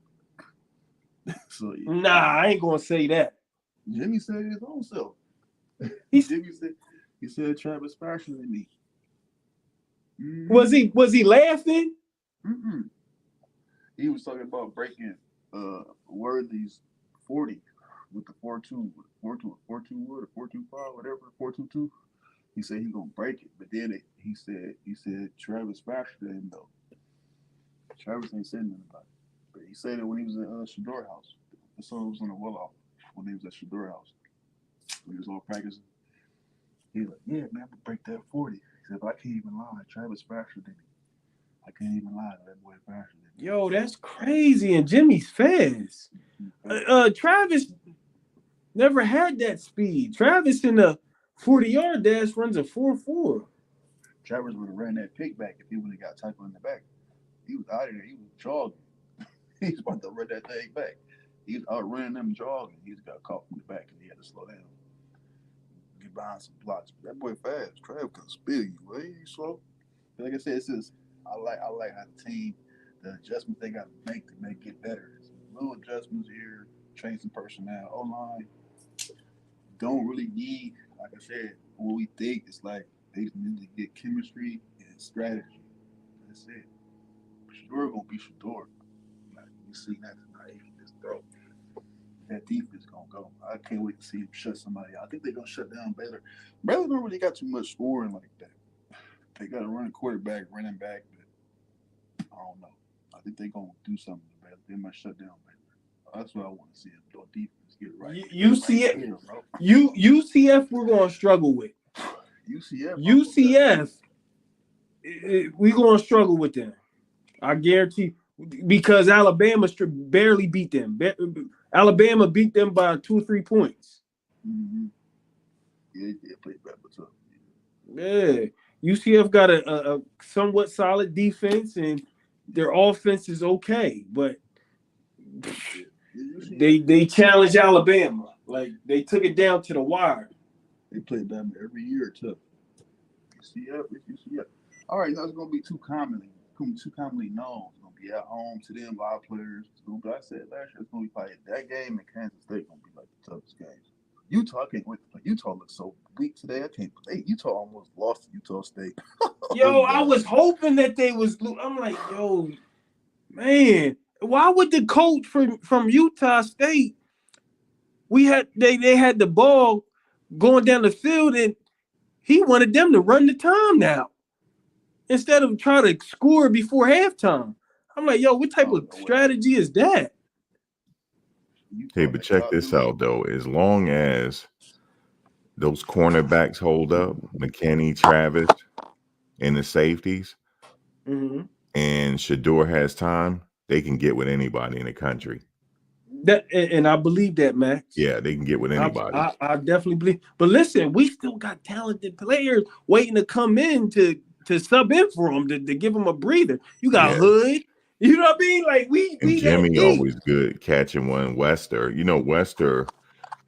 So yeah. Nah, I ain't gonna say that. Jimmy said his own self. Jimmy said Travis faster than me. Was he laughing? Mm-mm. He was talking about breaking Worthy's 40 with the 4.2, 4.2 or 4.25, whatever, 4.22. He said he gonna break it, but then he said Travis faster than him though. Travis ain't saying nothing about it, but he said it when he was at Shador house. The song was on the well-off when he was at Shador house. When he was all practicing, he was like, "Yeah, man, I'm gonna break that 40." He said, "But I can't even lie. Travis faster than me. I can't even lie. That boy faster than me." Yo, that's crazy. And Jimmy's fast. Travis never had that speed. Travis in the 40-yard dash runs a 4.4. Travis would have ran that pick back if he would have got tackled in the back. He was out of there. He was jogging. He was about to run that thing back. He was out running them jogging. He just got caught from the back and he had to slow down. Get behind some blocks. That boy fast. Travis can spill you. Well, he ain't slow. But like I said, it's just I like how the team, the adjustments they got to make it better. Some little adjustments here, change some personnel. O-line, don't really need, like I said, what we think is like they just need to get chemistry and strategy. That's it. Shador gonna be Shador. Like, you see that tonight, just throw. That defense gonna go. I can't wait to see him shut somebody out. I think they're gonna shut down Baylor. Baylor don't really got too much scoring like that. They got a running quarterback, running back, but I don't know. I think they're gonna do something to Baylor. They might shut down Baylor. That's what I want to see them do. Defense get it right. UCF we're gonna struggle with. UCF we're gonna struggle with them. I guarantee, because Alabama barely beat them. Alabama beat them by 2 or 3 points. Mm-hmm. Yeah, they played better tough. Yeah, UCF got a somewhat solid defense, and their offense is okay, but they challenged Alabama. Like, they took it down to the wire. They play Bama every year tough. UCF. All right, that's gonna be too commonly known. It's gonna be at home to them, our players. It's gonna be, I said last year, it's gonna be probably that game in Kansas State gonna be like the toughest games. Utah, I can't wait to play. Utah looks so weak today. I can't play. Utah almost lost to Utah State. Yo, I was hoping that they was. I'm like, yo, man, why would the coach from Utah State? They had the ball going down the field, and he wanted them to run the time now instead of trying to score before halftime. I'm like, yo, what type of strategy is that? Hey, but check this out, though. As long as those cornerbacks hold up, McKinney, Travis, and the safeties, and Shador has time, they can get with anybody in the country. And I believe that, Max. Yeah, they can get with anybody. I definitely believe. But listen, we still got talented players waiting to come in to sub in for them, to give them a breather. You got Hood. You know what I mean? Like, we Jimmy always good catching one. Wester, Wester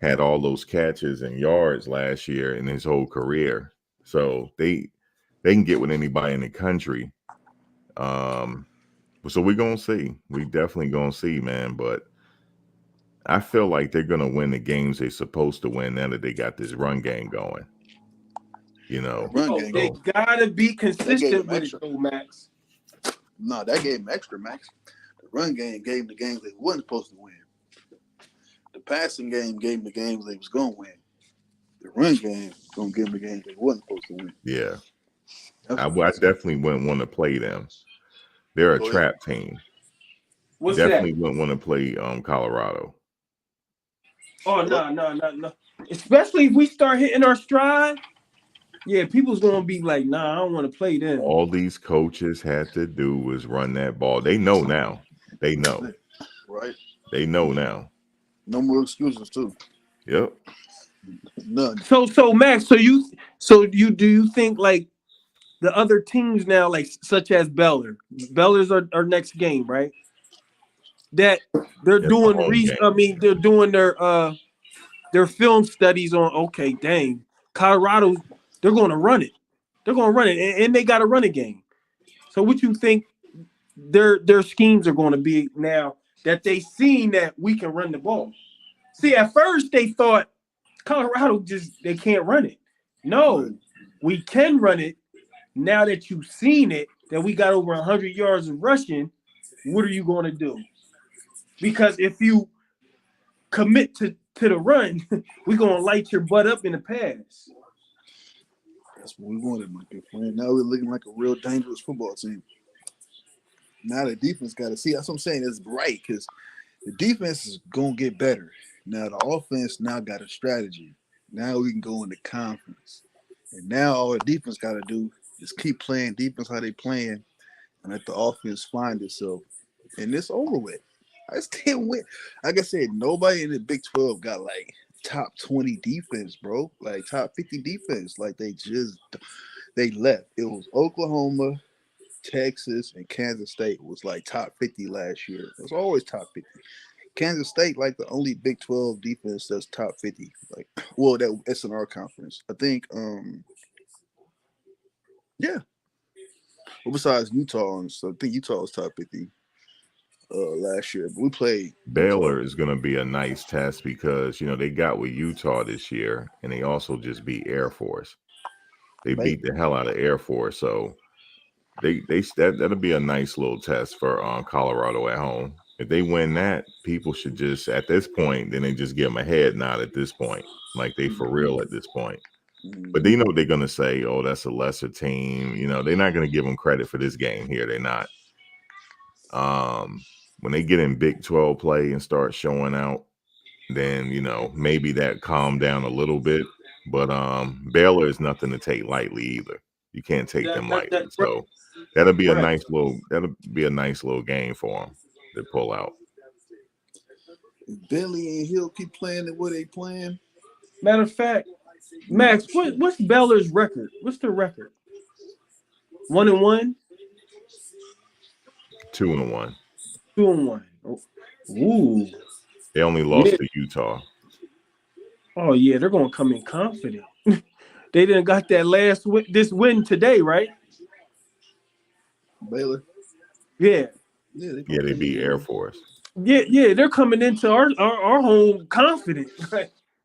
had all those catches and yards last year in his whole career. So they can get with anybody in the country. So we're gonna see. We definitely gonna see, man. But I feel like they're gonna win the games they're supposed to win now that they got this run game going. They gotta be consistent with it, though, Max. No, that gave them extra, Max. The run game gave them the games they wasn't supposed to win. The passing game gave them the games they was gonna win. The run game gonna give them the games they wasn't supposed to win. Yeah, I definitely wouldn't want to play them. They're a trap team. Definitely wouldn't want to play Colorado. Oh, no. Especially if we start hitting our stride. Yeah, people's gonna be like, nah, I don't want to play them. All these coaches had to do was run that ball. They know now. They know. Right. They know now. No more excuses too. Yep. None. So Max, do you think like the other teams now, like such as Beller's our next game, right? That they're doing they're doing their film studies on, okay, dang, Colorado, they're going to run it. They're going to run it, and they got a running game. So what you think their schemes are going to be now that they seen that we can run the ball? See, at first they thought Colorado they can't run it. No, we can run it. Now that you've seen it, that we got over 100 yards of rushing, what are you going to do? Because if you commit to the run, we're going to light your butt up in the pass. That's what we wanted, my good friend. Now we're looking like a real dangerous football team. Now the defense got to see. That's what I'm saying. It's right, because the defense is going to get better. Now the offense now got a strategy. Now we can go into conference. And now all the defense got to do is keep playing defense how they playing and let the offense find itself. And it's over with. I still win. Like I said, nobody in the Big 12 got like top 20 defense, bro. Like top 50 defense. Like they left. It was Oklahoma, Texas, and Kansas State was like top 50 last year. It was always top 50. Kansas State, like the only Big 12 defense that's top 50. Like, well, that's in our conference. I think, yeah. Well, besides Utah, so I think Utah is top 50. last year, but we played Baylor is going to be a nice test because they got with Utah this year, and they also just beat Air Force. They beat the hell out of Air Force, so that'll be a nice little test for Colorado at home. If they win that, people should just at this point, then they just give them a head nod at this point, like they for real at this point. But they know what they're going to say, oh, that's a lesser team. They're not going to give them credit for this game here. They're not. When they get in Big 12 play and start showing out, then, maybe that calmed down a little bit. But Baylor is nothing to take lightly either. You can't take them lightly. So that'll be a nice little game for them to pull out. Billy and Hill keep playing the way they playing. Matter of fact, Max, what's Baylor's record? What's their record? 1-1? 2-1. 2-1. Ooh. They only lost to Utah. Oh yeah, they're gonna come in confident. They didn't got that this win today, right? Baylor. Yeah. They beat Air Force. Yeah, they're coming into our home confident.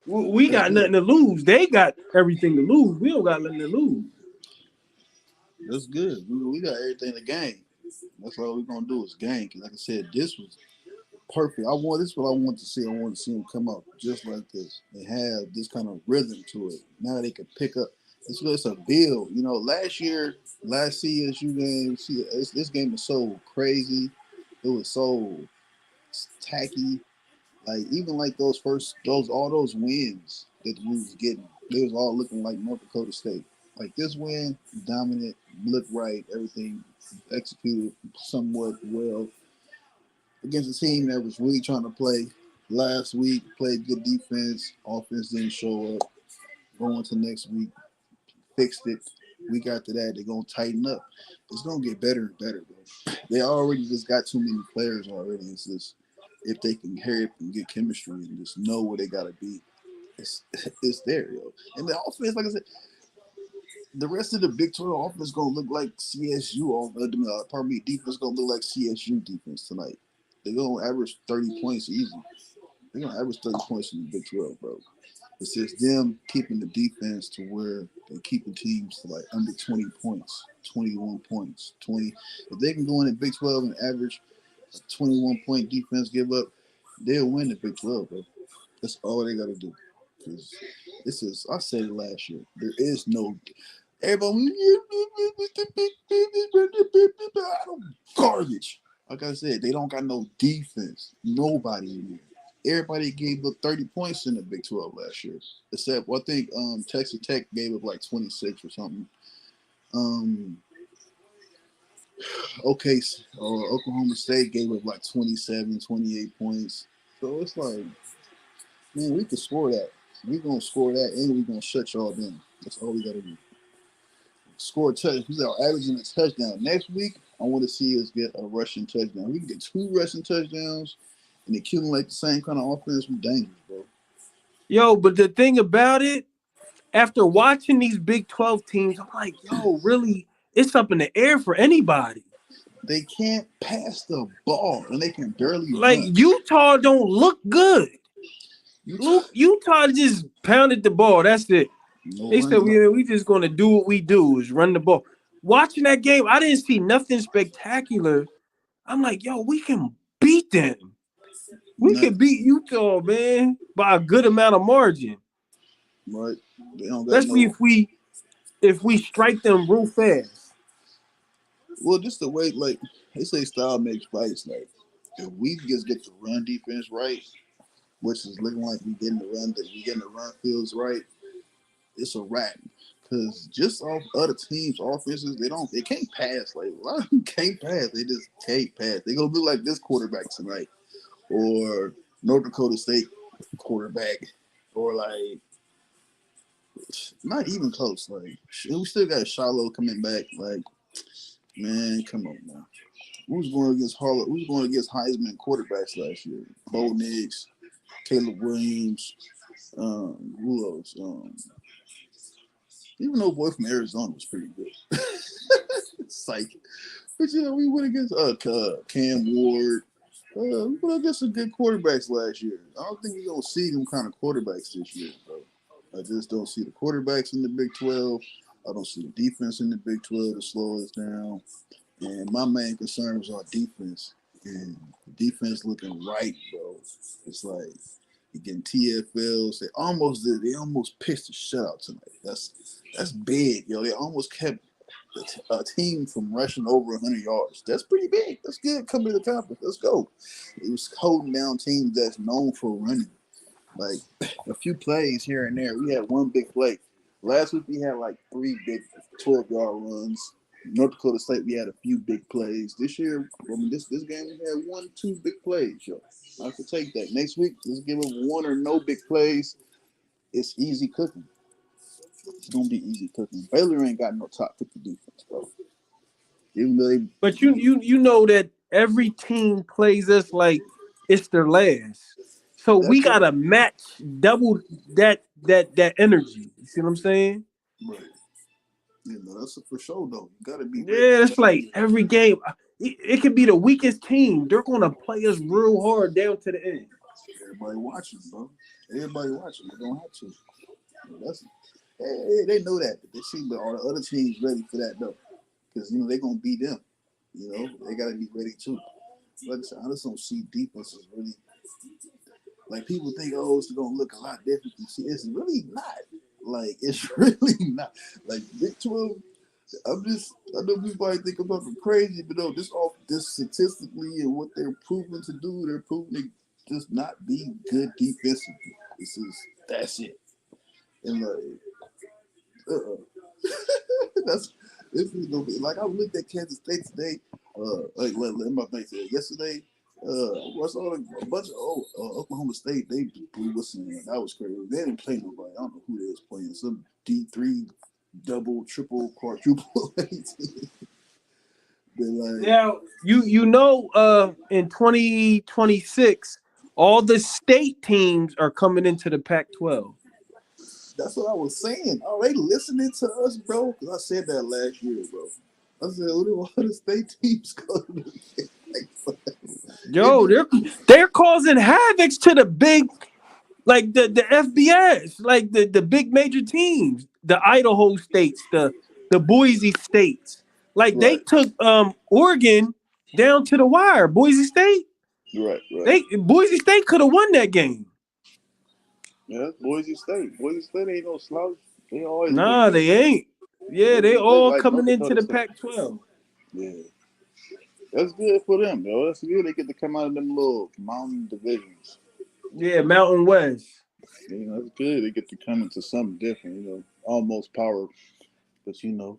We got nothing to lose. They got everything to lose. We don't got nothing to lose. That's good. We got everything to gain. That's all we're gonna do is gain. Cause like I said, this was perfect. This is what I want to see. I want to see them come out just like this and have this kind of rhythm to it. Now they can pick up. It's a build. Last CSU game, this game was so crazy. It was so tacky. Like even like all those wins that we was getting, they was all looking like North Dakota State. Like this win, dominant, looked right, everything executed somewhat well against a team that was really trying to play. Last week, played good defense, offense didn't show up. Going to next week, fixed it. Week after that, they're gonna tighten up. It's gonna get better and better, bro. They already just got too many players already. It's just if they can hurry up and get chemistry and just know where they gotta be, it's there, yo. And the offense, like I said, the rest of the Big 12 offense gonna look like CSU. Defense gonna look like CSU defense tonight. They're gonna average 30 points easy. They're gonna average 30 points in the Big 12, bro. It's just them keeping the defense to where they're keeping teams to like under 20 points, 21 points, 20. If they can go in the Big 12 and average a 21-point defense give up, they'll win the Big 12, bro. That's all they got to do. Because I said it last year. There is no everybody garbage. Like I said, they don't got no defense. Nobody in there. Everybody gave up 30 points in the Big 12 last year. Except, I think Texas Tech gave up like 26 or something. Oklahoma State gave up like 27, 28 points. So it's like, man, we can score that. We're going to score that, and we're going to shut y'all down. That's all we got to do. Score a touchdown. Who's out averaging a touchdown? Next week, I want to see us get a rushing touchdown. We can get 2 rushing touchdowns and accumulate the same kind of offense. We're dangerous, bro. Yo, but the thing about it, after watching these Big 12 teams, I'm like, yo, really, it's up in the air for anybody. They can't pass the ball, and they can barely like run. Utah don't look good. Utah just pounded the ball. That's it. They said we just gonna do what we do is run the ball. Watching that game, I didn't see nothing spectacular. I'm like, yo, we can beat them. We can beat Utah, man, by a good amount of margin. Right. Especially if we strike them real fast. Well, just the way, like they say, style makes fights. Like if we just get the run defense right, which is looking like we getting the run fields right, it's a wrap. Because just off other teams' offenses, they can't pass. Like a lot of them can't pass. They just can't pass. They gonna look like this quarterback tonight, or North Dakota State quarterback, or like not even close. Like we still got Shiloh coming back. Like, man, come on, man. Who's going against Heisman quarterbacks last year? Bo Nix, Caleb Williams, who else? Even though boy from Arizona was pretty good. Psych. But we went against Cam Ward, We put against some good quarterbacks last year. I don't think we're gonna see them kind of quarterbacks this year, bro. I just don't see the quarterbacks in the Big 12. I don't see the defense in the Big 12 to slow us down. And my main concern was our defense. And the defense looking right, bro. It's like you're getting TFLs. They almost pitched a shutout tonight. That's big, yo. They almost kept a team from rushing over 100 yards. That's pretty big. That's good coming to the conference. Let's go. It was holding down teams that's known for running. Like a few plays here and there. We had one big play. Last week we had like 3 big 12-yard runs. North Dakota State, we had a few big plays. This year, this game, we had 1-2 big plays. Yo. I could take that. Next week, let's give them 1 or no big plays. It's easy cooking. It's gonna be easy cooking. Baylor ain't got no top 50 defense, bro. Even though But you know that every team plays us like it's their last. So we that's it. gotta match double that energy. You see what I'm saying? Right. You know, that's for sure though. You gotta be ready. Yeah, it's like every game. It could be the weakest team. They're gonna play us real hard down to the end. Everybody watching, bro. Everybody watching. They don't have to. They know that. They see the other teams ready for that though, because they're gonna beat them. They gotta be ready too. Like I said, I just don't see defenses really. Like people think, oh, it's gonna look a lot different. See, it's really not. Like it's really not. Like Big 12. I know people might think I'm talking crazy, but no, this statistically and what they're proving to do, they're proving to just not be good defensively. That's it. And this is gonna be like I looked at Kansas State today. My face said yesterday. I saw a bunch of Oklahoma State. They blew us in. That was crazy. They didn't play nobody. I don't know who they was playing. Some D3 double, triple, quadruple. Now in 2026, all the state teams are coming into the Pac-12. That's what I was saying. Are they listening to us, bro? Because I said that last year, bro. I said, what do all the state teams go to the Yo, they're causing havocs to the big, like the FBS, like the big major teams, the Idaho states, the Boise states. Like they took Oregon down to the wire. Boise State. Right. Boise State could have won that game. Yeah, Boise State. Boise State ain't no slouch. They always they ain't. Yeah, they all coming into the Pac-12. Yeah. That's good for them, though. That's good. They get to come out of them little mountain divisions. Yeah, Mountain West. That's good. They get to come into something different, almost power, but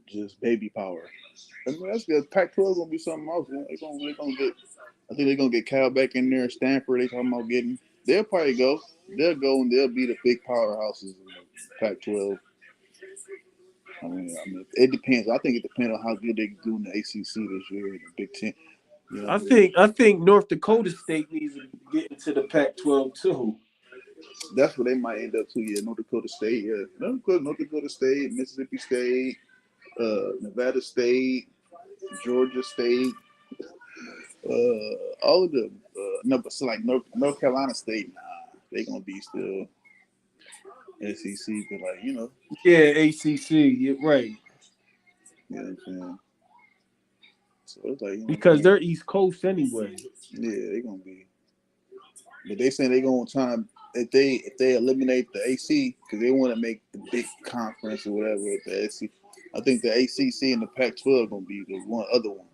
just baby power. I mean, that's good. Pac-12 gonna be something else. They're gonna get. I think they're gonna get Cal back in there. Stanford, they talking about getting. They'll probably go. They'll go and they'll be the big powerhouses in the Pac-12. I mean, it depends. I think it depends on how good they do in the ACC this year, the Big Ten. I think North Dakota State needs to get into the Pac-12 too. That's where they might end up too. Yeah, North Dakota State. Yeah, North Dakota State, Mississippi State, Nevada State, Georgia State, all of them. No, but so like North Carolina State, they gonna be still SEC, but Yeah, ACC. You're right. You know what I'm saying? So it's like because they're East Coast anyway. Yeah, they're gonna be. But they saying they're gonna try if they eliminate the AC because they want to make the big conference or whatever with the AC. I think the ACC and the Pac-12 gonna be the other one.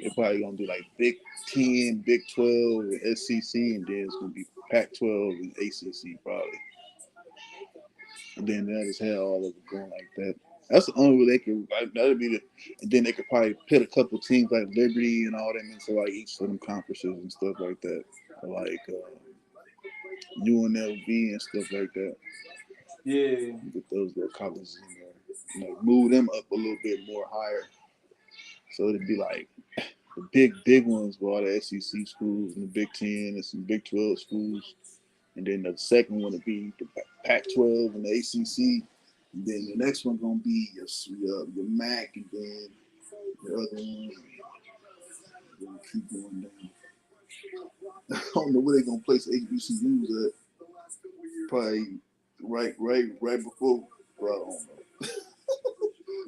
They're probably gonna do like Big 10, Big 12, and SEC, and then it's gonna be Pac-12 and ACC probably. And then they'll just have all of it going like that. That's the only way they could. That'd be and then they could probably pit a couple teams like Liberty and all them into like each of them conferences and stuff like that, like UNLV and stuff like that. Yeah, get those little colleges in there, move them up a little bit more higher. So it'd be like the big ones with all the SEC schools and the Big 10 and some Big 12 schools, and then the second one would be the Pac-12 and the ACC. And then the next one gonna be your MAC, and then the other one. We're gonna keep going down. I don't know where they're gonna place HBCUs at. Probably right before. Well, I don't know.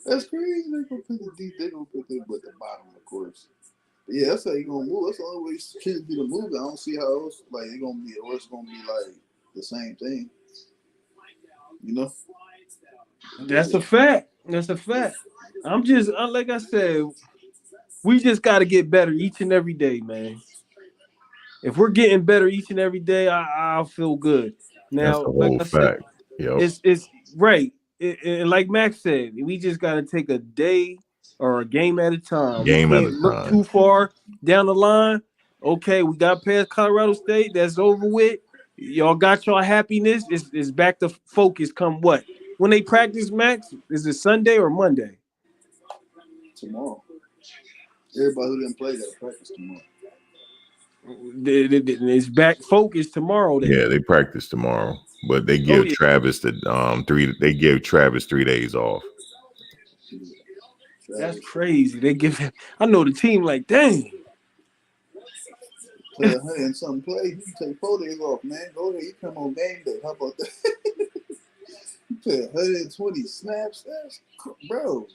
That's crazy. They're gonna put the deep. They're gonna put them at the bottom, of course. But yeah, that's how you gonna move. That's the only way kids do the move. I don't see how else. Like it's gonna be, or it's gonna be like the same thing. You know. That's a fact. That's a fact. I'm just like I said, we just got to get better each and every day, man. If we're getting better each and every day, I'll feel good. That's Now, a like whole I said, fact. Yep. it's right. And like Max said, we just got to take a day or a game at a time. We Game at a can't look time. too far down the line. Okay, we got past Colorado State. That's over with. Y'all got y'all happiness. It's back to focus. Come what? When they practice, Max, is it Sunday or Monday? Tomorrow. Everybody who didn't play got to practice tomorrow. It's back focus tomorrow. Then. Yeah, they practice tomorrow, but they Oh give yeah, Travis the 3. They give Travis 3 days off. that's crazy. They give him. I know the team like, dang. Play 100 and something play. You can take 4 days off, man. Go ahead. You come on game day. How about that? You play 120 snaps. That's bro.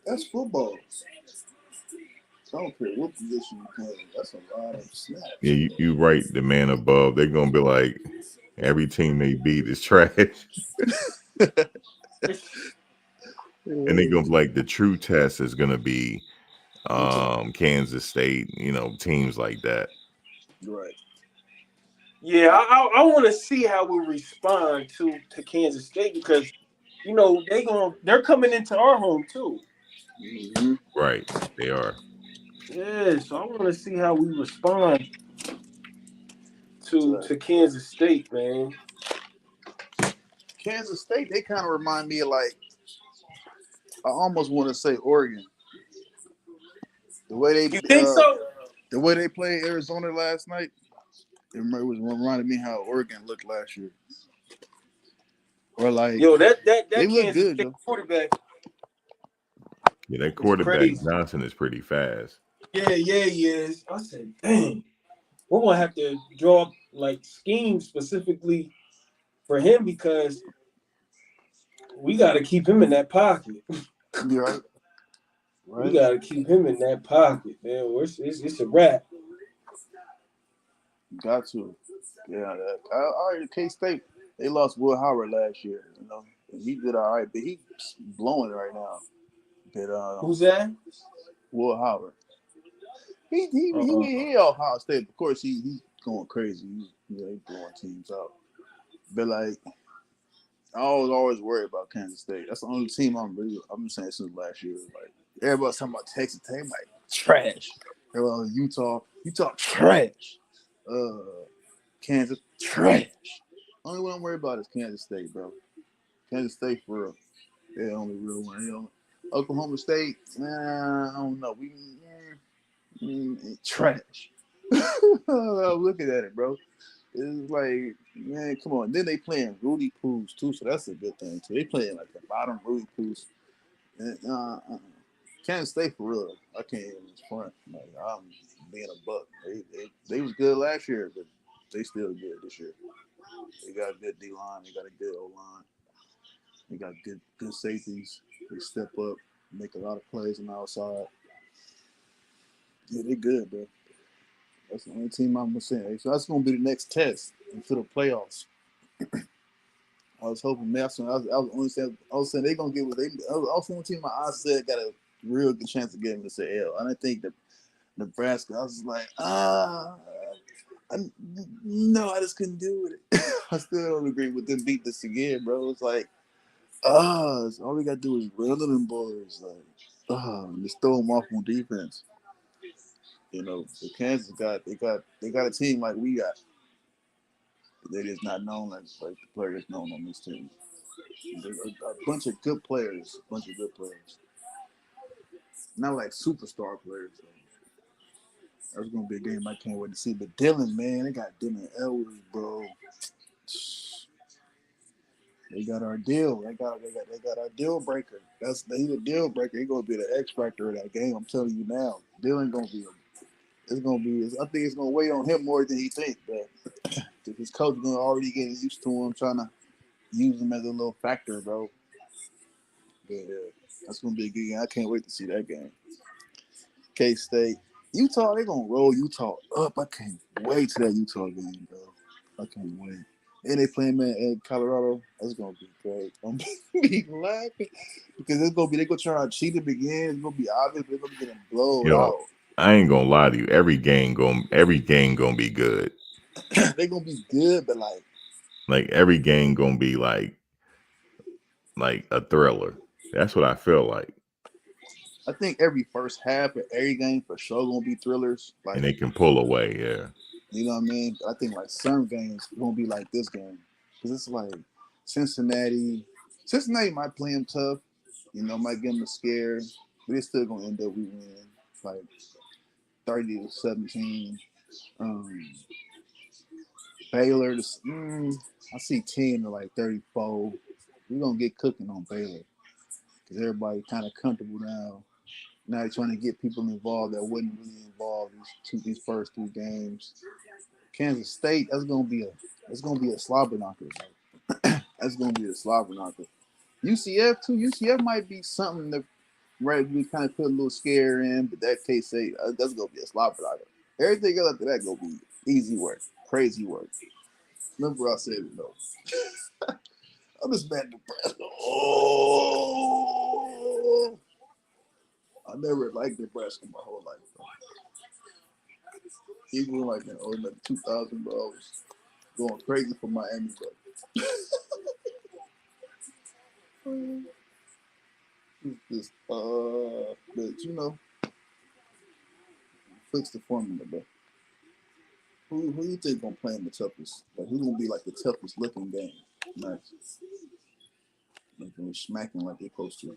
That's football. I don't care what position you play. That's a lot of snaps. Yeah, you right. The man above, they're gonna be like, every team they beat is trash, and they're gonna be like, the true test is gonna be Kansas State. You know, teams like that. Right. Yeah, I want to see how we respond to Kansas State because they're coming into our home too. Mm-hmm. Right, they are. Yeah, so I want to see how we respond to Kansas State, man. Kansas State, they kind of remind me of like, I almost want to say Oregon. The way You think so? the way they played Arizona last night, it reminded me how Oregon looked last year. Or like, Yo, that they look Kansas good, State Joe. quarterback Yeah, that is quarterback crazy. Johnson is pretty fast. Yeah, he is. I said, dang, we're gonna have to draw up like schemes specifically for him because we got to keep him in that pocket. You're right. We got to keep him in that pocket, man. It's a wrap. Got to. Yeah, K-State, they lost Will Howard last year, you know. And he did all right, but he's blowing right now. But Who's that? Will Howard. He Ohio State. Of course, he's going crazy. He's blowing teams out. But like, I was always worried about Kansas State. That's the only team I'm saying since last year. Like everybody's talking about Texas Tech, like trash. Everybody Utah trash. Kansas trash. Only one I'm worried about is Kansas State, bro. Kansas State for real. They're the only real one. You know, Oklahoma State, I don't know. Trash. I'm looking at it, bro. It's like, man, come on. Then they playing Rudy Poos too, so that's a good thing too. They playing like the bottom Rudy Poos. Kansas State for real. I can't even front. Like I'm being a buck. They was good last year, but they still good this year. They got a good D line. They got a good O line. They got good safeties. They step up, make a lot of plays on the outside. Yeah, they good, bro. That's the only team I'm saying. So that's gonna be the next test into the playoffs. I was hoping Mason. I was saying they're gonna get what they. I was the only team my eyes said got a real good chance of getting this L. I didn't think that Nebraska. I was like, no, I just couldn't do with it. I still don't agree with them beat this again, bro. It's like, all we gotta do is run them boys, like, just throw them off on defense. You know, the Kansas got a team like we got. They're just not known like the players known on this team. A bunch of good players. Not like superstar players. Though. That's gonna be a game I can't wait to see. But Dylan, man, they got Dylan Elway, bro. They got our deal. They got our deal breaker. He's a deal breaker. He's gonna be the X factor of that game. I'm telling you now. Dylan gonna be it's gonna be. I think it's gonna weigh on him more than he thinks. But his coach is gonna already getting used to him, trying to use him as a little factor, bro. Yeah, that's gonna be a good game. I can't wait to see that game. K-State, Utah, they're gonna roll Utah up. I can't wait to that Utah game, bro. I can't wait. And they playing man at Colorado. That's gonna be great. I'm gonna be laughing because they're gonna try to cheat it again. It's gonna be obvious. They're gonna be getting blown Yo, out. I ain't gonna lie to you. Every game gonna be good. They're gonna be good, but Like every game gonna be like a thriller. That's what I feel like. I think every first half of every game for sure gonna be thrillers. Like, And they can pull away, yeah. you know what I mean? I think like some games gonna be like this game because it's like Cincinnati might play them tough, you know, might give them a scare, but it's still gonna end up we win like 30-17. Baylor, I see 10 to like 34. We're gonna get cooking on Baylor because everybody kind of comfortable now. Now they're trying to get people involved that wasn't really involved these first 2 games. Kansas State, that's gonna be a slobber knocker. That's gonna be a slobber knocker. UCF too. UCF might be something that we kind of put a little scare in, but that K-State, that's gonna be a slobber knocker. Everything else after that gonna be easy work, crazy work. Remember I said it though. I'm just mad at Nebraska. Oh, I never liked Nebraska my whole life, bro. Even like in the 2000, bro, I was going crazy for Miami, bro. Just, but you know, fix the formula, bro. Who you think gonna play in the toughest? Like who's gonna be like the toughest looking game? Nice. Like they're smacking like they're supposed to.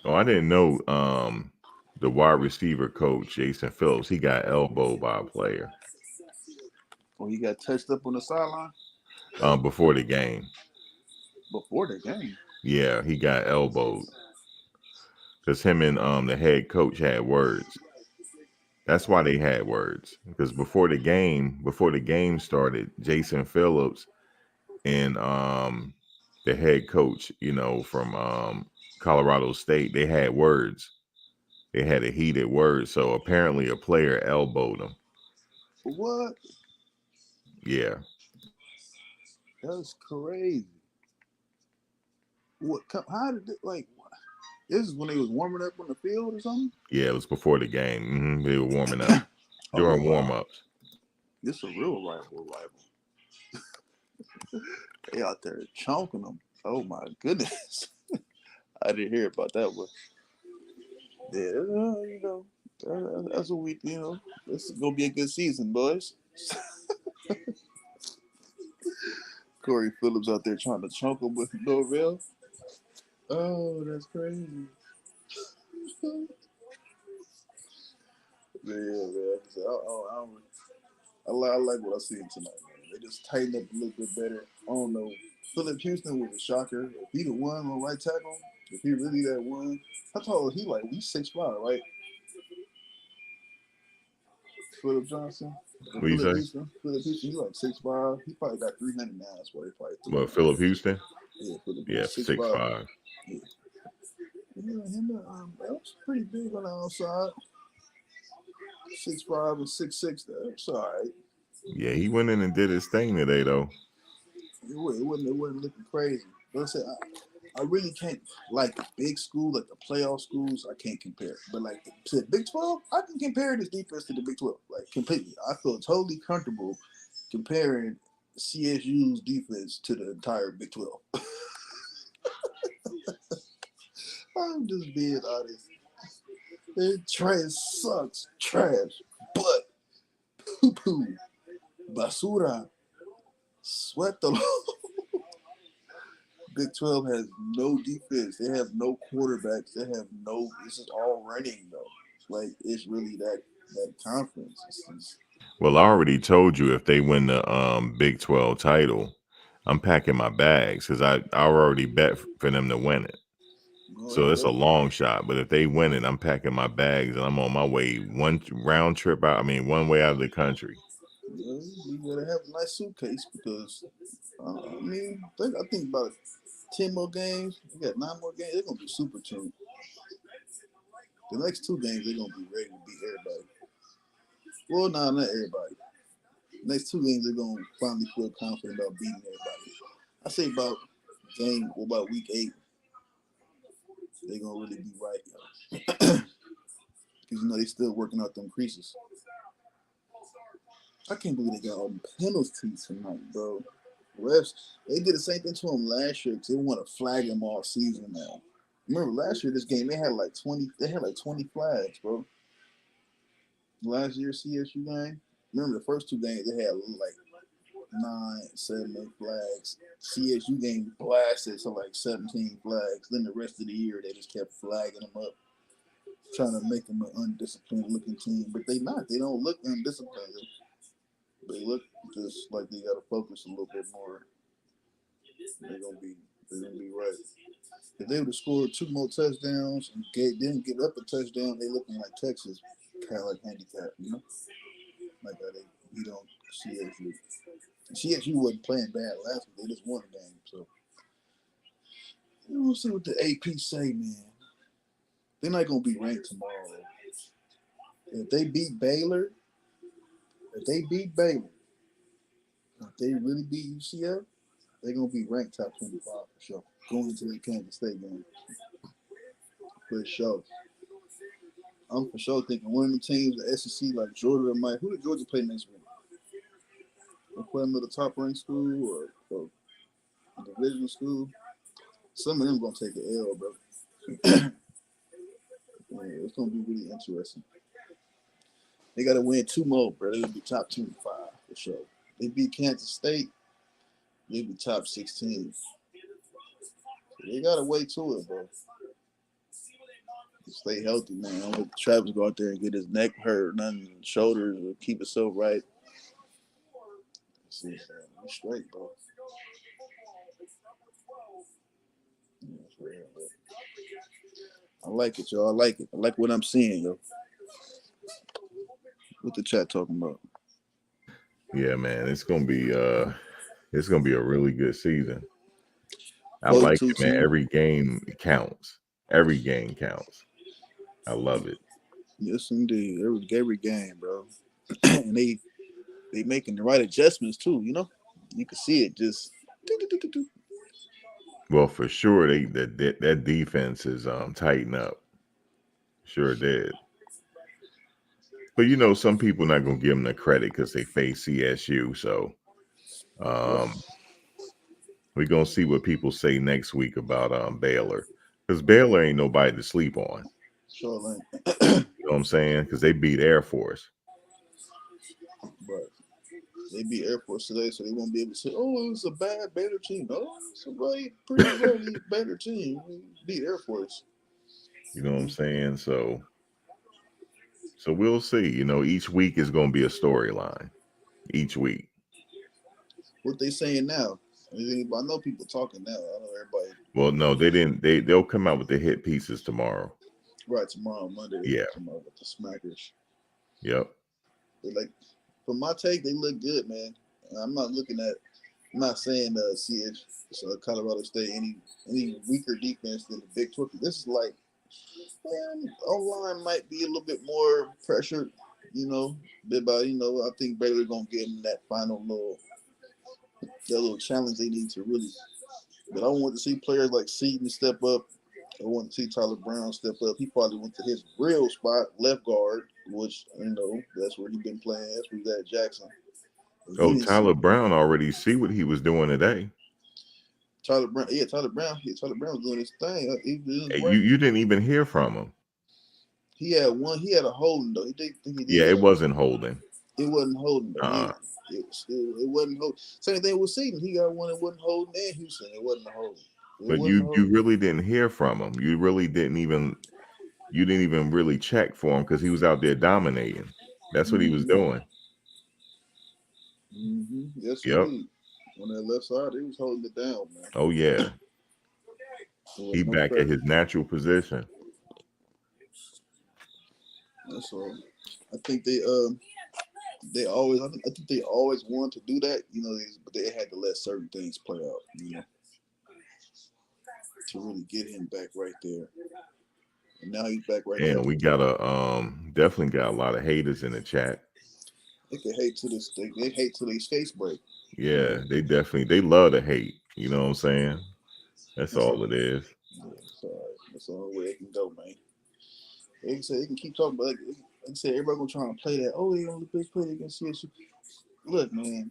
Oh, I didn't know the wide receiver coach, Jason Phillips, he got elbowed by a player. Oh, he got touched up on the sideline? Before the game. Before the game? Yeah, he got elbowed. Because him and the head coach had words. That's why they had words. Because before the game started, Jason Phillips and the head coach, you know, from Colorado State, they had words. They had a heated word. So apparently a player elbowed him. What? Yeah. That's crazy. What? How did it, like? This is when they was warming up on the field or something? Yeah, it was before the game. Mm-hmm. They were warming up during warm-ups. This is a real rival. They out there chonking them. Oh my goodness. I didn't hear about that one. Yeah, you know, that's what we, you know, this is gonna be a good season, boys. Corey Phillips out there trying to chunk him with Norvell. Oh, that's crazy. Yeah, man. I like what I seen tonight, man. They just tightened up a little bit better. I don't know. Philip Houston was a shocker. If he the one on right tackle, if he really that one, how tall is he? Like he's 6'5", right? Philip Johnson. What do you say? Philip Houston, he's like 6'5". He probably got 300 now. That's why they probably threw him. Philip Houston? Yeah, Philip Yeah, 6'5". Yeah. Him that was pretty big on the outside. 6'5" and 6'6". That's all right. Yeah, he went in and did his thing today, though. It wasn't looking crazy. But I said, I really can't, like the big school, like the playoff schools, I can't compare. But like the Big 12, I can compare this defense to the Big 12, like completely. I feel totally comfortable comparing CSU's defense to the entire Big 12. I'm just being honest. Trash sucks. Trash. But poo-poo. Basura. Sweat the Big 12 has no defense. They have no quarterbacks. They have no. This is all running though. Like it's really that conference. Well, I already told you if they win the Big 12 title, I'm packing my bags because I already bet for them to win it. Go So ahead, it's a brother. long shot. But if they win it, I'm packing my bags and I'm on my way one round trip out. I mean, one way out of the country. Yeah, you gotta have a nice suitcase because I think about 10 more games. You got 9 more games. They're gonna be super team. The next 2 games, they're gonna be ready to beat everybody. Well, nah, not everybody. The next 2 games, they're gonna finally feel confident about beating everybody. I say about week 8, they're gonna really be right, because they still working out them creases. I can't believe they got all the penalties tonight, bro. Refs, they did the same thing to him last year because they want to flag him all season now. Remember last year, this game they had like 20. They had like 20 flags, bro. Last year CSU game. Remember the first 2 games they had like 9, 7, 8 flags. CSU game blasted to like 17 flags. Then the rest of the year they just kept flagging them up, trying to make them an undisciplined looking team. But they not. They don't look undisciplined. They look just like they got to focus a little bit more. They're gonna be right. If they would have scored 2 more touchdowns and didn't give up a touchdown, they looking like Texas, kind of like handicapped, you know, like how they beat on CSU. CSU wasn't playing bad last week; they just won the game. So we'll see what the AP say, man. They're not gonna be ranked tomorrow. If they beat Baylor, if they really beat UCF, they're gonna be ranked top 25 for sure. Going into the Kansas State game, for sure. I'm for sure thinking one of the teams, the SEC, like Georgia, might. Who did Georgia play next week? They play another top ranked school or a division school. Some of them gonna take an L, bro. Yeah, it's gonna be really interesting. They gotta win 2 more, bro. They'll be top 25 for sure. They beat Kansas State, they'll be top 16. So they gotta wait to it, bro. Stay healthy, man. Don't let Travis go out there and get his neck hurt, nothing, shoulders, or keep himself right. We're straight, bro. Yeah, I like it, y'all. I like it. I like what I'm seeing, yo. What the chat talking about? Yeah, man, it's gonna be a really good season. I Both like 2 it, man. teams. Every game counts. Every game counts. I love it. Yes, indeed. Every game, bro. And they making the right adjustments too. You know, you can see it just. Well, for sure, that defense is tighten up. Sure did. But you know, some people not gonna give them the credit because they face CSU. So Yep. we're gonna see what people say next week about Baylor. Because Baylor ain't nobody to sleep on. Sure, like, You know what I'm saying? Because they beat Air Force. but they beat Air Force today, so they won't be able to say, "Oh, it was a bad Baylor team." No, it's a pretty really Baylor team. We beat Air Force. You know what I'm saying? So we'll see. You know, each week is gonna be a storyline. Each week. What they saying now? I know people talking now. I know everybody. Well, no, they didn't. They'll come out with the hit pieces tomorrow. Right, tomorrow, Monday, Yeah. tomorrow with the Smackers. Yep. They like, from my take, they look good, man. I'm not saying CH, Colorado State any weaker defense than the Big 12. This is like, man, O-line might be a little bit more pressured, you know, bit by, I think Baylor gonna get in that final little challenge they need to really. But I want to see players like Seaton step up. I want to see Tyler Brown step up. He probably went to his real spot, left guard, which, that's where he's been playing. That's where he's at Jackson. Oh, Tyler Brown already see what he was doing today. Tyler Brown was doing his thing. You didn't even hear from him. He had a holding though. He did think he did. Yeah, it wasn't holding. It wasn't holding though. It wasn't holding. Same thing with Seaton. He got one that wasn't holding, and Houston. It wasn't holding. But you really didn't hear from him. You really didn't even really check for him because he was out there dominating. That's what he was doing. Mm-hmm. Yes, Yep. indeed. On that left side, he was holding it down, man. Oh yeah. He back at his natural position. That's all. I think they always. I think they always want to do that. But they had to let certain things play out. To really get him back right there. And now he's back right there. And we got definitely got a lot of haters in the chat. They can hate to this. They hate till they face break. Yeah, they love to hate. You know what I'm saying? That's all it is. Yeah, it's all right. That's the only way it can go, man. They can keep talking, but like I said, everybody gonna try and play that. Oh, they only played against CSU. Look, man,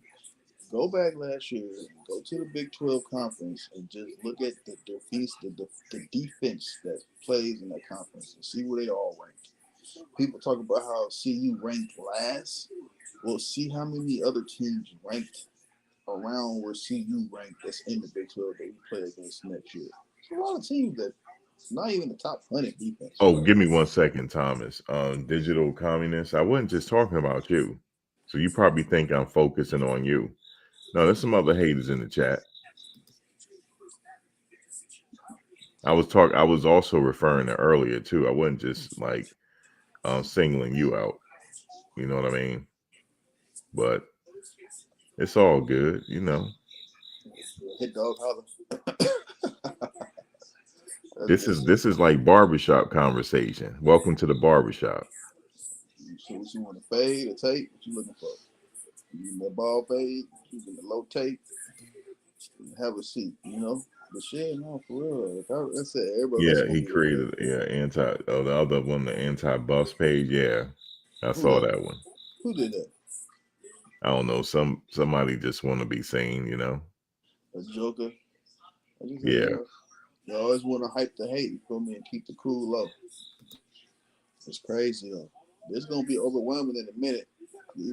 go back last year, go to the Big 12 conference, and just look at the defense that plays in that conference, and see where they all ranked. People talk about how CU ranked last. Well, see how many other teams ranked around where CU ranked that's in the Big 12 that we play against next year. There's a lot of teams that not even the top 100 defense. Oh, give me 1 second, Thomas. Digital communist. I wasn't just talking about you. So you probably think I'm focusing on you. No, there's some other haters in the chat. I was also referring to earlier too. I wasn't just like singling you out. You know what I mean? But it's all good, Hit dog holler. This is like barbershop conversation. Welcome to the barbershop. So what you want to fade or tape? What you looking for? You need that ball fade? You need the low tape? Have a seat, But shit, no, for real. Like I said, everybody. Yeah, he created the other one, the anti-bus page. Yeah, I saw that one. Who did that? I don't know. Somebody just want to be seen, A joker. Yeah. You always want to hype the hate, you feel me, and keep the cool low. It's crazy though. It's gonna be overwhelming in a minute. If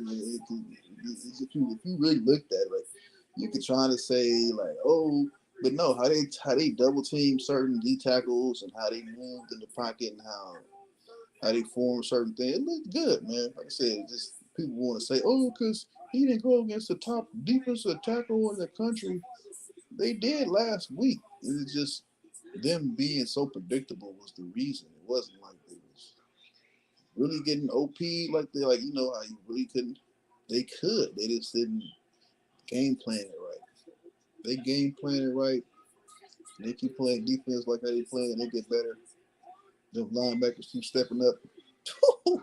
you really looked at it, like you could try to say like, oh, but no, how they double team certain D tackles and how they moved in the pocket and how they form certain things. It looked good, man. Like I said, just people want to say, oh, because he didn't go against the top defensive tackle in the country. They did last week. It was just them being so predictable was the reason. It wasn't like they was really getting OP like they how you really couldn't. They could. They just didn't game plan it right. They game plan it right. They keep playing defense like how they play, and they get better. The linebackers keep stepping up. I'm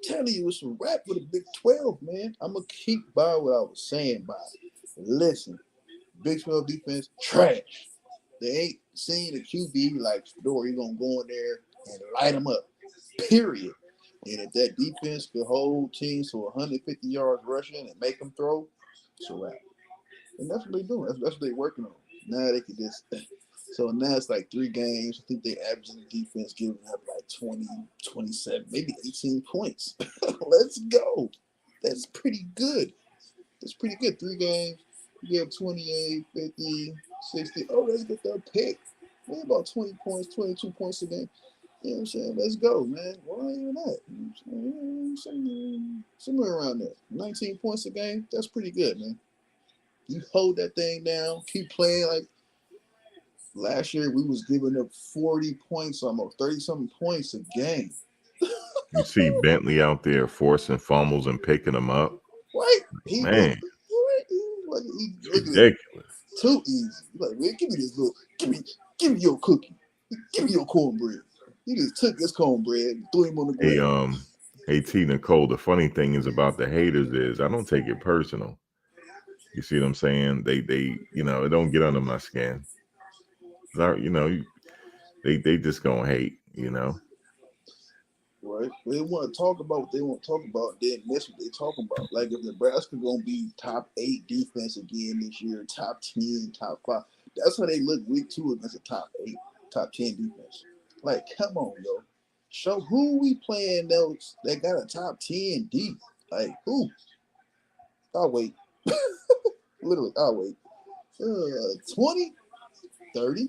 telling you, it's a wrap with the Big 12, man. I'm gonna keep by what I was saying by it. Listen, Big 12 defense trash. They ain't seen a QB like Fedora. He's gonna go in there and light them up. Period. And if that defense could hold teams to 150 yards rushing and make them throw, it's a wrap. And that's what they're doing. That's what they're working on. Now they can just. So now it's like 3 games. I think they average the defense giving up like 20, 27, maybe 18 points. Let's go. That's pretty good. That's pretty good. 3 games. You give 28, 50, 60. Oh, let's get that pick. Maybe about 20 points, 22 points a game. You know what I'm saying? Let's go, man. Why ain't that? Somewhere around there. 19 points a game. That's pretty good, man. You hold that thing down. Keep playing like last year. We was giving up 40 points, almost 30-something points a game. You see Bentley out there forcing fumbles and picking them up. Right? Man. It's ridiculous. Too easy. Like, man, give me this little, give me your cookie. Give me your cornbread. He just took this cornbread and threw him on the ground. Hey, T. Nicole, the funny thing is about the haters is I don't take it personal. You see what I'm saying? They it don't get under my skin. They just gonna hate, Right? They want to talk about what they want to talk about, then miss what they talking about. Like if Nebraska gonna be top 8 defense again this year, top 10, top 5. That's how they look week 2 against a top 8, top 10 defense. Like, come on, yo. Show who we playing those that got a top 10 deep. Like who? I'll wait. Literally, I'll wait. 20, 30,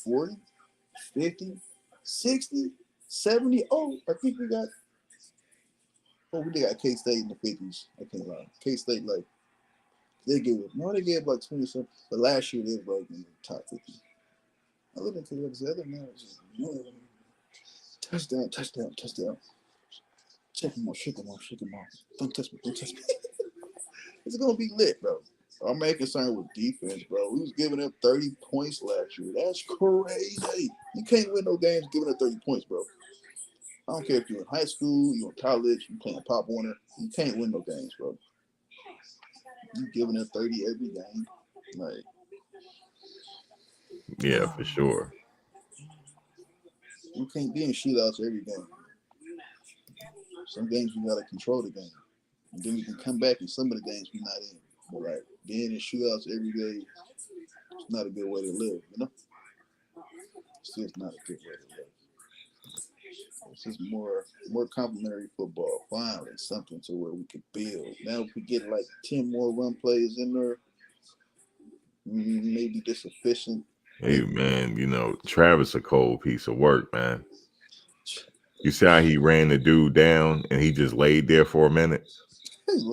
40, 50, 60, 70. Oh, I think we got. Oh, we got K-State in the 50s. I can't lie. K-State, like, they gave like 20 something. But last year, they was like in the top 50. I looked into the other man. Touchdown, touchdown, touchdown. Check him off, shake him off, shake him off. Don't touch me, don't touch me. It's gonna be lit, bro. I'm main concern with defense, bro. We was giving up 30 points last year. That's crazy. You can't win no games giving up 30 points, bro. I don't care if you're in high school, you're in college, you playing Pop Warner. You can't win no games, bro. You giving up 30 every game. Like, Yeah, for sure. you can't be in shootouts every game. Some games you gotta control the game. And then you can come back in some of the games you're not in. But like being in shootouts every day, it's not a good way to live, you know? It's just not a good way to live. It's just more complimentary football. Finally, something to where we could build. Now if we get like 10 more run plays in there, maybe this sufficient. Hey man, you know, Travis a cold piece of work, man. You see how he ran the dude down and he just laid there for a minute? He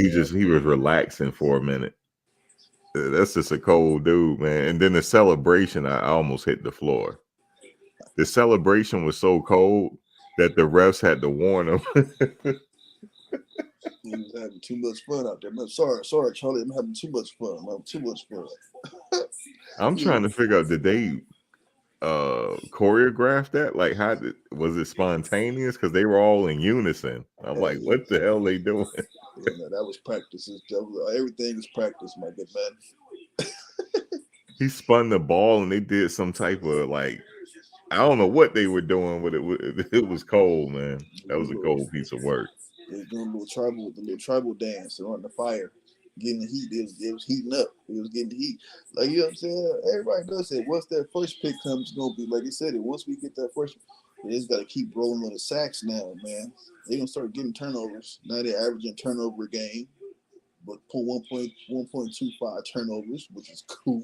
was relaxing for a minute. That's just a cold dude, man. And then the celebration, I almost hit the floor. The celebration was so cold that the refs had to warn him. He was having too much fun out there. Man, sorry, Charlie. I'm having too much fun. I'm having too much fun. I'm trying to figure out, did they choreograph that? Like, was it spontaneous? Because they were all in unison. I'm like, what the hell they doing? Yeah, no, that was practice. Everything is practice, my good man. He spun the ball and they did some type of like, I don't know what they were doing, but it was cold, man. That was a cold piece of work. They were doing the little tribal dance on the fire, getting the heat. It was heating up. It was getting the heat. Like, you know what I'm saying? Everybody knows that once that first pick comes, it's gonna be like they said it. Once we get that first, they just gotta keep rolling on the sacks now, man. They're gonna start getting turnovers. Now they're averaging turnover a game, but 1.25 turnovers, which is cool.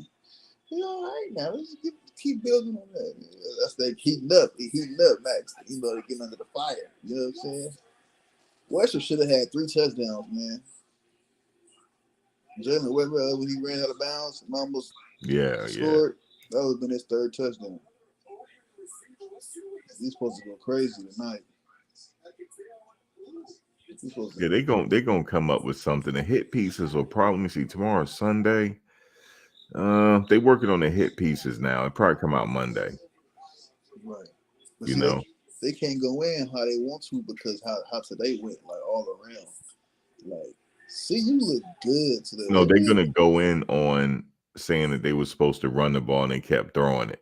You all right now. Let's keep building on that. That's that heating up, Max. You know, they're getting under the fire. You know what I'm saying? Western should have had 3 touchdowns, man. Jalen Weber, when he ran out of bounds and almost scored, that would have been his 3rd touchdown. He's supposed to go crazy tonight. Yeah, they gonna come up with something. The hit pieces will probably see tomorrow's Sunday. They working on the hit pieces now. It probably come out Monday. Right. But you know, they can't go in how they want to because how today went, like all around. Like, see, you look good today. No, they're gonna go in on saying that they were supposed to run the ball and they kept throwing it.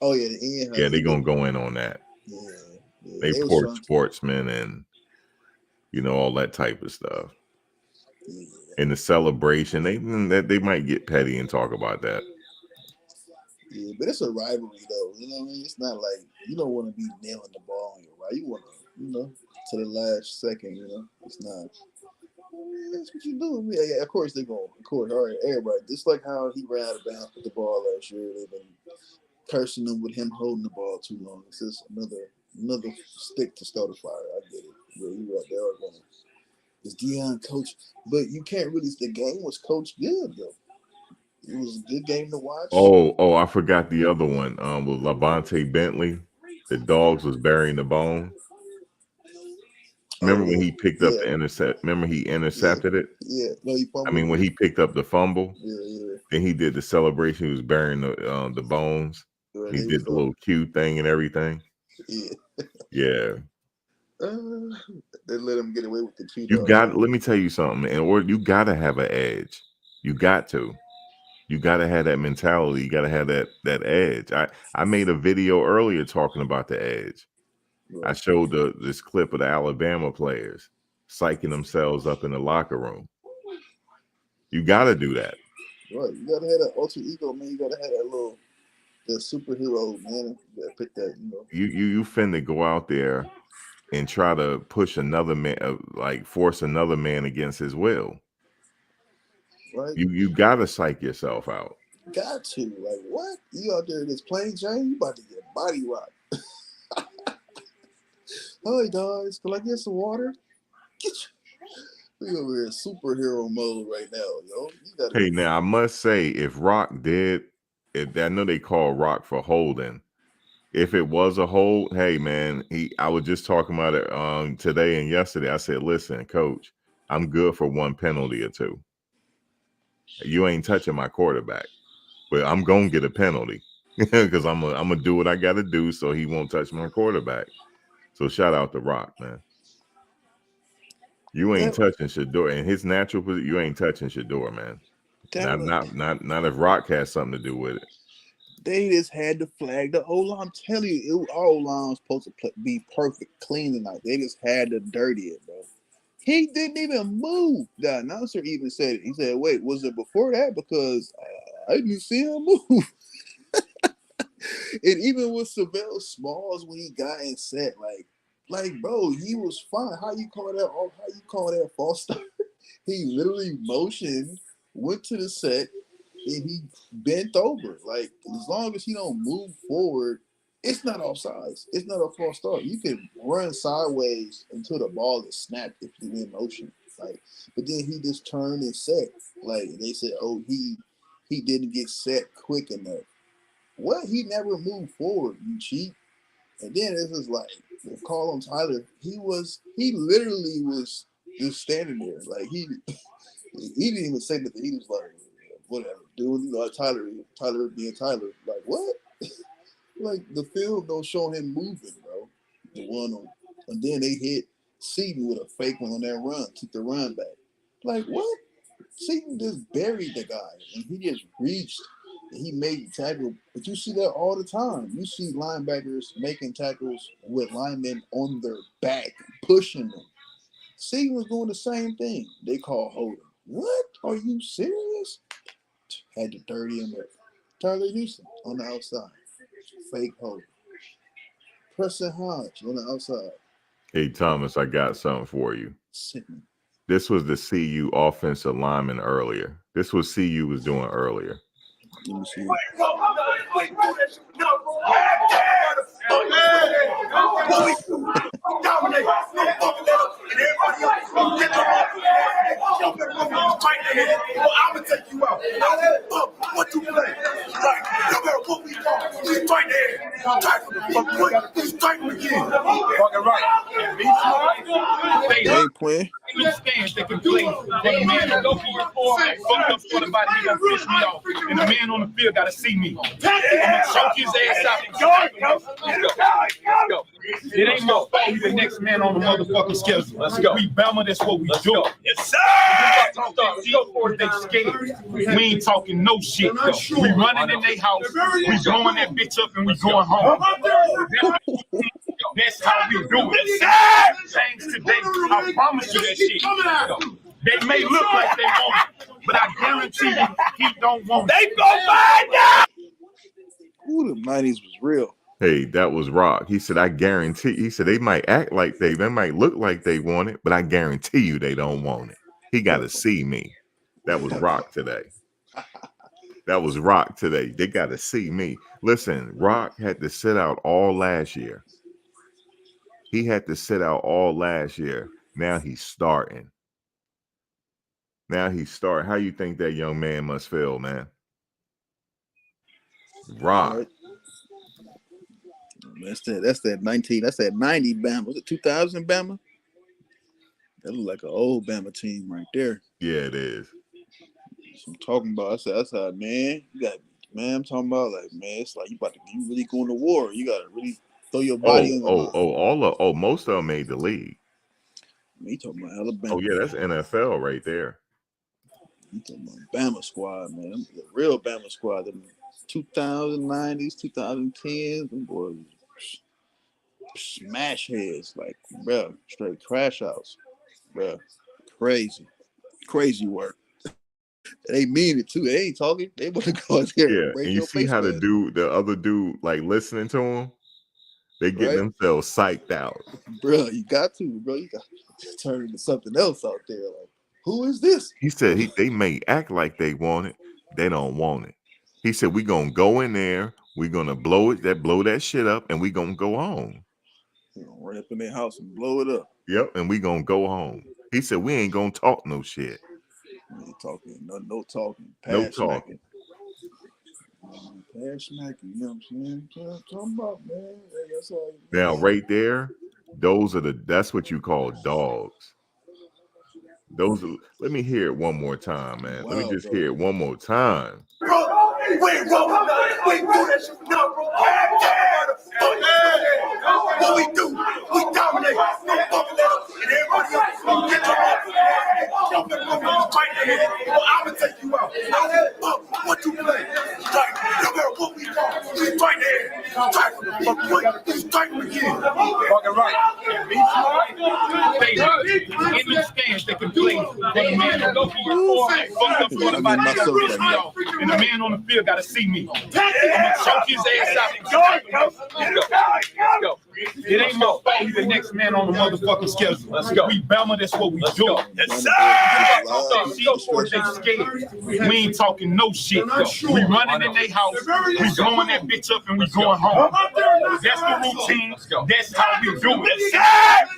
Oh yeah, the end. Yeah, they're gonna go in on that. Yeah. They poor sportsmen and all that type of stuff. Yeah. And the celebration, they might get petty and talk about that. Yeah, but it's a rivalry though. You know what I mean? It's not like you don't want to be nailing the ball on your right. You want to, to the last second. It's not. That's what you do. Yeah, of course they're going. Of course, all right, everybody. Just like how he ran out of bounds with the ball last year, they've been cursing him with him holding the ball too long. It's just another stick to start a fire. I get it. Yeah, you're right. They are going to. It's Deion coach, but you can't really. The game was coached good though. It was a good game to watch. Oh, I forgot the other one. With Levante Bentley, the dogs was burying the bone. Remember when he picked up the intercept? Remember he intercepted it? Yeah. No, he fumbled. I mean, when he picked up the fumble, yeah. then he did the celebration. He was burying the bones. Right, he did the little cute thing and everything. Yeah. Yeah. They let him get away with the cute. Let me tell you something, or you gotta have an edge. You got to have that mentality. You gotta have that edge. I made a video earlier talking about the edge. Right. I showed this clip of the Alabama players psyching themselves up in the locker room. You gotta do that. Right. You gotta have that alter ego, man. You gotta have that superhero, man. You gotta pick that, You finna go out there and try to push another man, force another man against his will. Right. You gotta psych yourself out. Got to. Like, what? You out there this plain Jane, you about to get body rock. Hi guys, can I get some water? We over here in superhero mode right now, yo. Now I must say, if Rock did I know they call Rock for holding. If it was a hold, hey man, I was just talking about it today and yesterday. I said, listen, coach, I'm good for one penalty or two. You ain't touching my quarterback, but I'm gonna get a penalty because I'm gonna do what I gotta do so he won't touch my quarterback. So shout out to Rock, man. You ain't touching Shador in his natural position. You ain't touching Shador, man. Not if Rock has something to do with it. They just had to flag the O-line. I'm telling you, our O-line was supposed to be perfect, clean tonight. They just had to dirty it, bro. He didn't even move. The announcer even said it. He said, wait, was it before that? Because I didn't see him move. And even with Savell Smalls when he got in set, like, bro, he was fine. How you call that false start? He literally motioned, went to the set, and he bent over. Like, as long as he don't move forward, it's not offsides. It's not a false start. You can run sideways until the ball is snapped if you're in motion. Like, but then he just turned and set. Like, they said, oh, he didn't get set quick enough. What? He never moved forward, you cheat. And then this is like, call on Tyler. He literally was just standing there. Like, he didn't even say nothing. He was like, whatever, dude. You know, Tyler being Tyler. Like, what? Like, the field don't show him moving, bro. The one on, and then they hit Seaton with a fake one on that run, took the run back. Like, what? Seaton just buried the guy, and he just reached, and he made the tackle. But you see that all the time. You see linebackers making tackles with linemen on their back, pushing them. Seaton was doing the same thing. They call holding. What? Are you serious? Had to dirty him up. Tyler Houston on the outside. Fake hold. Preston Hodge on the outside. Hey, Thomas, I got something for you. Sitting. This was the CU offensive lineman earlier. This was CU was doing earlier. Let me see. I'm gonna take you out. What you play? Right. No matter what we call, we fight there. Strike him again. Fucking right. They ain't playing. Stands that can play. But the man that go for your four, fucked up for the body, he gonna piss me off. And the man on the field gotta see me. I'm gonna choke his ass out. Let's go. It ain't no fault. He's the next man on the motherfucking schedule. Let's go. We Bama, that's what we do. Yes, sir. They scared. We ain't talking no shit. We running in their house. We blowing that bitch up and we going home. That's how we do it. Things today, I promise you that shit. They may look like they want it, but I guarantee you, he don't want it. They gonna find out. Ooh, the 90s was real. Hey, that was Rock. He said, I guarantee. He said, they might act like they might look like they want it, but I guarantee you they don't want it. He got to see me. That was Rock today. That was Rock today. They got to see me. Listen, Rock had to sit out all last year. He had to sit out all last year. Now he's starting. How you think that young man must feel, man? Rock. Right. That's that 19. That's that 90 Bama. Was it 2000 Bama? That look like an old Bama team right there. Yeah, it is. So I'm talking about. I said, that's how, man. You got, man. I'm talking about, like, man. It's like you really going to war. You got to really throw your body in the line. Most of them made the league. Me talking about Alabama. Oh yeah, that's NFL right there. You talking about Bama squad, man. The real Bama squad. The 2090s, 2010s, them boys smash heads, like, bro, straight crash outs, bro. Crazy work. They mean it too. They ain't talking. They want to go out there. Yeah, and you see how the other dude, like, listening to him, they get themselves psyched out. Bro, you got to, bro. You got to turn into something else out there. Like, who is this? He said they may act like they want it. They don't want it. He said, we gonna go in there, we're gonna blow that shit up, and we gonna go home. We're gonna run up in their house and blow it up. Yep, and we gonna go home. He said, we ain't gonna talk no shit. We ain't talking, no talking. No talking. Pass smacking, you know what I'm saying? That's what I'm talking about, man. Hey, that's all. Now, right there, that's what you call dogs. Let me hear it one more time, man. Let me Wow, just bro. hear it one more time. Bro, we ain't do that shit for now, bro. What we do, we dominate. No fucking let up. And everybody else, get your ass. Don't let motherfuckers fight their head. Well, I'm gonna take you out. I don't give a fuck what you play. Strike. No matter what we call, we fight their head. Strike from the fucking way. Strike them again. Fucking right. Be smart. They in the stands, they can play for the man that go for your four, fucked up quarterback, they gotta piss me off, and the man on the field gotta see me. I'm gonna choke his ass out. Let's go. It ain't my fault he's the next man on the motherfucking schedule. Let's go. We Bama, that's what we do. Yes, They scared. We ain't talking no shit. We running in their house, we blowing that bitch up, and we going home. That's the routine. That's how we do it.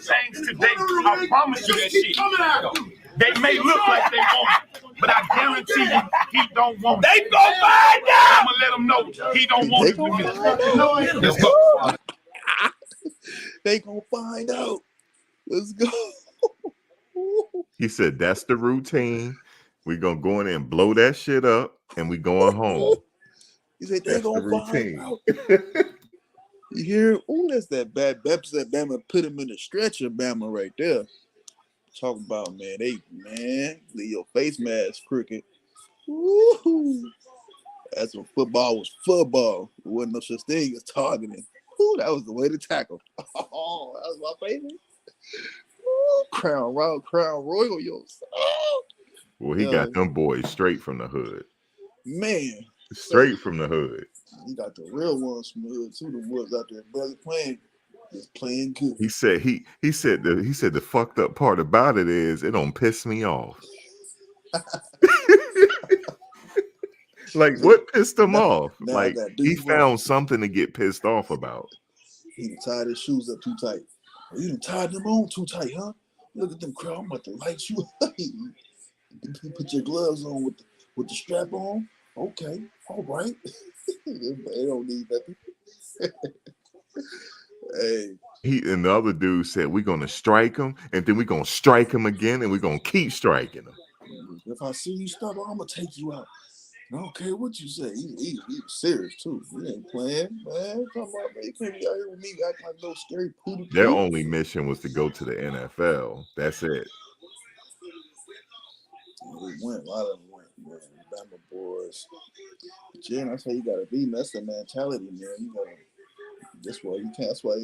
Change today. I promise you that shit. They may look like they want it, but I guarantee you he don't want it. They gonna find out. I'm gonna let him know he don't want it with me. Let's go. They gonna find out. Let's go. He said that's the routine. We're gonna go in there and blow that shit up, and we going home. He said they gonna find out. You hear? Oh, that's that bad. That's that Bama put him in the stretcher, Bama right there. Talking about, man, leave your face mask crooked. Woo-hoo. That's when football was football. There wasn't no such thing as targeting. Ooh, that was the way to tackle. Oh, that was my favorite. Ooh, Crown Royal, yo. Oh. Well, he got them boys straight from the hood. Man. Straight from the hood. He got the real ones from the hood too. The ones out there barely playing. Just playing good. He said the fucked up part about it is it don't piss me off. Like what pissed him off? Like he found something to get pissed off about. He done tied his shoes up too tight. You done tied them on too tight, huh? Look at them, crowd. I'm about to light you up. You put your gloves on with the strap on. Okay, all right. They don't need nothing. Hey. And the other dude said we're gonna strike him, and then we're gonna strike him again, and we're gonna keep striking him. If I see you stop, I'm gonna take you out. I don't care what you say. He was serious too. He ain't playing, man. Come on, man. You can't be out here with me acting like no scary poodle. Their only mission was to go to the NFL. That's it. We went. A lot of them went, man. Bama boys. But yeah, that's how you gotta be. That's the mentality, man. You gotta. That's why you can't. That's why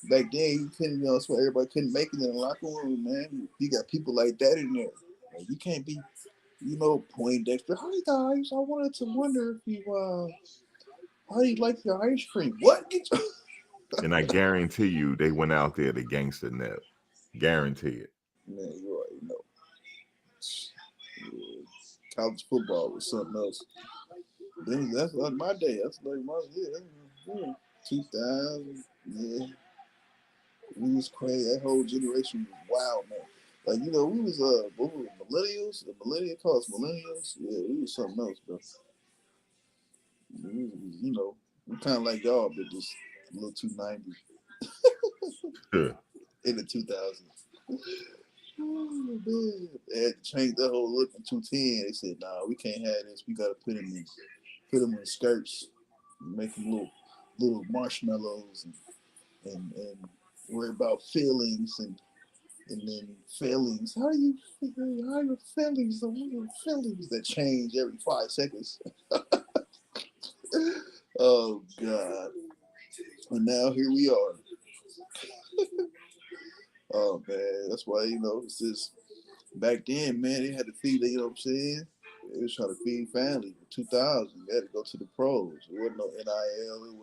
back then you couldn't. That's why everybody couldn't make it in the locker room, man. You got people like that in there. Like, you can't be. Poindexter. Hi guys, I wanted to wonder if you how do you like your ice cream? What? And I guarantee you they went out there to gangster nip. Guarantee it. Man, you already know. Yeah. College football was something else. Then that's like my day. That's like my 2000. Yeah. We was crazy. That whole generation was wild, man. Like, we was what were we, millennials? The millennial calls millennials. Yeah, we was something else, bro. We kind of like y'all, but just a little too 90s. In the 2000s. Oh, man. They had to change that whole look in 210. They said, nah, we can't have this. We gotta put them in skirts, and make them little marshmallows and worry about feelings and then feelings. How your feelings? The little feelings that change every 5 seconds. Oh God! And now here we are. Oh man, that's why it's just back then, man. They had to feed. You know what I'm saying? They was trying to feed family. In 2000, they had to go to the pros. There wasn't no NIL.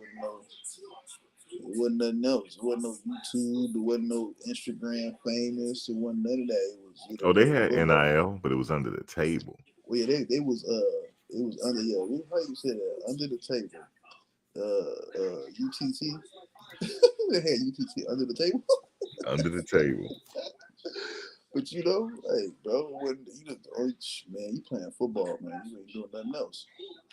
It wasn't nothing else. It wasn't no YouTube. There wasn't no Instagram famous. It wasn't none of that. It was. They had NIL, but it was under the table. Well, yeah, it was under how you say that? Under the table. UTT. They had UTT under the table. Under the table. But hey, bro, man, you playing football, man. You ain't doing nothing else.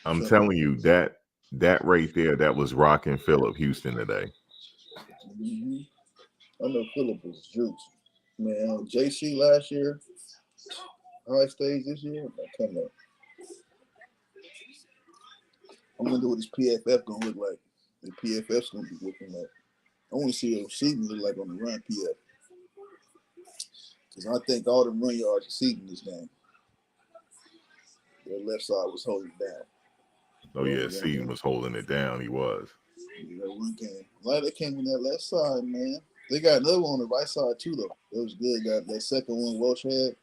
I'm telling you that That right there, that was rocking Phillip Houston today. Mm-hmm. I know Phillip was juice. Man, JC last year, high stage this year, come on. I wonder what his PFF gonna look like. The PFF's gonna be looking like. I want to see what Seaton look like on the run PF. Because I think all the run yards Seaton this game. Their left side was holding it down. Oh yeah, Seaton was holding it down. He was. That one game. A lot of that came on that left side, man. They got another one on the right side too, though. It was good. Got that second one Welch had.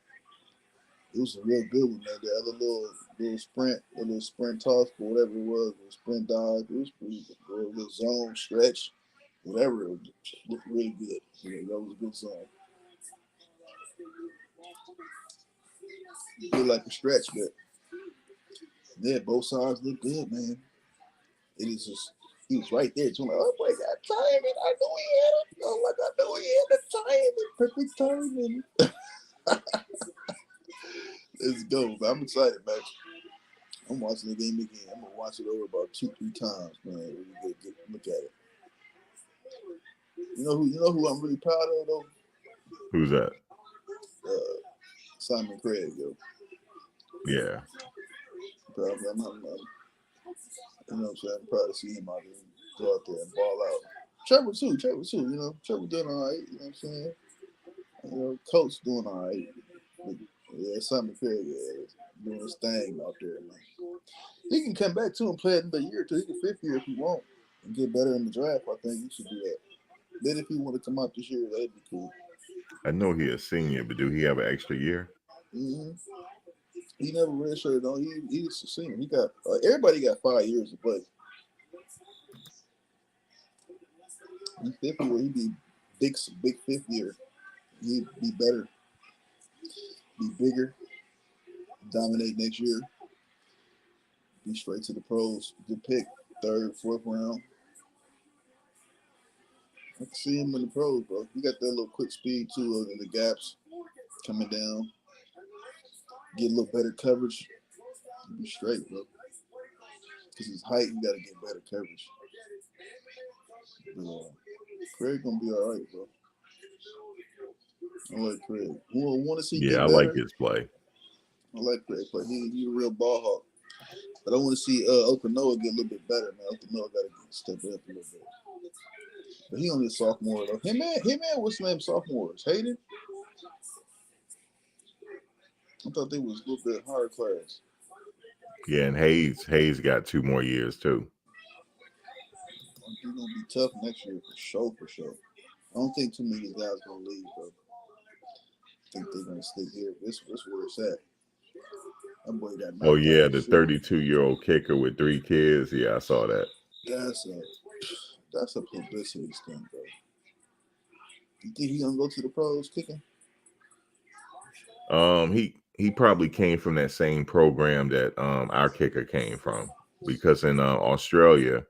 It was a real good one, man. The other little sprint toss or whatever it was, the sprint dive. It was pretty good. The zone stretch, whatever. It looked really good. Yeah, that was a good zone. It looked like a stretch, but yeah, both sides look good, man. It is just he was right there. So I'm like, oh boy, got timing. I know he had it. Oh, like I know he had the timing, perfect timing. Let's go, man. I'm excited, man. I'm watching the game again. I'm gonna watch it over about 2-3 times, man. Really get look at it. You know who I'm really proud of though? Who's that? Simon Craig, yo. Yeah. I'm you know what I'm saying? I'm proud to see him out there go out there and ball out. Trevor too, you know. Trevor doing all right, you know what I'm saying? You know, Coach doing all right. But, yeah, Simon Craig doing his thing out there, man. He can come back too and play another year too. He can fifth year if he want and get better in the draft. I think he should do that. Then if he want to come out this year, that'd be cool. I know he a senior, but do he have an extra year? Mm-hmm. He never redshirted on. He's a senior. He got everybody got 5 years to play. He fifth year, he'd be big fifth year. He'd be better, be bigger, dominate next year. Be straight to the pros. Good pick, 3rd, 4th round. I can see him in the pros, bro. He got that little quick speed too in the gaps, coming down. Get a little better coverage. Be straight, bro. Because his height, you got to get better coverage. But, Craig gonna be all right, bro. I like Craig. Want to see get I better. like his play. I like Craig play. He's a real ball hawk. But I want to see Okanoa get a little bit better, man. Okanoa got to step it up a little bit. But he only a sophomore, though. Him and what's the name sophomores? Hayden? I thought they was a little bit higher class. Yeah, and Hayes got 2 more years too. He's gonna be tough next year for sure. I don't think too many guys gonna leave, bro. I think they're gonna stick here. This where it's at. That boy got knocked Oh yeah, out the of shit. 32-year-old kicker with 3 kids. Yeah, I saw that. That's a publicity stunt, bro. You think he gonna go to the pros kicking? He probably came from that same program that our kicker came from, because in Australia,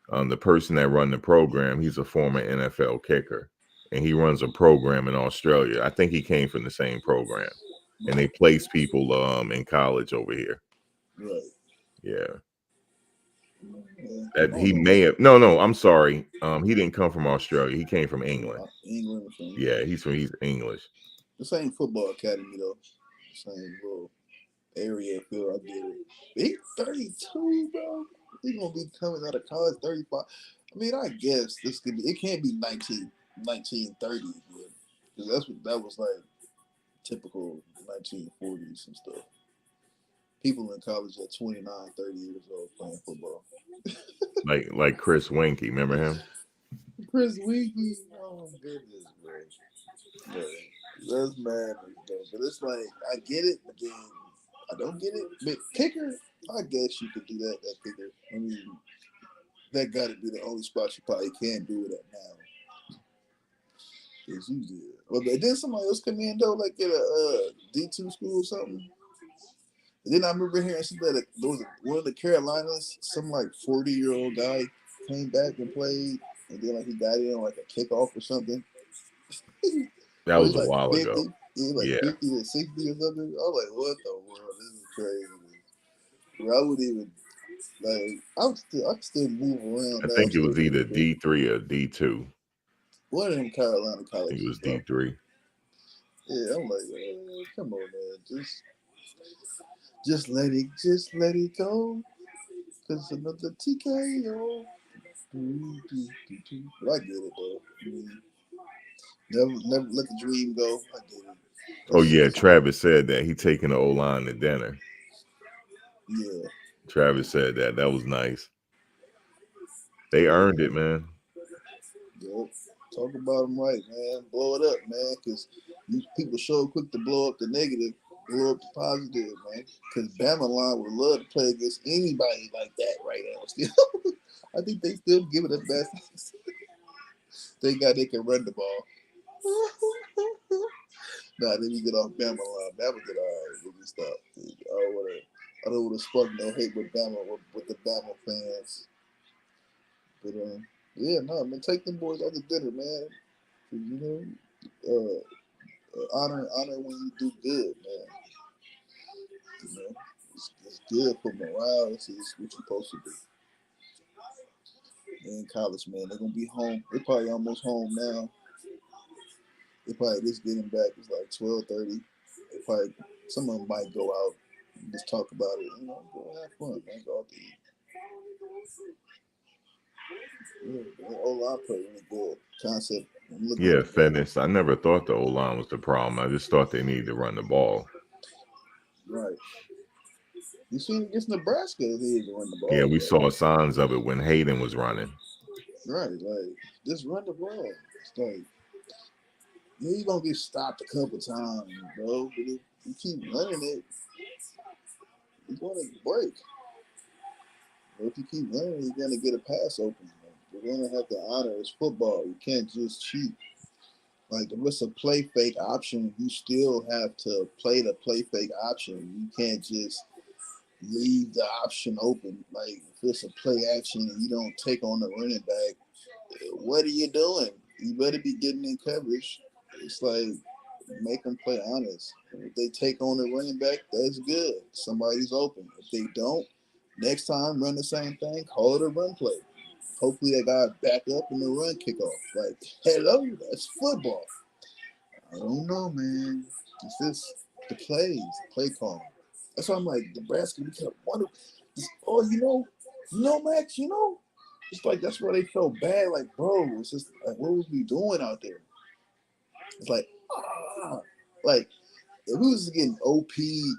the person that run the program, he's a former NFL kicker, and he runs a program in Australia. I think he came from the same program, and they place people in college over here. Right. Yeah. Yeah. That he may have. No, I'm sorry. He didn't come from Australia. He came from England. England. Yeah, he's English. The same football academy though. Same little area feel. I get it. He's 32, bro. He's gonna be coming out of college 35. I mean, I guess this could be. It can't be 1930, because that was like typical 1940s and stuff. People in college at 29, 30 years old playing football. like Chris Winkie, remember him? Chris Winkie. Oh goodness, bro. Yeah, that's madness, though. But it's like I get it, but then I don't get it. But kicker, I guess you could do that kicker. I mean, that got to be the only spot you probably can do it at now. Because you did. Well, but then somebody else come in though, like at a D2 school or something. And then I remember hearing something that there was one of the Carolinas, some like 40-year-old guy came back and played, and then like he got in on like a kickoff or something. That was a like while 50. ago. He was like 50 or 60 or something. I was like, what the world? This is crazy. Bro, I wouldn't even. Like I can still move around I now think it to a was either little bit. D3 or D2. One of them Carolina I think colleges. it was though. D3. Yeah, I'm like, come on, man, just let it go, cause another TKO. But I get it though. I mean, never let the dream go. I get it. Oh That's yeah, just, Travis said that he taking the O-line to dinner. yeah. Travis said that. That was nice. They earned it, man. Yep. Talk about them right, man. Blow it up, man, because these people so quick to blow up the negative, blow up the positive, man. Because Bama line would love to play against anybody like that right now. Still, I think they still give it the best. They can run the ball. Nah, then you get off Bama line. That would get all right. Let me stop. I don't want to spark no hate with Bama with the Bama fans. But yeah, no, man, take them boys out to dinner, man. You know, honor when you do good, man. You know, it's good for morale. It's what you're supposed to do. They're in college, man. They're gonna be home. They're probably almost home now. They probably just getting back. It's like 12:30. They probably some of them might go out and just talk about it. You know, go have fun, man. Go out to eat. Yeah, O-line play really good. Concept. I'm looking Yeah, at the game. fitness. I never thought the O-line was the problem. I just thought they needed to run the ball. Right. You see, against Nebraska, they need to run the ball. Yeah, we Bro. saw signs of it when Hayden was running. Right, like just run the ball. It's like you're gonna get stopped a couple times, bro. But if you keep running it, you're gonna break. But if you keep running, you're gonna get a pass open. You're gonna have to honor it's football. You can't just cheat. Like if it's a play fake option, you still have to play the play fake option. You can't just leave the option open. Like if it's a play action and you don't take on the running back, what are you doing? You better be getting in coverage. It's like make them play honest. If they take on the running back, that's good. Somebody's open. If they don't, next time run the same thing. Call it a run play. Hopefully they got back up in the run kickoff. Like, hello, that's football. I don't know, man. It's just the plays, the play call. That's why I'm like, Nebraska, we kept wondering. Oh, Max, it's like that's why they felt bad. Like, bro, it's just like, what was we doing out there? It's like if we was getting OP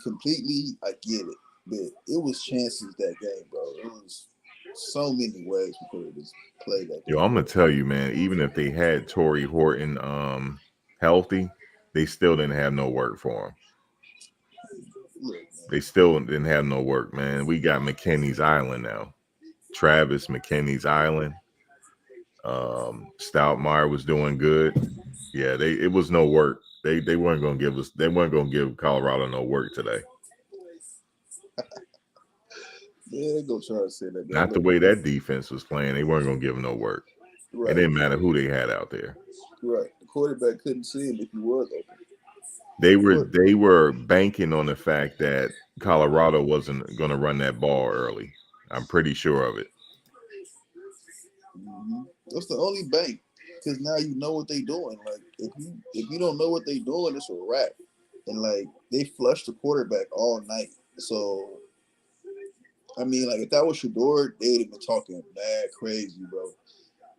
completely, I get it, but it was chances that game, bro. It was so many ways we could have just played that game. Yo, I'm gonna tell you, man. Even if they had Torrey Horton healthy, they still didn't have no work for him. Look, They still didn't have no work, man. We got McKinney's Island now. Travis McKinney's Island. Stoutmeyer was doing good. Yeah, it was no work. They weren't gonna give us. They weren't gonna give Colorado no work today. yeah, they go try to say that. Not the way that defense was playing. They weren't gonna give them no work. Right. It didn't matter who they had out there. Right. The quarterback couldn't see him if he was open. They were banking on the fact that Colorado wasn't going to run that ball early. I'm pretty sure of it. Mm-hmm. That's the only bank, because now you know what they're doing. Like if you don't know what they're doing, it's a wrap. And like they flushed the quarterback all night. So I mean, like if that was Shador, they'd have been talking mad crazy, bro.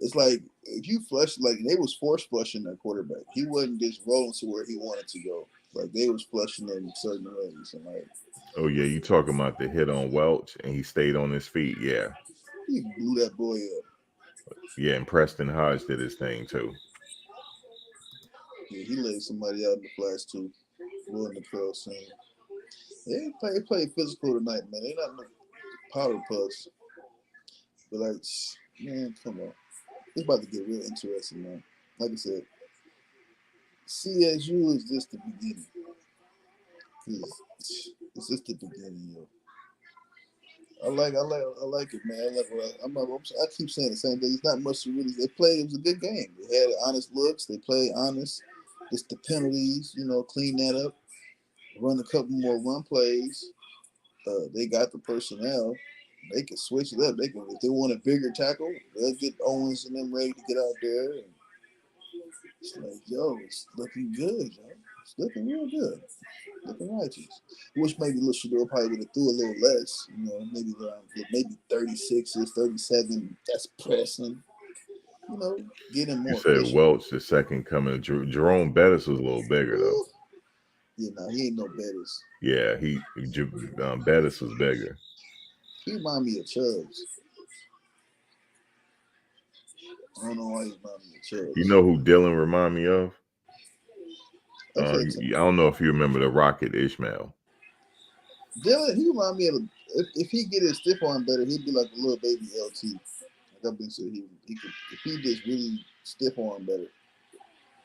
It's like if you flush, like they was force flushing that quarterback. He wasn't just rolling to where he wanted to go. Like they was flushing him in certain ways, and like. Oh yeah, you talking about the hit on Welch and he stayed on his feet? Yeah, He blew that boy up. yeah. And Preston Hodge did his thing too. Yeah, he laid somebody out in the flats too. Willing the curl scene. They play physical tonight, man. They not no powder puffs. But like, man, come on. It's about to get real interesting, man. Like I said, CSU is just the beginning. It's just the beginning, yo. I like it, man. I keep saying the same thing. It's not much to really. They played. It was a good game. They had honest looks. They played honest. Just the penalties, clean that up. Run a couple more run plays. They got the personnel. they can switch it up. They can, if they want a bigger tackle, they'll get Owens and them ready to get out there. And it's like, yo, it's looking good, yo. It's looking real good. Looking righteous. Wish maybe little Shador probably would have threw a little less. You know, maybe around maybe 36s, 37. That's pressing. You know, getting You more said efficient. Welch, the second coming. Jerome Bettis was a little bigger though. Yeah, no, he ain't no Bettis. Yeah, Bettis was bigger. He remind me of Chubbs. I don't know why he remind me of Chubbs. You know who Dylan remind me of? Okay, I don't know if you remember the Rocket Ishmael. Dylan, he remind me of if he get his stiff arm better, he'd be like a little baby LT. Like I've been saying, he could if he just really stiff arm better.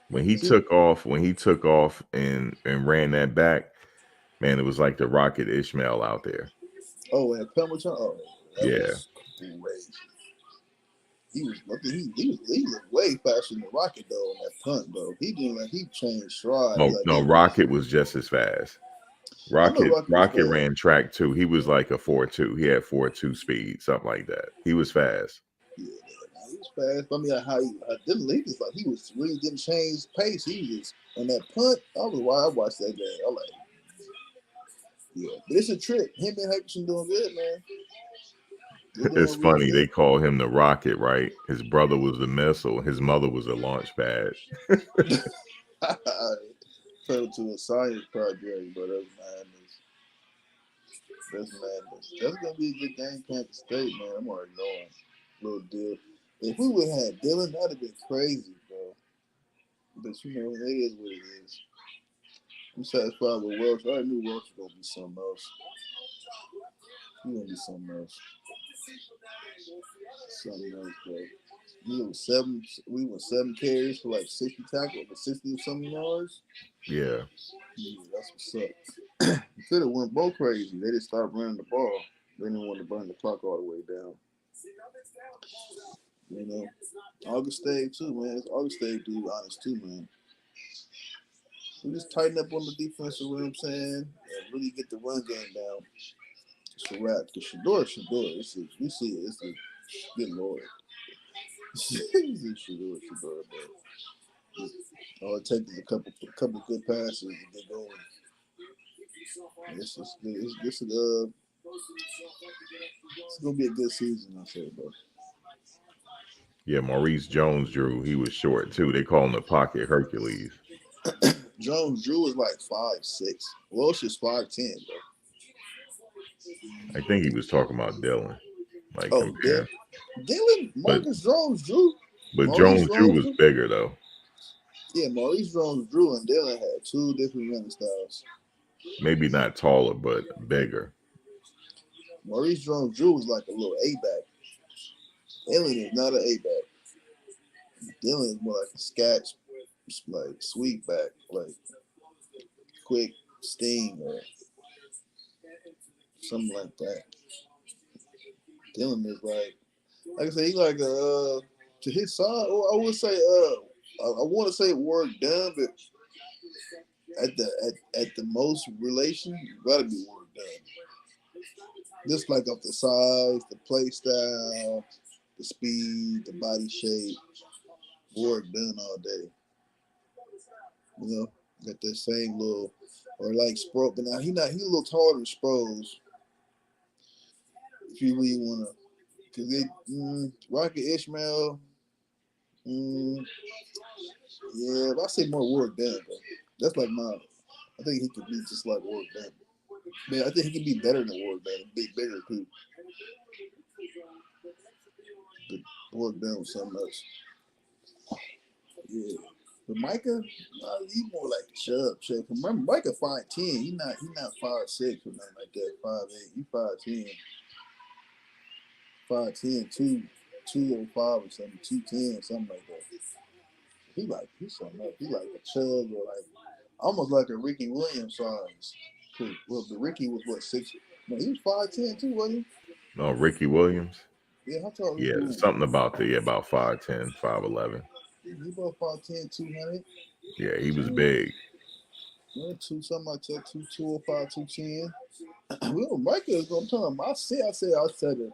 When he took off and ran that back, man, it was like the Rocket Ishmael out there. Oh, and Pemberton, that was crazy. He was way faster than Rocket though on that punt though. He changed stride. No, Rocket was just as fast. Rocket ran track too. He was like a 4.2. He had 4.2 speed, something like that. He was fast. Yeah, he was fast. I mean, how he was like he was really didn't change pace. He was on that punt. That was why I watched that game. I'm like, yeah, but it's a trip. Him and Hutchinson doing good, man. It's funny. They call him the Rocket, right? His brother was the missile. His mother was a launch pad. Fell to a science project, but that's madness. That's gonna be a good game, Kansas State, man. I'm already knowing. Little deal. If we would have had Dylan, that'd have been crazy, bro. But you know, it is what it is. I'm satisfied with Welch. I knew Welch was gonna be something else. He gonna be something else. Something else, bro. We were 7 carries for like 60 tackles, for 60 or something yards. Yeah, that's what's up. Could have went both crazy. They just stopped running the ball. They didn't want to burn the clock all the way down. You know, August State too, man. August State do honest too, man. We just tighten up on the defense, you know what I'm saying, and really get the run game down. It's a wrap. The Shador. We see it. It's a good lord. Shador, man. All it takes is a couple good passes to get going. It's gonna be a good season, I say, bro. Yeah, Maurice Jones-Drew, he was short too. They call him the Pocket Hercules. Jones-Drew is like 5'6". Welsh is 5'10", bro. I think he was talking about Dylan. Like comparing. Dylan? Marcus Jones-Drew? But Jones-Drew was bigger though. Yeah, Maurice Jones-Drew and Dylan had 2 different running styles. Maybe not taller, but bigger. Maurice Jones-Drew was like a little A-back. Dylan is not an A-back. Dylan is more like a scratch, like sweep back, like quick sting or something like that. Dylan is like I said, he like to his side. Or I would say, I want to say work done, but at the most relation, you gotta be work done. Just like off the size, the play style, the speed, the body shape, work done all day. You know, got that same little, or like Sproles, but now he a little taller than Sproles. If you really wanna, cause they Rocket Ishmael, yeah, but I say more work done, bro. That's like my. I think he could be just like work done. Man, I think he could be better than work done, be bigger too. But work done with something else. Yeah, but Micah, he's more like Chubb. Remember, Micah 5'10". He not 5'6" or nothing like that. 5'8". He 5'10". 5'10", 205 or something, 210, something like that. He's something else. He like a Chubb or like almost like a Ricky Williams size. Well, but Ricky was what 6? No, he was 5'10" too, wasn't he? No, Ricky Williams. Yeah, how tall? Yeah, something about about 5'10", 5'11". He about 5'10", 200. Yeah, he was big. Yeah, something like that, 205, 210. Micah is gonna tell him. I said it.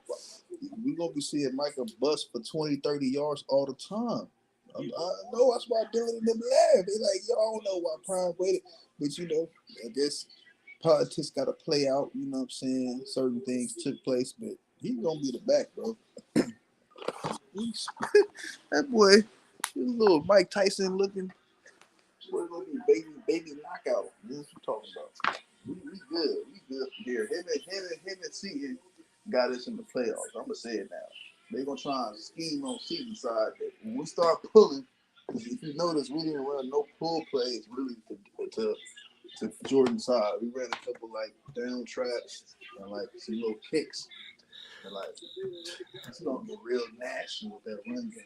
We're gonna be seeing Micah bust for 20, 30 yards all the time. I know that's why Dylan and them laugh. They like, y'all don't know why Prime waited. But I guess politics gotta play out, you know what I'm saying? Certain things took place, but he's gonna be the back, bro. That boy, he's a little Mike Tyson looking. Boy, gonna be baby knockout. That's what I'm talking about. We good. We good from here. Him and Seaton got us in the playoffs. I'm gonna say it now. They're gonna try and scheme on Seaton's side. That when we start pulling, if you notice, we didn't run no pull plays really to Jordan's side. We ran a couple like down traps and like some little kicks. And like it's gonna get real nasty with that run game.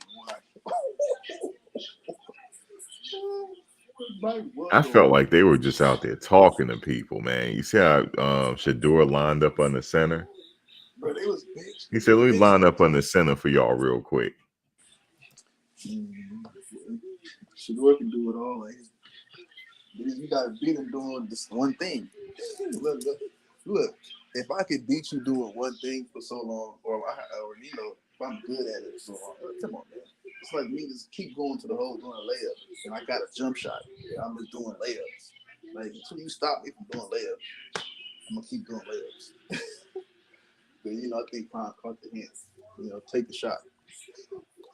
I felt like they were just out there talking to people, man. You see how Shador lined up on the center? Bro, they was bitch. He said, let me line up on the center for y'all real quick. Shador can do it all. Like, you gotta beat him doing this one thing. Look, if I could beat you doing one thing for so long, or if I'm good at it for so long, come on, man. It's like me just keep going to the hole doing a layup, and I got a jump shot. I'm just doing layups. Like until you stop me from doing layups, I'm gonna keep doing layups. But I think Prime caught the hint. Take the shot.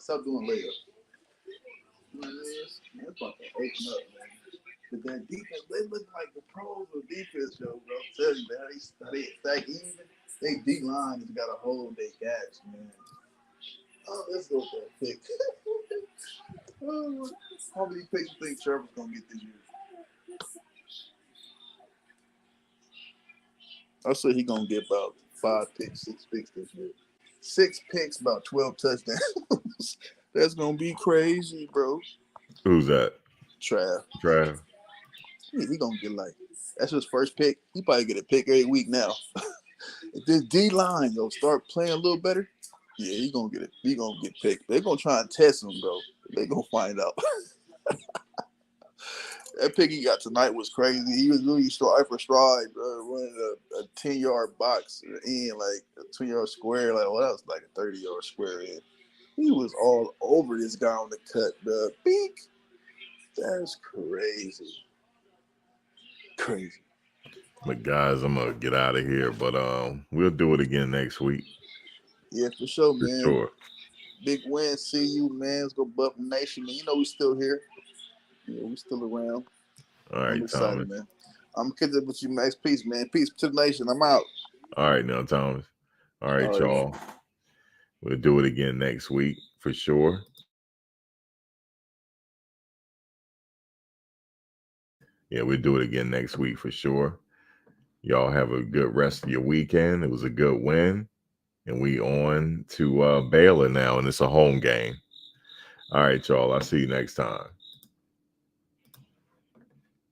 Stop doing layups. Man, it's about to open up, man. But that defense, they look like the pros of defense, though, bro. I'm telling you, man, they stack even. They D line has got to hold their gaps, man. Oh, let's go for that pick. How many picks you think Trevor's gonna get this year? I say he's gonna get about 5 picks, 6 picks this year. 6 picks, about 12 touchdowns. That's gonna be crazy, bro. Who's that? Trav. He gonna get that's his first pick. He probably get a pick every week now. If this D line start playing a little better, yeah, he gonna get it. He gonna get picked. They're gonna try and test him, bro. They gonna find out. That pick he got tonight was crazy. He was really stride for stride, running a 10-yard box in, like a 2-yard square. Like, well, that was like a 30-yard square in. He was all over this guy on the cut, the beak. That's crazy. Crazy. But guys, I'm gonna get out of here. But we'll do it again next week. Yeah, for sure, For man. sure. Big win. See you, man. Let's go Buff Nation, man. We still here. Yeah, we still around. All right, I'm excited, Thomas. man. I'm kidding with you, Max. Peace, man. Peace to the nation. I'm out. All right, now, Thomas. All right, All right, y'all. We'll do it again next week for sure. Yeah, we'll do it again next week for sure. Y'all have a good rest of your weekend. It was a good win. And we on to Baylor now, and it's a home game. All right, y'all. I'll see you next time.